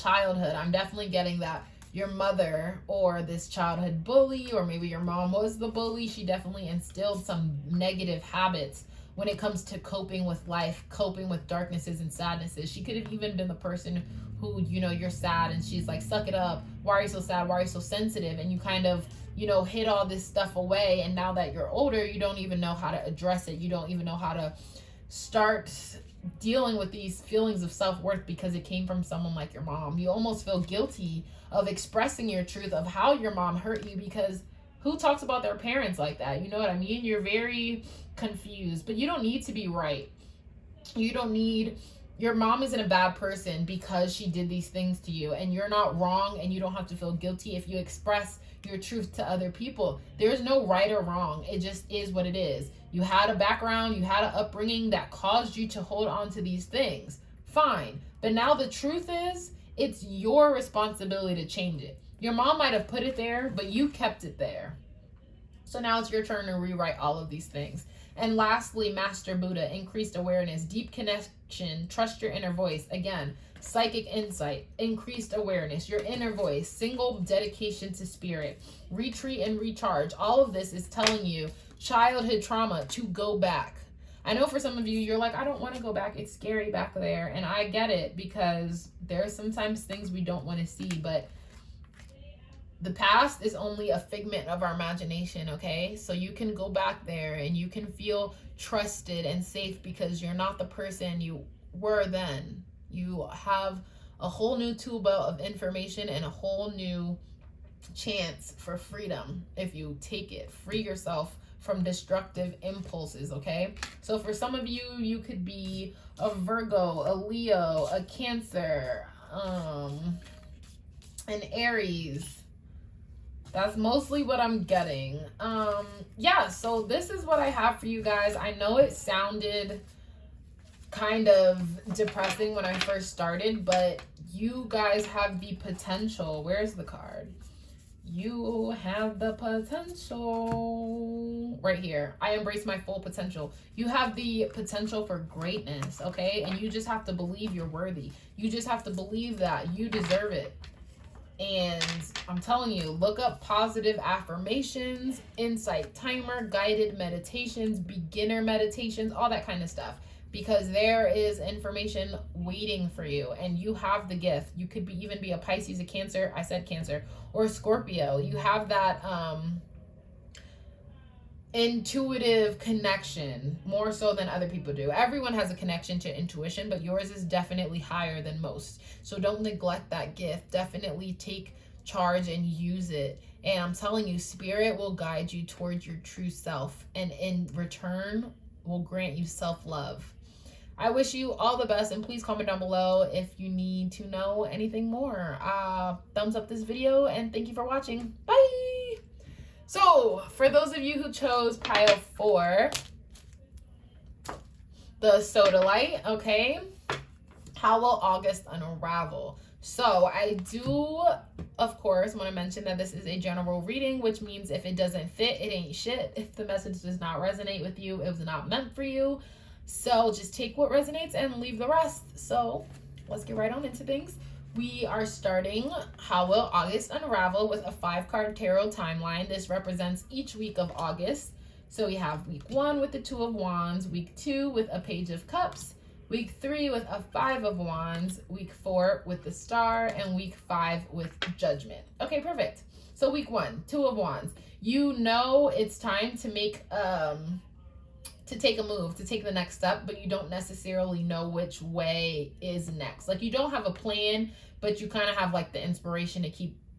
childhood, I'm definitely getting that your mother or this childhood bully, or maybe your mom was the bully, she definitely instilled some negative habits when it comes to coping with life, coping with darknesses and sadnesses. She could have even been the person who, you're sad and she's like, suck it up. Why are you so sad? Why are you so sensitive? And you kind of, hid all this stuff away. And now that you're older, you don't even know how to address it. You don't even know how to start dealing with these feelings of self-worth because it came from someone like your mom. You almost feel guilty of expressing your truth of how your mom hurt you, because who talks about their parents like that? You know what I mean? You're very confused, but you don't need to be right. Your mom isn't a bad person because she did these things to you, and you're not wrong, and you don't have to feel guilty if you express your truth to other people. There's no right or wrong. It just is what it is. You had a background, you had an upbringing that caused you to hold on to these things. Fine. But now the truth is, it's your responsibility to change it. Your mom might have put it there, but you kept it there. So now it's your turn to rewrite all of these things. And lastly, Master Buddha, increased awareness, deep connection, trust your inner voice. Again, psychic insight, increased awareness, your inner voice, single dedication to spirit, retreat and recharge. All of this is telling you childhood trauma to go back. I know for some of you, you're like, I don't want to go back. It's scary back there. And I get it, because there's sometimes things we don't want to see, but the past is only a figment of our imagination, okay? So you can go back there and you can feel trusted and safe because you're not the person you were then. You have a whole new tool belt of information and a whole new chance for freedom if you take it. Free yourself from destructive impulses, okay? So for some of you, you could be a Virgo, a Leo, a Cancer, an Aries. That's mostly what I'm getting. Yeah, so this is what I have for you guys. I know it sounded kind of depressing when I first started, but you guys have the potential. Where's the card? You have the potential right here. I embrace my full potential. You have the potential for greatness, okay? And you just have to believe you're worthy. You just have to believe that you deserve it. And I'm telling you, look up positive affirmations, insight timer, guided meditations, beginner meditations, all that kind of stuff, because there is information waiting for you, and you have the gift. You could even be a Pisces, a Cancer, I said Cancer, or a Scorpio. You have that intuitive connection more so than other people do. Everyone has a connection to intuition, but yours is definitely higher than most. So don't neglect that gift. Definitely take charge and use it. And I'm telling you, spirit will guide you towards your true self, and in return will grant you self-love. I wish you all the best, and please comment down below if you need to know anything more. Thumbs up this video, and thank you for watching. Bye! So, for those of you who chose pile 4, the Sodalite, okay, how will August unravel? So, I do, of course, want to mention that this is a general reading, which means if it doesn't fit, it ain't shit. If the message does not resonate with you, it was not meant for you. So, just take what resonates and leave the rest. So, let's get right on into things. We are starting How Will August Unravel with a 5-card tarot timeline. This represents each week of August. So we have week 1 with the 2 of Wands, week 2 with a Page of Cups, Week 3 with a 5 of Wands, week 4 with the Star, and week 5 with Judgment. Okay, perfect. So week 1, 2 of Wands. You know it's time to make to take a move, to take the next step, but you don't necessarily know which way is next. Like, you don't have a plan, but you kind of have like the inspiration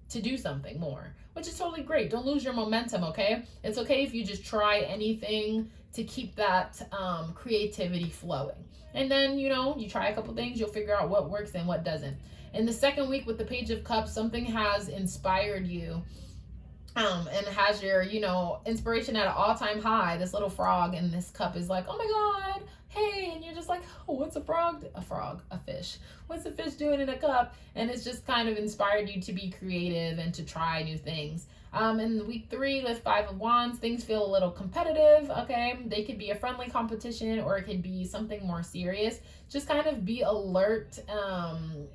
to do something more, which is totally great. Don't lose your momentum, okay? It's okay if you just try anything to keep that creativity flowing. And then, you know, you try a couple things, you'll figure out what works and what doesn't. In the second week with the Page of Cups, something has inspired you and has your, you know, inspiration at an all-time high. This little frog in this cup is like, oh my God, hey, and you're just like, oh, what's a frog? A fish. What's a fish doing in a cup? And it's just kind of inspired you to be creative and to try new things. In week 3 with 5 of Wands, things feel a little competitive, okay? They could be a friendly competition or it could be something more serious. Just kind of be alert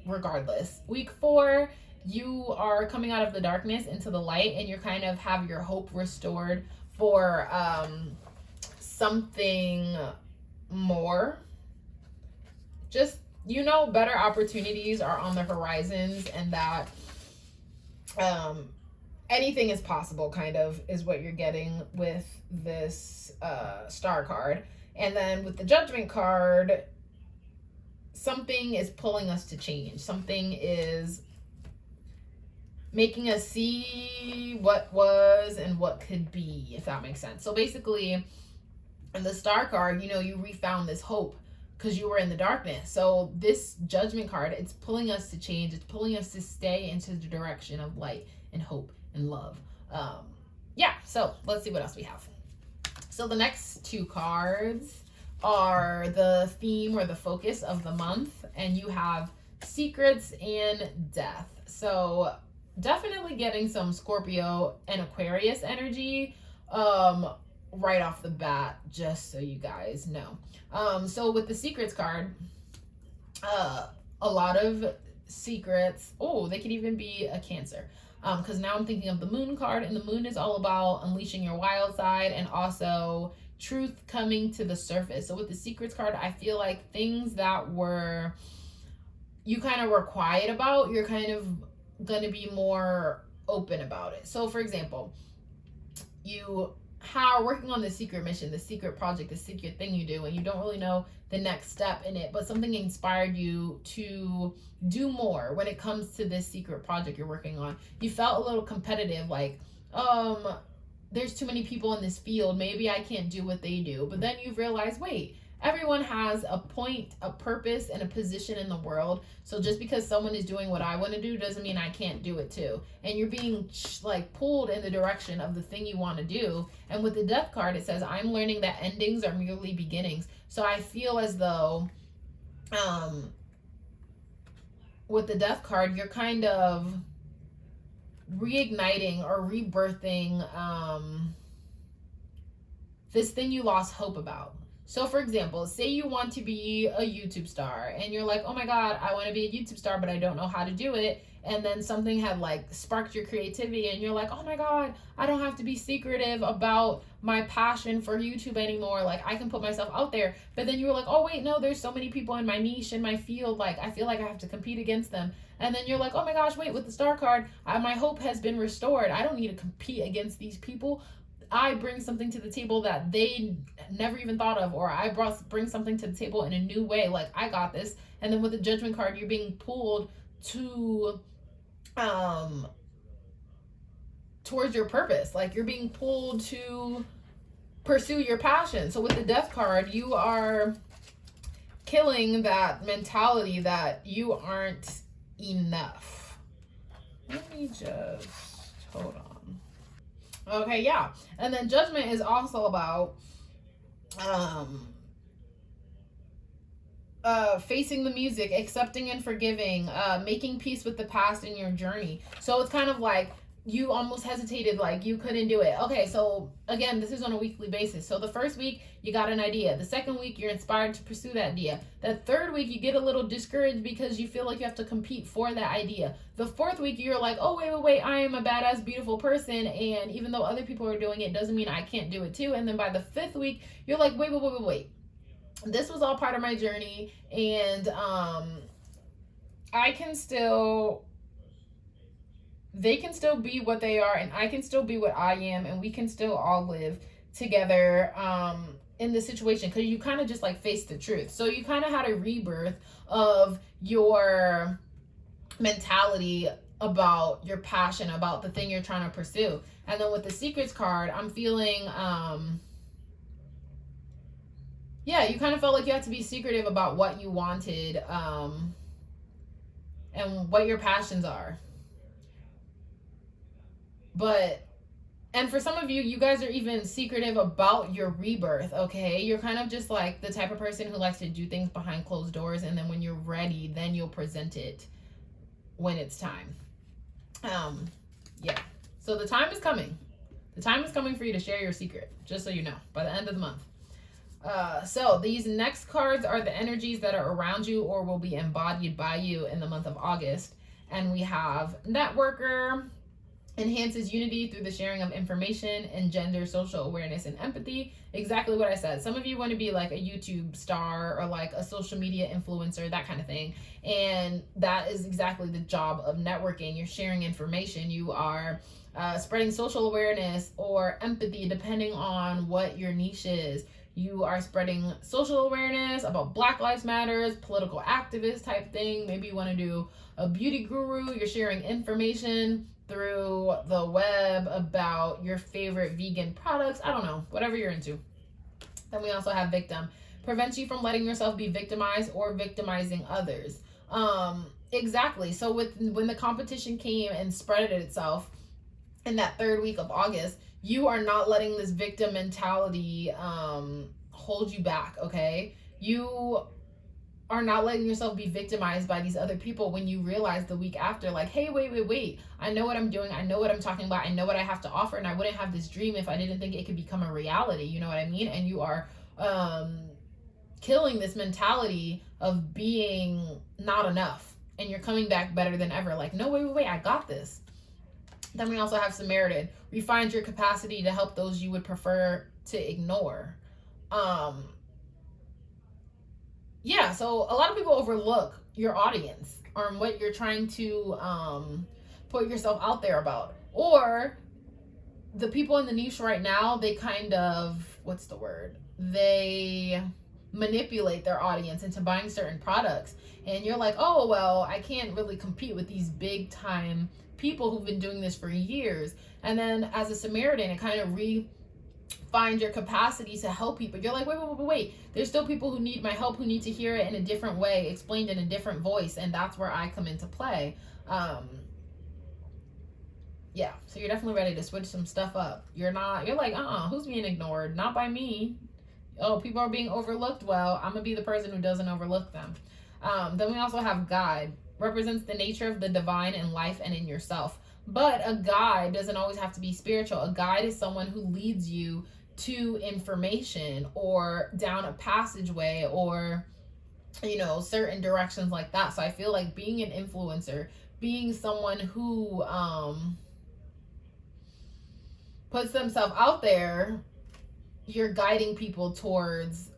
regardless. Week 4, you are coming out of the darkness into the light and you're kind of have your hope restored for something more. Just, you know, better opportunities are on the horizons and that anything is possible, kind of, is what you're getting with this Star card. And then with the Judgment card, something is pulling us to change. Something is making us see what was and what could be, if that makes sense. So basically, in the Star card, you know, you refound this hope because you were in the darkness. So this Judgment card, it's pulling us to change. It's pulling us to stay into the direction of light and hope and love. Yeah, so let's see what else we have. So the next 2 cards are the theme or the focus of the month, and you have Secrets and Death. So definitely getting some Scorpio and Aquarius energy right off the bat, just so you guys know. So with the Secrets card, a lot of secrets. Oh, they could even be a Cancer. Because now I'm thinking of the Moon card, and the Moon is all about unleashing your wild side and also truth coming to the surface. So with the Secrets card, I feel like things that you kind of were quiet about, you're kind of going to be more open about it. So for example, you are working on the secret mission, the secret project, the secret thing you do, and you don't really know the next step in it, but something inspired you to do more when it comes to this secret project you're working on. You felt a little competitive, like, there's too many people in this field, maybe I can't do what they do. But then you realize, wait, everyone has a point, a purpose, and a position in the world. So just because someone is doing what I want to do doesn't mean I can't do it too. And you're being like pulled in the direction of the thing you want to do. And with the Death card, it says, I'm learning that endings are merely beginnings. So I feel as though with the Death card, you're kind of reigniting or rebirthing this thing you lost hope about. So for example, say you want to be a YouTube star and you're like, oh my God, I want to be a YouTube star, but I don't know how to do it. And then something had like sparked your creativity and you're like, oh my God, I don't have to be secretive about my passion for YouTube anymore. Like I can put myself out there. But then you were like, oh wait, no, there's so many people in my niche, in my field. Like I feel like I have to compete against them. And then you're like, oh my gosh, wait, with the Star card, my hope has been restored. I don't need to compete against these people. I bring something to the table that they never even thought of, or I bring something to the table in a new way. Like I got this. And then with the Judgment card, you're being pulled to towards your purpose. Like you're being pulled to pursue your passion. So with the Death card, you are killing that mentality that you aren't enough. Let me just hold on. Okay, yeah. And then Judgment is also about facing the music, accepting and forgiving, making peace with the past in your journey. So it's kind of like you almost hesitated, like you couldn't do it. Okay, so again, this is on a weekly basis. So the first week, you got an idea. The second week, you're inspired to pursue that idea. The third week, you get a little discouraged because you feel like you have to compete for that idea. The fourth week, you're like, oh, wait, I am a badass, beautiful person. And even though other people are doing it, doesn't mean I can't do it too. And then by the fifth week, you're like, wait. this was all part of my journey, and I can still, they can still be what they are, and I can still be what I am, and we can still all live together in this situation, because you kind of just like face the truth. So you kind of had a rebirth of your mentality about your passion, about the thing you're trying to pursue. And then with the secrets card, I'm feeling yeah, you kind of felt like you had to be secretive about what you wanted and what your passions are. But, and for some of you, you guys are even secretive about your rebirth, okay? You're kind of just like the type of person who likes to do things behind closed doors, and then when you're ready, then you'll present it when it's time. Yeah. So the time is coming. The time is coming for you to share your secret, just so you know, by the end of the month. So these next cards are the energies that are around you or will be embodied by you in the month of August. And we have Networker, enhances unity through the sharing of information, engender social awareness and empathy. Exactly what I said. Some of you want to be like a YouTube star or like a social media influencer, that kind of thing. And that is exactly the job of networking. You're sharing information. You are spreading social awareness or empathy, depending on what your niche is. You are spreading social awareness about Black Lives Matters, political activist type thing. Maybe you want to do a beauty guru. You're sharing information through the web about your favorite vegan products. I don't know, whatever you're into. Then we also have victim. Prevents you from letting yourself be victimized or victimizing others. Exactly. So when the competition came and spread itself in that third week of August, you are not letting this victim mentality hold you back, okay? You are not letting yourself be victimized by these other people when you realize the week after, like, hey, wait, I know what I'm doing, I know what I'm talking about, I know what I have to offer, and I wouldn't have this dream if I didn't think it could become a reality, you know what I mean? And you are killing this mentality of being not enough, and you're coming back better than ever, like, no, wait, I got this. Then we also have Samaritan. Refined your capacity to help those you would prefer to ignore. Yeah, so a lot of people overlook your audience or what you're trying to put yourself out there about. Or the people in the niche right now, they kind of, what's the word? They manipulate their audience into buying certain products. And you're like, oh, well, I can't really compete with these big time people who've been doing this for years. And then as a Samaritan, it kind of find your capacity to help people. You're like, wait. There's still people who need my help, who need to hear it in a different way, explained in a different voice. And that's where I come into play. Yeah, so you're definitely ready to switch some stuff up. You're like, who's being ignored? Not by me. Oh, people are being overlooked. Well, I'm gonna be the person who doesn't overlook them. Then we also have guide. Represents the nature of the divine in life and in yourself. But a guide doesn't always have to be spiritual. A guide is someone who leads you to information or down a passageway or, you know, certain directions like that. So I feel like being an influencer, being someone who puts themselves out there, you're guiding people towards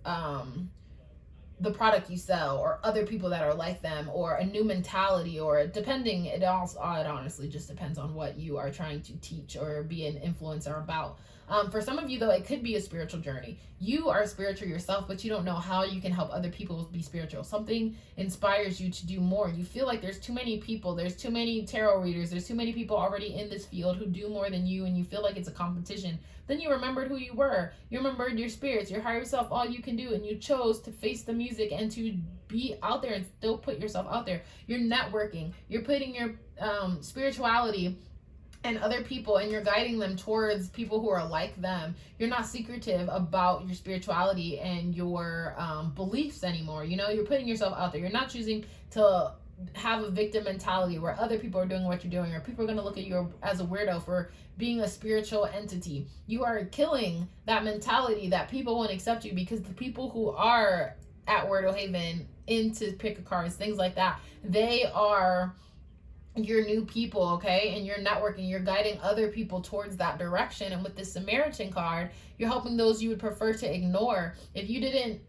the product you sell or other people that are like them or a new mentality, or depending, it honestly just depends on what you are trying to teach or be an influencer about. For some of you though, it could be a spiritual journey. You are spiritual yourself, but you don't know how you can help other people be spiritual. Something inspires you to do more. You feel like there's too many people, there's too many tarot readers, there's too many people already in this field who do more than you, and you feel like it's a competition. Then you remembered who you were. You remembered your spirits, your higher self, all you can do, and you chose to face the music and to be out there and still put yourself out there. You're networking. You're putting your spirituality and other people, and you're guiding them towards people who are like them. You're not secretive about your spirituality and your beliefs anymore. You know, you're putting yourself out there. You're not choosing to have a victim mentality where other people are doing what you're doing, or people are going to look at you as a weirdo for being a spiritual entity. You are killing that mentality that people won't accept you, because the people who are at Weirdo Haven into pick a cards, things like that, they are your new people, okay? And you're networking, you're guiding other people towards that direction. And with this Samaritan card, you're helping those you would prefer to ignore. If you didn't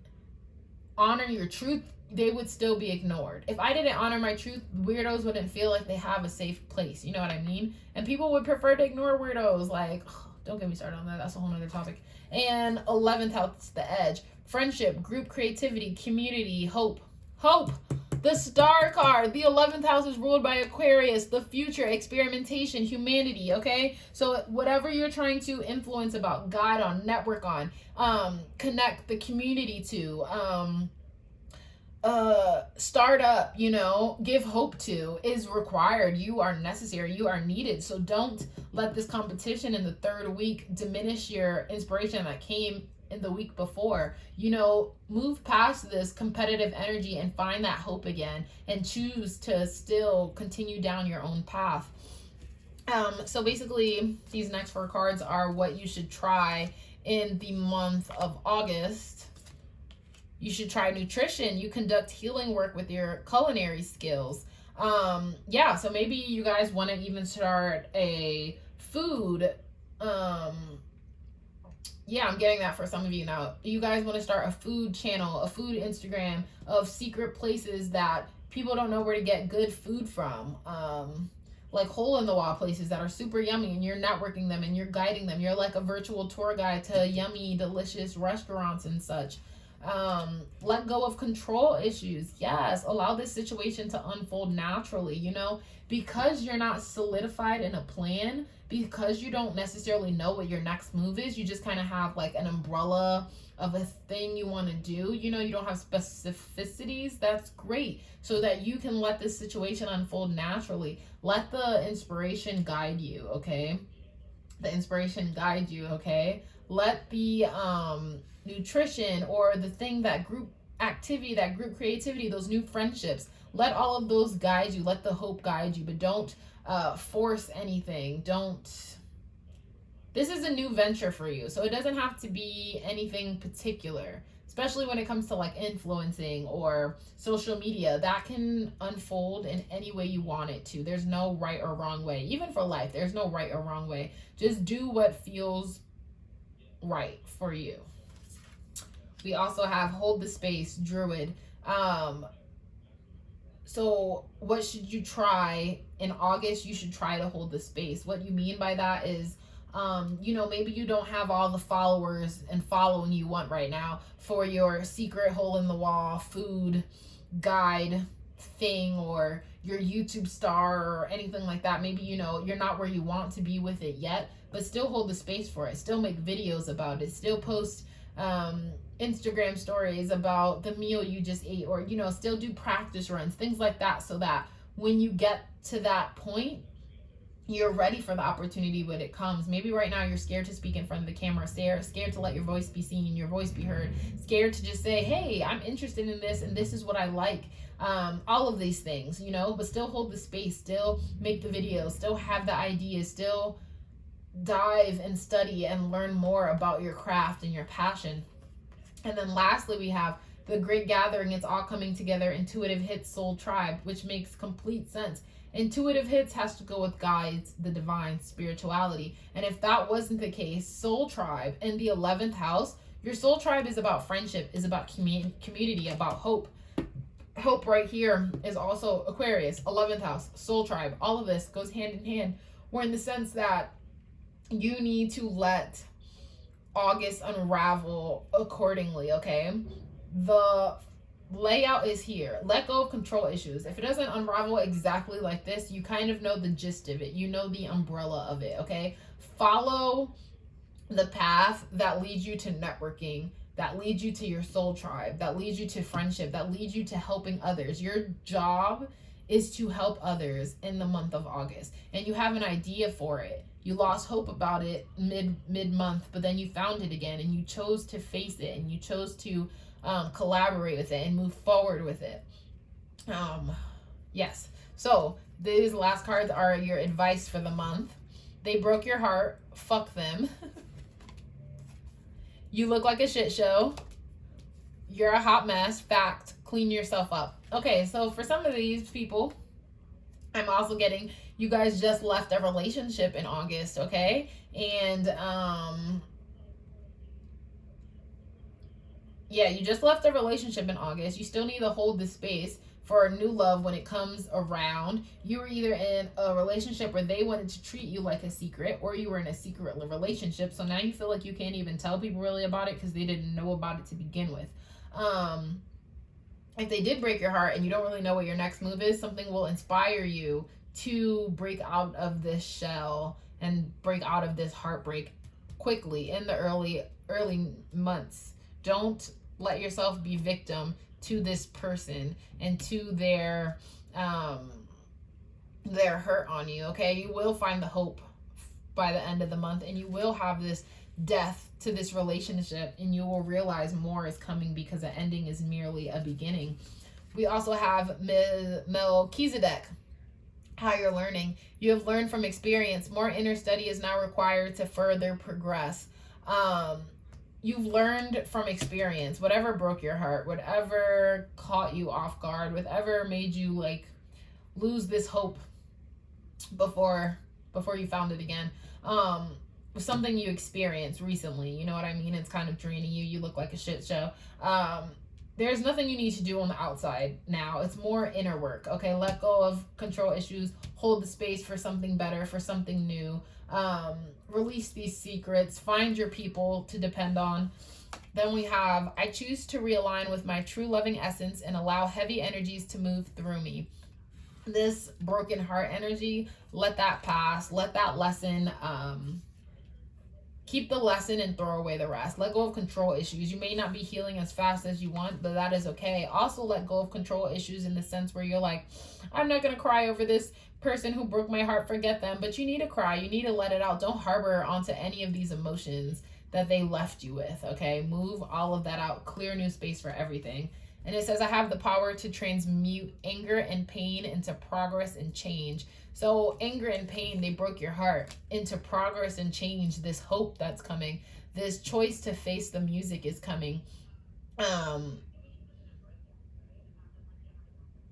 honor your truth, they would still be ignored. If I didn't honor my truth, weirdos wouldn't feel like they have a safe place. You know what I mean? And people would prefer to ignore weirdos. Like, don't get me started on that. That's a whole nother topic. And 11th house, the edge. Friendship, group creativity, community, hope. Hope. The star card. The 11th house is ruled by Aquarius. The future, experimentation, humanity, okay? So whatever you're trying to influence about, guide on, network on, connect the community to, start up, you know, give hope to, is required. You are necessary. You are needed. So don't let this competition in the third week diminish your inspiration that came in the week before. You know, move past this competitive energy and find that hope again and choose to still continue down your own path. So basically, these next 4 cards are what you should try in the month of August. You should try nutrition. You conduct healing work with your culinary skills. Yeah, so maybe you guys want to even start a food, yeah, I'm getting that for some of you now. You guys want to start a food channel, a food Instagram of secret places that people don't know where to get good food from. Like hole in the wall places that are super yummy, and you're networking them and you're guiding them. You're like a virtual tour guide to yummy, delicious restaurants and such. Let go of control issues. Yes, allow this situation to unfold naturally, you know, because you're not solidified in a plan, because you don't necessarily know what your next move is. You just kind of have like an umbrella of a thing you want to do. You know, you don't have specificities. That's great, so that you can let this situation unfold naturally. Let the inspiration guide you, okay? The inspiration guide you, okay? Let the nutrition or the thing, that group activity, that group creativity, those new friendships, let all of those guide you. Let the hope guide you, but don't force anything. Don't. This is a new venture for you, so it doesn't have to be anything particular, especially when it comes to like influencing or social media. That can unfold in any way you want it to. There's no right or wrong way. Even for life, there's no right or wrong way. Just do what feels right for you. We also have hold the space, druid. So what should you try in August? You should try to hold the space. What you mean by that is, you know, maybe you don't have all the followers and following you want right now for your secret hole in the wall food guide thing, or your YouTube star or anything like that. Maybe, you know, you're not where you want to be with it yet, but still hold the space for it. Still make videos about it. Still post Instagram stories about the meal you just ate, or, you know, still do practice runs, things like that, so that when you get to that point, you're ready for the opportunity when it comes. Maybe right now you're scared to speak in front of the camera, scared to let your voice be seen, your voice be heard, scared to just say, hey, I'm interested in this and this is what I like. All of these things, you know, but still hold the space, still make the videos, still have the ideas, still dive and study and learn more about your craft and your passion. And then lastly, we have the great gathering. It's all coming together. Intuitive hits, soul tribe, which makes complete sense. Intuitive hits has to go with guides, the divine, spirituality. And if that wasn't the case, soul tribe in the 11th house, your soul tribe is about friendship, is about community, about hope. Hope right here is also Aquarius, 11th house, soul tribe. All of this goes hand in hand. We're in the sense that you need to let August unravel accordingly, okay? The layout is here. Let go of control issues. If it doesn't unravel exactly like this, you kind of know the gist of it. You know the umbrella of it, okay? Follow the path that leads you to networking, that leads you to your soul tribe, that leads you to friendship, that leads you to helping others. Your job is to help others in the month of August, and you have an idea for it. You lost hope about it mid-month, but then you found it again, and you chose to face it, and you chose to collaborate with it and move forward with it. Yes. So these last cards are your advice for the month. They broke your heart. Fuck them. You look like a shit show. You're a hot mess. Fact. Clean yourself up. Okay, so for some of these people, I'm also getting, you guys just left a relationship in August, okay? And Yeah, you just left a relationship in August. You still need to hold the space for new love when it comes around. You were either in a relationship where they wanted to treat you like a secret, or you were in a secret relationship. So now you feel like you can't even tell people really about it because they didn't know about it to begin with. If they did break your heart and you don't really know what your next move is, something will inspire you to break out of this shell and break out of this heartbreak quickly in the early months. Don't let yourself be victim to this person and to their hurt on you. Okay, you will find the hope by the end of the month, and you will have this death to this relationship, and you will realize more is coming because the ending is merely a beginning. We also have Melchizedek. Higher learning. You have learned from experience. More inner study is now required to further progress. You've learned from experience. Whatever broke your heart, whatever caught you off guard, whatever made you like lose this hope before you found it again. Something you experienced recently, you know what I mean? It's kind of draining you. You look like a shit show. There's nothing you need to do on the outside now. It's more inner work. Okay, let go of control issues. Hold the space for something better, for something new. Release these secrets. Find your people to depend on. Then we have, I choose to realign with my true loving essence and allow heavy energies to move through me. This broken heart energy, let that pass. Let that lesson, keep the lesson and throw away the rest. Let go of control issues. You may not be healing as fast as you want, but that is okay. Also, let go of control issues in the sense where you're like, I'm not going to cry over this person who broke my heart, forget them. But you need to cry. You need to let it out. Don't harbor onto any of these emotions that they left you with, okay? Move all of that out. Clear new space for everything. And it says, I have the power to transmute anger and pain into progress and change. So anger and pain, they broke your heart, into progress and change. This hope that's coming, this choice to face the music is coming.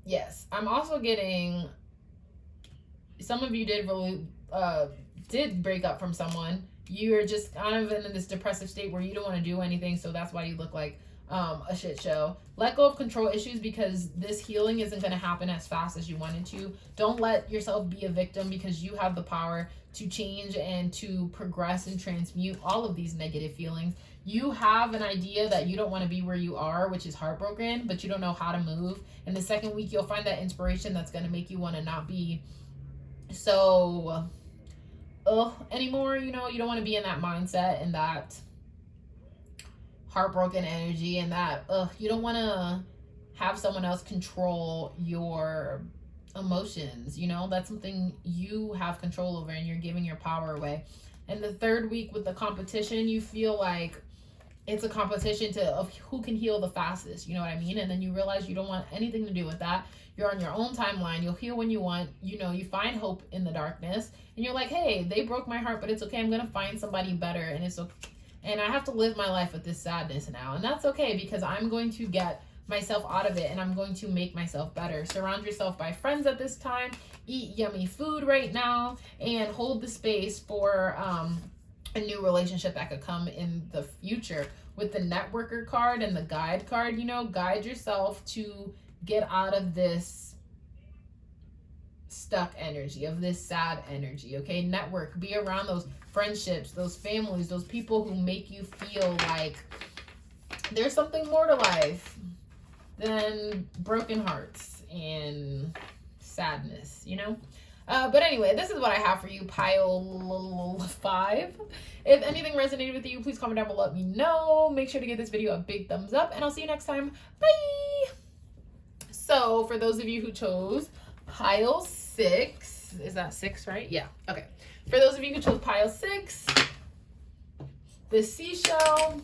Yes, I'm also getting, some of you did break up from someone. You're just kind of in this depressive state where you don't want to do anything, so that's why you look like a shit show. Let go of control issues because this healing isn't going to happen as fast as you wanted to. Don't let yourself be a victim because you have the power to change and to progress and transmute all of these negative feelings. You have an idea that you don't want to be where you are, which is heartbroken, but you don't know how to move. In the second week, you'll find that inspiration that's going to make you want to not be so anymore. You know, you don't want to be in that mindset and that heartbroken energy and that you don't want to have someone else control your emotions. You know, that's something you have control over and you're giving your power away. And the third week with the competition, you feel like it's a competition of who can heal the fastest, you know what I mean? And then you realize you don't want anything to do with that. You're on your own timeline. You'll heal when you want. You know, you find hope in the darkness and you're like, hey, they broke my heart, but it's okay. I'm going to find somebody better, and it's okay. And I have to live my life with this sadness now. And that's okay because I'm going to get myself out of it and I'm going to make myself better. Surround yourself by friends at this time. Eat yummy food right now and hold the space for a new relationship that could come in the future. With the networker card and the guide card, you know, guide yourself to get out of this stuck energy, of this sad energy, okay? Network, be around those friendships, those families, those people who make you feel like there's something more to life than broken hearts and sadness, you know? But anyway, this is what I have for you, pile 5. If anything resonated with you, please comment down below, let me know. Make sure to give this video a big thumbs up, and I'll see you next time. Bye! So, for those of you who chose pile 6, is that 6, right? Yeah, okay. For those of you who chose pile 6, the Seashell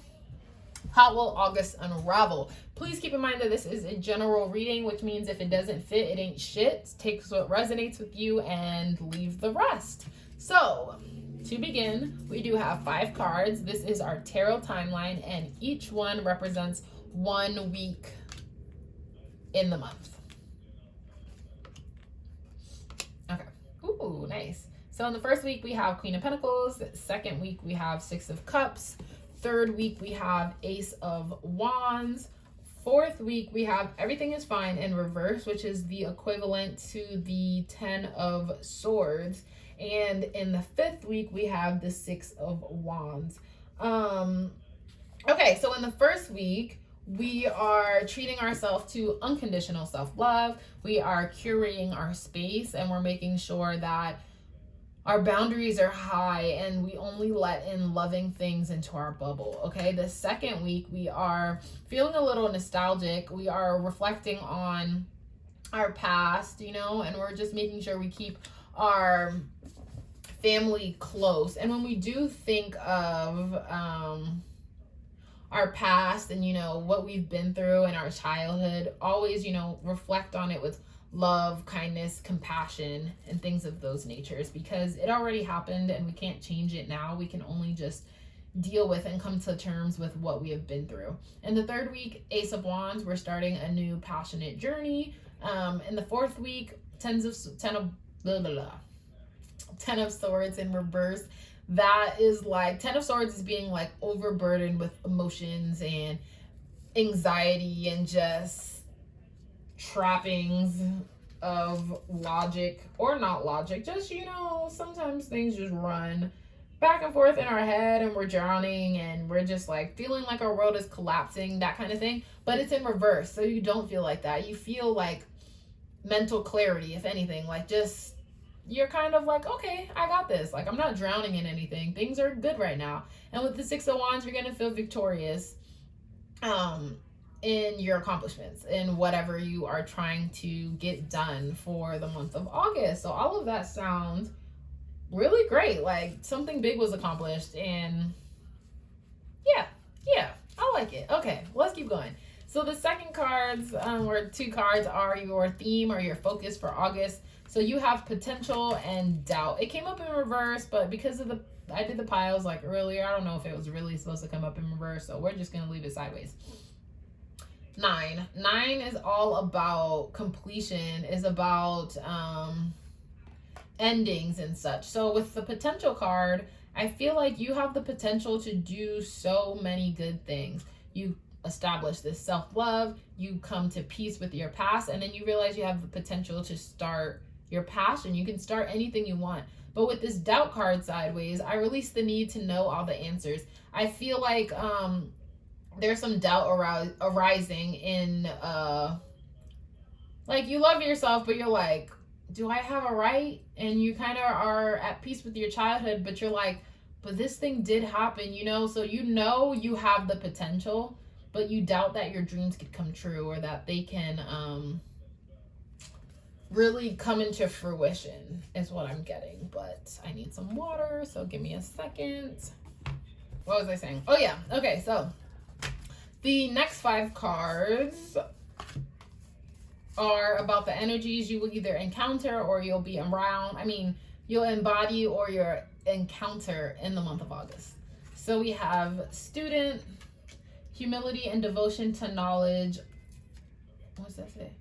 Hot Will August Unravel. Please keep in mind that this is a general reading, which means if it doesn't fit, it ain't shit. Take what resonates with you and leave the rest. So, to begin, we do have 5 cards. This is our tarot timeline, and each one represents 1 week in the month. Okay. Ooh, nice. So in the first week, we have Queen of Pentacles. Second week, we have 6 of Cups. Third week, we have Ace of Wands. Fourth week, we have Everything is Fine in reverse, which is the equivalent to the 10 of Swords. And in the fifth week, we have the 6 of Wands. Okay, so in the first week, we are treating ourselves to unconditional self-love. We are curating our space, and we're making sure that our boundaries are high and we only let in loving things into our bubble. Okay, the second week, we are feeling a little nostalgic. We are reflecting on our past, you know, and we're just making sure we keep our family close. And when we do think of our past and, you know, what we've been through in our childhood, always, you know, reflect on it with love, kindness, compassion, and things of those natures, because it already happened and we can't change it now. We can only just deal with and come to terms with what we have been through. In the third week, Ace of Wands, we're starting a new passionate journey. In the fourth week, Ten of Swords in reverse. That is like, 10 of Swords is being like overburdened with emotions and anxiety and just trappings of logic or not logic. Just, you know, sometimes things just run back and forth in our head and we're drowning and we're just like feeling like our world is collapsing, that kind of thing. But it's in reverse, so you don't feel like that. You feel like mental clarity, if anything, like just you're kind of like, okay, I got this. Like, I'm not drowning in anything. Things are good right now. And with the 6 of Wands, you're going to feel victorious in your accomplishments, in whatever you are trying to get done for the month of August. So all of that sounds really great. Like, something big was accomplished. And yeah, I like it. Okay, let's keep going. So the second cards, or 2 cards, are your theme or your focus for August. So you have potential and doubt. It came up in reverse, but because of I did the piles like earlier, I don't know if it was really supposed to come up in reverse, so we're just going to leave it sideways. 9 is all about completion, is about endings and such. So with the potential card, I feel like you have the potential to do so many good things. You establish this self-love, you come to peace with your past, and then you realize you have the potential to start your passion. You can start anything you want. But with this doubt card sideways, I release the need to know all the answers. I feel like there's some doubt arising in like, you love yourself, but you're like, do I have a right? And you kind of are at peace with your childhood, but you're like, but this thing did happen, you know? So you know you have the potential, but you doubt that your dreams could come true or that they can really come into fruition, is what I'm getting. But I need some water, so give me a second. What was I saying? Oh yeah, okay, so the next 5 cards are about the energies you will either encounter or you'll be around. I mean, you'll embody or you'll encounter in the month of August. So we have student, humility and devotion to knowledge. What's that say?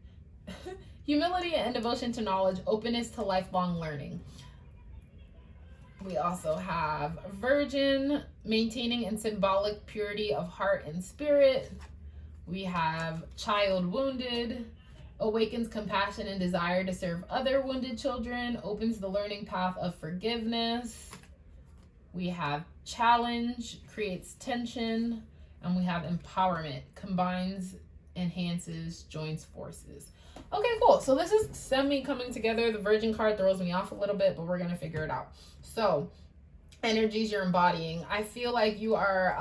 Humility and devotion to knowledge, openness to lifelong learning. We also have virgin, maintaining and symbolic purity of heart and spirit. We have child wounded, awakens compassion and desire to serve other wounded children, opens the learning path of forgiveness. We have challenge, creates tension, and we have empowerment, combines, enhances, joins forces. Okay, cool. So this is semi coming together. The Virgin card throws me off a little bit, but we're going to figure it out. So energies you're embodying. I feel like you are,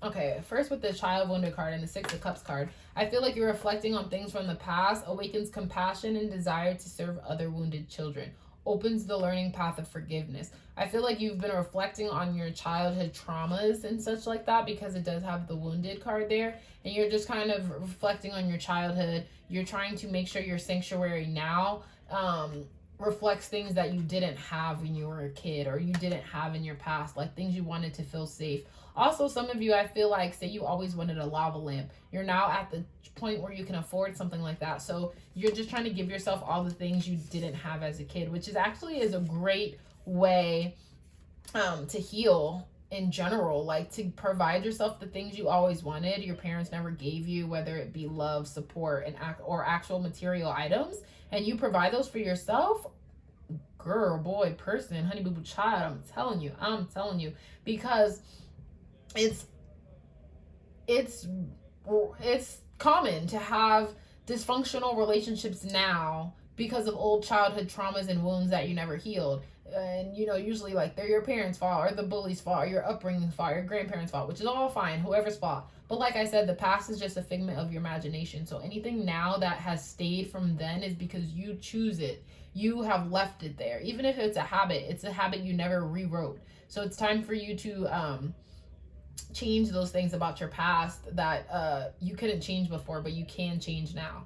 okay, first with the child wounded card and the 6 of Cups card, I feel like you're reflecting on things from the past, awakens compassion and desire to serve other wounded children, opens the learning path of forgiveness. I feel like you've been reflecting on your childhood traumas and such like that, because it does have the wounded card there, and you're just kind of reflecting on your childhood. You're trying to make sure your sanctuary now reflects things that you didn't have when you were a kid, or you didn't have in your past, like things you wanted to feel safe. Also, some of you, I feel like, say you always wanted a lava lamp. You're now at the point where you can afford something like that. So you're just trying to give yourself all the things you didn't have as a kid, which is actually a great way to heal in general, like to provide yourself the things you always wanted, your parents never gave you, whether it be love, support, and or actual material items, and you provide those for yourself, girl, boy, person, honey boo boo child, I'm telling you, because it's it's it's common to have dysfunctional relationships now because of old childhood traumas and wounds that you never healed. And you know, usually like they're your parents' fault or the bully's fault or your upbringing fault, or your grandparents' fault, which is all fine, whoever's fault. But like I said, the past is just a figment of your imagination. So anything now that has stayed from then is because you choose it. You have left it there. Even if it's a habit you never rewrote. So it's time for you to change those things about your past that you couldn't change before, but you can change now.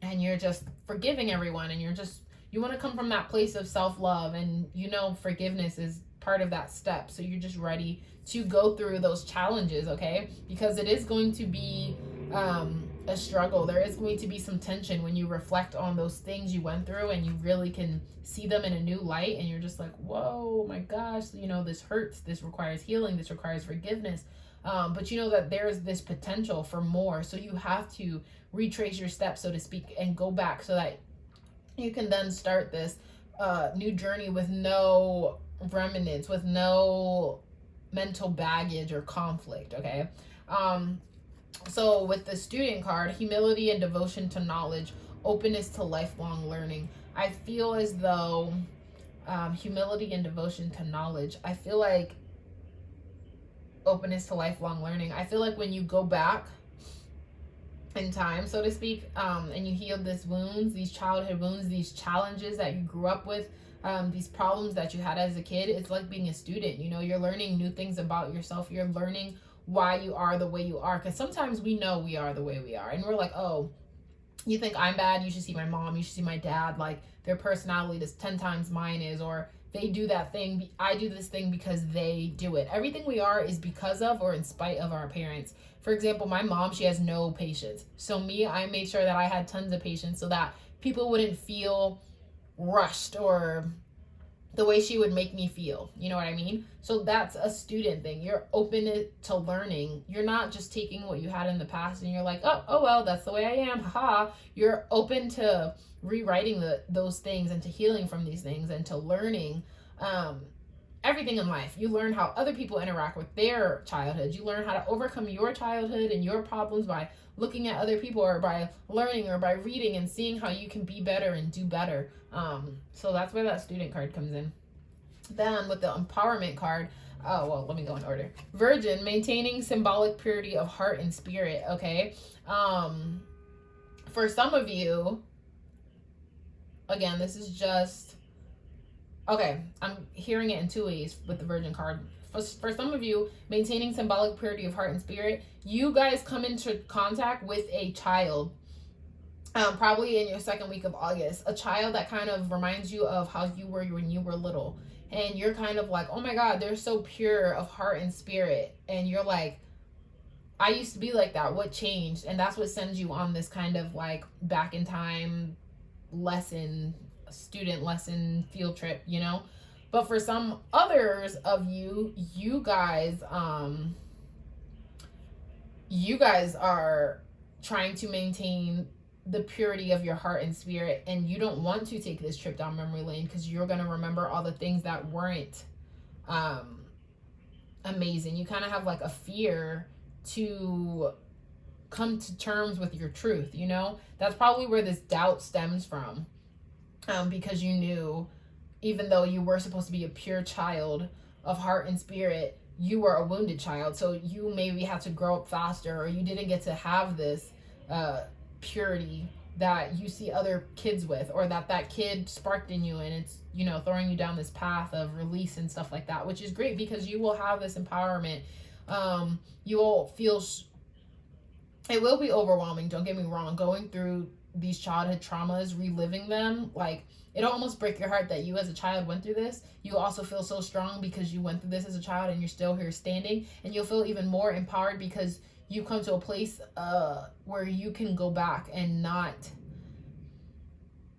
And you're just forgiving everyone, and you want to come from that place of self-love, and you know forgiveness is part of that step. So you're just ready to go through those challenges, okay? Because it is going to be a struggle. There is going to be some tension when you reflect on those things you went through, and you really can see them in a new light, and you're just like, whoa, my gosh, you know, this hurts, this requires healing, this requires forgiveness. But you know that there's this potential for more. So you have to retrace your steps, so to speak, and go back so that you can then start this new journey with no remnants, with no mental baggage or conflict, okay? So with the student card, humility and devotion to knowledge, openness to lifelong learning. I feel as though humility and devotion to knowledge, I feel like openness to lifelong learning. I feel like when you go back in time, so to speak, and you heal these wounds, these childhood wounds, these challenges that you grew up with, these problems that you had as a kid, it's like being a student. You know, you're learning new things about yourself. You're learning why you are the way you are, because sometimes we know we are the way we are, and we're like, oh, you think I'm bad, you should see my mom, you should see my dad, like their personality is 10 times mine is, or they do that thing, I do this thing because they do it. Everything we are is because of or in spite of our parents. For example, my mom, she has no patience. So me, I made sure that I had tons of patience so that people wouldn't feel rushed or the way she would make me feel. You know what I mean? So that's a student thing. You're open to learning. You're not just taking what you had in the past and you're like, oh well, that's the way I am. Haha. You're open to rewriting those things and to healing from these things and to learning everything in life. You learn how other people interact with their childhood. You learn how to overcome your childhood and your problems by looking at other people, or by learning, or by reading and seeing how you can be better and do better. So that's where that student card comes in. Then with the empowerment card, oh well, let me go in order. Virgin, maintaining symbolic purity of heart and spirit. Okay. For some of you, again, this is just okay, I'm hearing it in two ways with the Virgin card. For some of you, maintaining symbolic purity of heart and spirit, you guys come into contact with a child, probably in your second week of August, a child that kind of reminds you of how you were when you were little. And you're kind of like, oh my God, they're so pure of heart and spirit. And you're like, I used to be like that. What changed? And that's what sends you on this kind of like back in time lesson, student lesson, field trip, you know? But for some others of you, you guys are trying to maintain the purity of your heart and spirit, and you don't want to take this trip down memory lane because you're going to remember all the things that weren't amazing. You kind of have like a fear to come to terms with your truth, you know? That's probably where this doubt stems from, because you knew, even though you were supposed to be a pure child of heart and spirit, you were a wounded child. So you maybe had to grow up faster, or you didn't get to have this purity that you see other kids with, or that kid sparked in you, and it's, you know, throwing you down this path of release and stuff like that, which is great because you will have this empowerment. You will feel it will be overwhelming, don't get me wrong, going through these childhood traumas, reliving them. Like, it'll almost break your heart that you as a child went through this. You also feel so strong because you went through this as a child and you're still here standing, and you'll feel even more empowered because you come to a place where you can go back and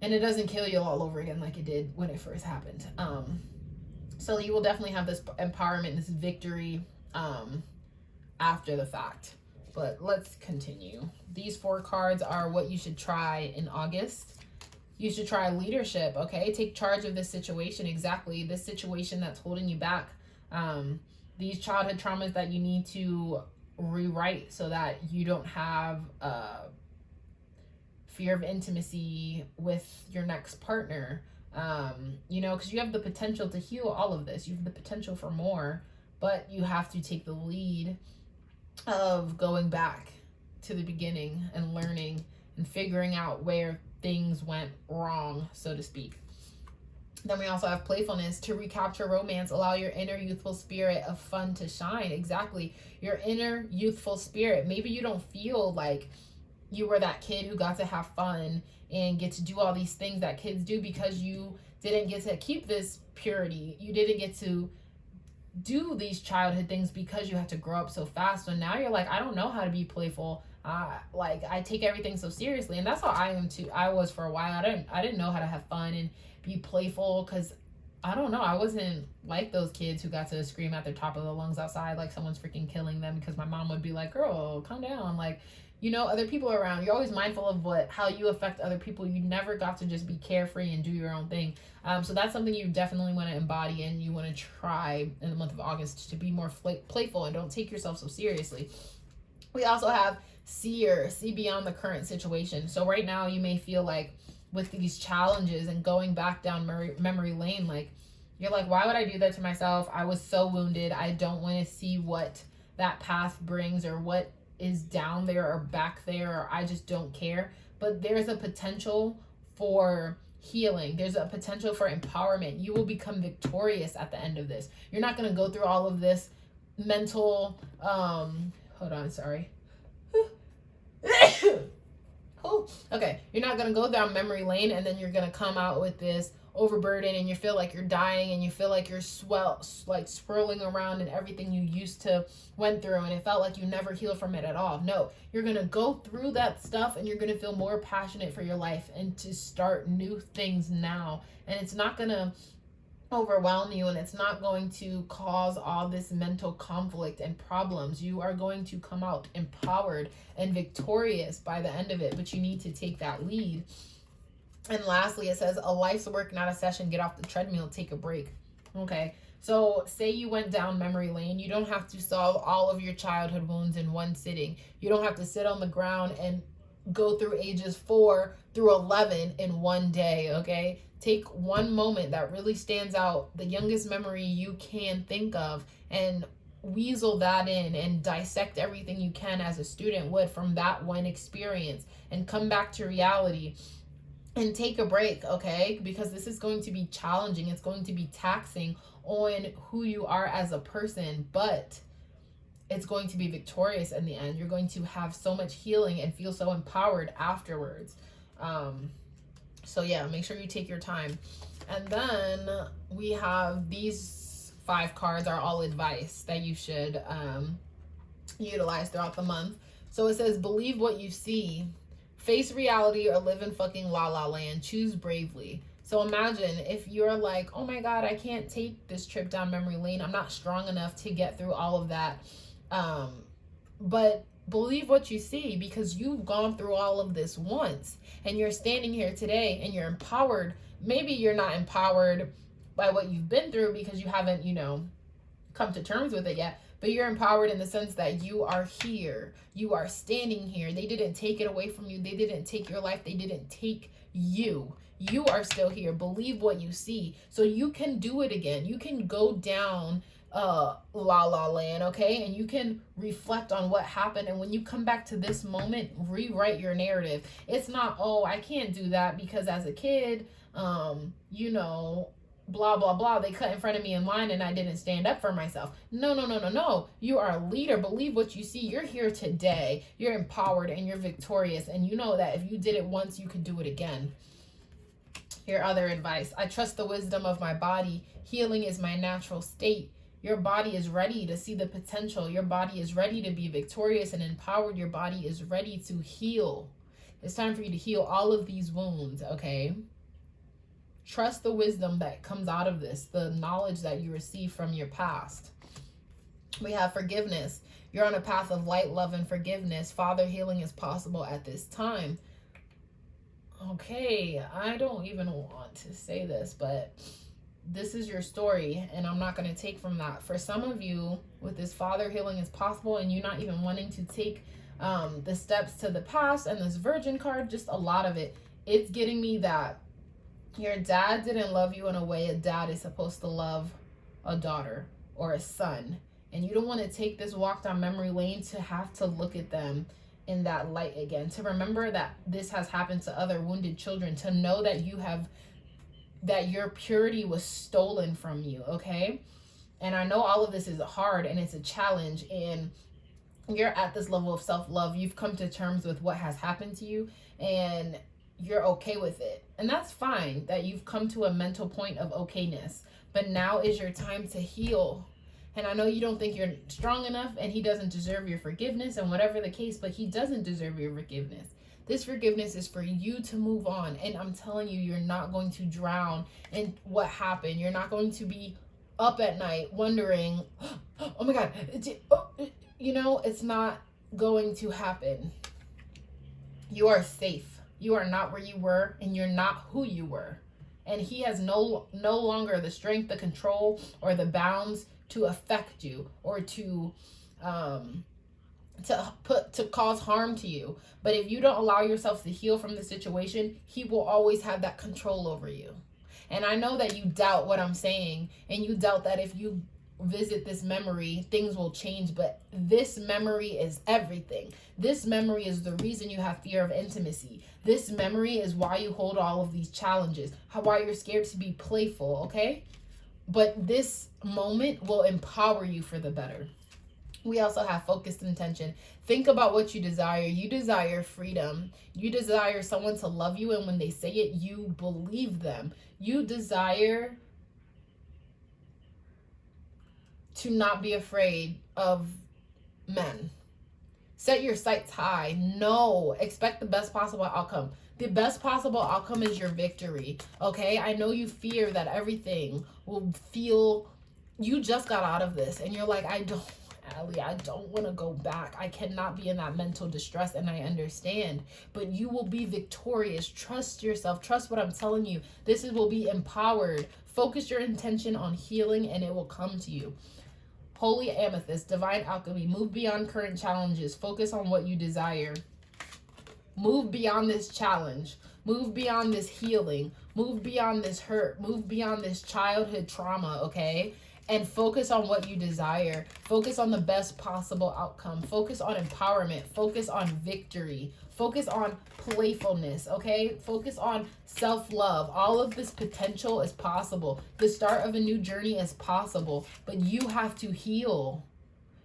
it doesn't kill you all over again like it did when it first happened. So you will definitely have this empowerment, this victory after the fact. But let's continue. These 4 cards are what you should try in August. You should try leadership, okay? Take charge of this situation, exactly. This situation that's holding you back. These childhood traumas that you need to rewrite so that you don't have fear of intimacy with your next partner. You know, because you have the potential to heal all of this. You have the potential for more, but you have to take the lead of going back to the beginning and learning and figuring out where things went wrong, so to speak. Then we also have playfulness, to recapture romance, allow your inner youthful spirit of fun to shine. Exactly. Your inner youthful spirit. Maybe you don't feel like you were that kid who got to have fun and get to do all these things that kids do because you didn't get to keep this purity. You didn't get to do these childhood things because you had to grow up so fast. So now you're like, I don't know how to be playful. Like I take everything so seriously, and that's how I am too. I was for a while. I didn't know how to have fun and be playful because I don't know. I wasn't like those kids who got to scream at the top of their lungs outside like someone's freaking killing them, because my mom would be like, girl, calm down. Like, you know, other people around. You're always mindful of how you affect other people. You never got to just be carefree and do your own thing. So that's something you definitely want to embody, and you want to try in the month of August to be more playful and don't take yourself so seriously. We also have see beyond the current situation. So right now you may feel like with these challenges and going back down memory lane, like you're like, why would I do that to myself? I was so wounded. I don't want to see what that path brings or what is down there or back there, or I just don't care. But there's a potential for healing. There's a potential for empowerment. You will become victorious at the end of this. You're not going to go through all of this mental hold on, sorry. Oh, okay. You're not going to go down memory lane and then you're going to come out with this overburden and you feel like you're dying and you feel like you're swirling around in everything you used to went through and it felt like you never healed from it at all. No, you're going to go through that stuff and you're going to feel more passionate for your life and to start new things now. And it's not going to overwhelm you, and it's not going to cause all this mental conflict and problems. You are going to come out empowered and victorious by the end of it, but you need to take that lead. And lastly, it says a life's work, not a session. Get off the treadmill, take a break. Okay, so say you went down memory lane. You don't have to solve all of your childhood wounds in one sitting. You don't have to sit on the ground and go through ages 4 through 11 in one day. Okay, take one moment that really stands out, the youngest memory you can think of, and weasel that in and dissect everything you can as a student would from that one experience, and come back to reality and take a break. Okay, because this is going to be challenging. It's going to be taxing on who you are as a person, but it's going to be victorious in the end. You're going to have so much healing and feel so empowered afterwards. So yeah, make sure you take your time. And then we have these 5 cards are all advice that you should utilize throughout the month. So it says, believe what you see, face reality, or live in fucking la la land. Choose bravely. So imagine if you're like, oh my God, I can't take this trip down memory lane. I'm not strong enough to get through all of that. But believe what you see, because you've gone through all of this once and you're standing here today and you're empowered. Maybe you're not empowered by what you've been through because you haven't, come to terms with it yet, but you're empowered in the sense that you are here. You are standing here. They didn't take it away from you. They didn't take your life. They didn't take you. You are still here. Believe what you see. So you can do it again. You can go down la la land, okay? And you can reflect on what happened, and when you come back to this moment, rewrite your narrative. It's not, oh, I can't do that because as a kid, blah blah blah, they cut in front of me in line and I didn't stand up for myself. No. You are a leader. Believe what you see. You're here today. You're empowered and you're victorious, and you know that if you did it once, you could do it again. Here, other advice. I trust the wisdom of my body. Healing is my natural state. Your body is ready to see the potential. Your body is ready to be victorious and empowered. Your body is ready to heal. It's time for you to heal all of these wounds, okay? Trust the wisdom that comes out of this, the knowledge that you receive from your past. We have forgiveness. You're on a path of light, love, and forgiveness. Father, healing is possible at this time. Okay, I don't even want to say this, but this is your story, and I'm not going to take from that. For some of you, with this Father, healing is possible, and you're not even wanting to take the steps to the past, and this Virgin card, just a lot of it. It's getting me that your dad didn't love you in a way a dad is supposed to love a daughter or a son. And you don't want to take this walk down memory lane to have to look at them in that light again. To remember that this has happened to other wounded children. To know that you have, that your purity was stolen from you, okay? And I know all of this is hard and it's a challenge. And you're at this level of self-love. You've come to terms with what has happened to you. And you're okay with it. And that's fine that you've come to a mental point of okayness. But now is your time to heal. And I know you don't think you're strong enough and he doesn't deserve your forgiveness and whatever the case, but he doesn't deserve your forgiveness. This forgiveness is for you to move on. And I'm telling you, you're not going to drown in what happened. You're not going to be up at night wondering, oh my God, you know, it's not going to happen. You are safe. You are not where you were, and you're not who you were. And he has no longer the strength, the control, or the bounds to affect you or to cause harm to you. But if you don't allow yourself to heal from the situation, he will always have that control over you. And I know that you doubt what I'm saying, and you doubt that if you visit this memory, things will change, but this memory is everything. This memory is the reason you have fear of intimacy. This memory is why you hold all of these challenges, why you're scared to be playful, okay? But this moment will empower you for the better. We also have focused intention. Think about what you desire. You desire freedom. You desire someone to love you, and when they say it, you believe them. You desire to not be afraid of men. Set your sights high. No, expect the best possible outcome. The best possible outcome is your victory, okay? I know you fear that everything will feel, you just got out of this and you're like, Allie, I don't want to go back. I cannot be in that mental distress, and I understand. But you will be victorious. Trust yourself. Trust what I'm telling you. This will be empowered. Focus your intention on healing, and it will come to you. Holy Amethyst, Divine Alchemy. Move beyond current challenges. Focus on what you desire. Move beyond this challenge. Move beyond this healing. Move beyond this hurt. Move beyond this childhood trauma, okay? And focus on what you desire. Focus on the best possible outcome. Focus on empowerment. Focus on victory. Focus on playfulness, okay? Focus on self-love. All of this potential is possible. The start of a new journey is possible, but you have to heal.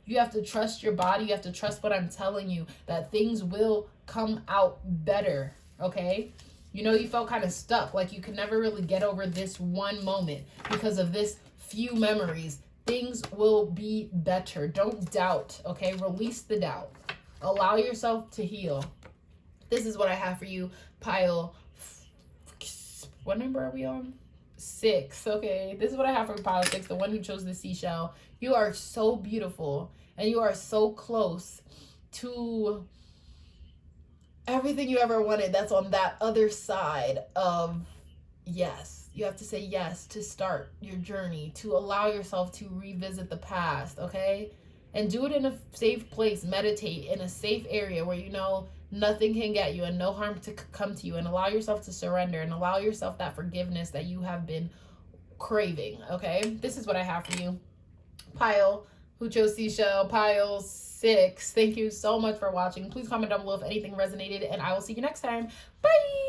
You have to trust your body. You have to trust what I'm telling you, that things will come out better, okay? You know, you felt kind of stuck, like you could never really get over this one moment because of this few memories. Things will be better. Don't doubt, okay? Release the doubt. Allow yourself to heal. This is what I have for you, pile. What number are we on? 6, okay? This is what I have for pile 6, the one who chose the seashell. You are so beautiful, and you are so close to everything you ever wanted. That's on that other side of yes. You have to say yes to start your journey, to allow yourself to revisit the past, okay? And do it in a safe place. Meditate in a safe area where you know nothing can get you and no harm to come to you, and allow yourself to surrender and allow yourself that forgiveness that you have been craving, okay? This is what I have for you. Pile, who chose seashell, pile 6. Thank you so much for watching. Please comment down below if anything resonated, and I will see you next time. Bye!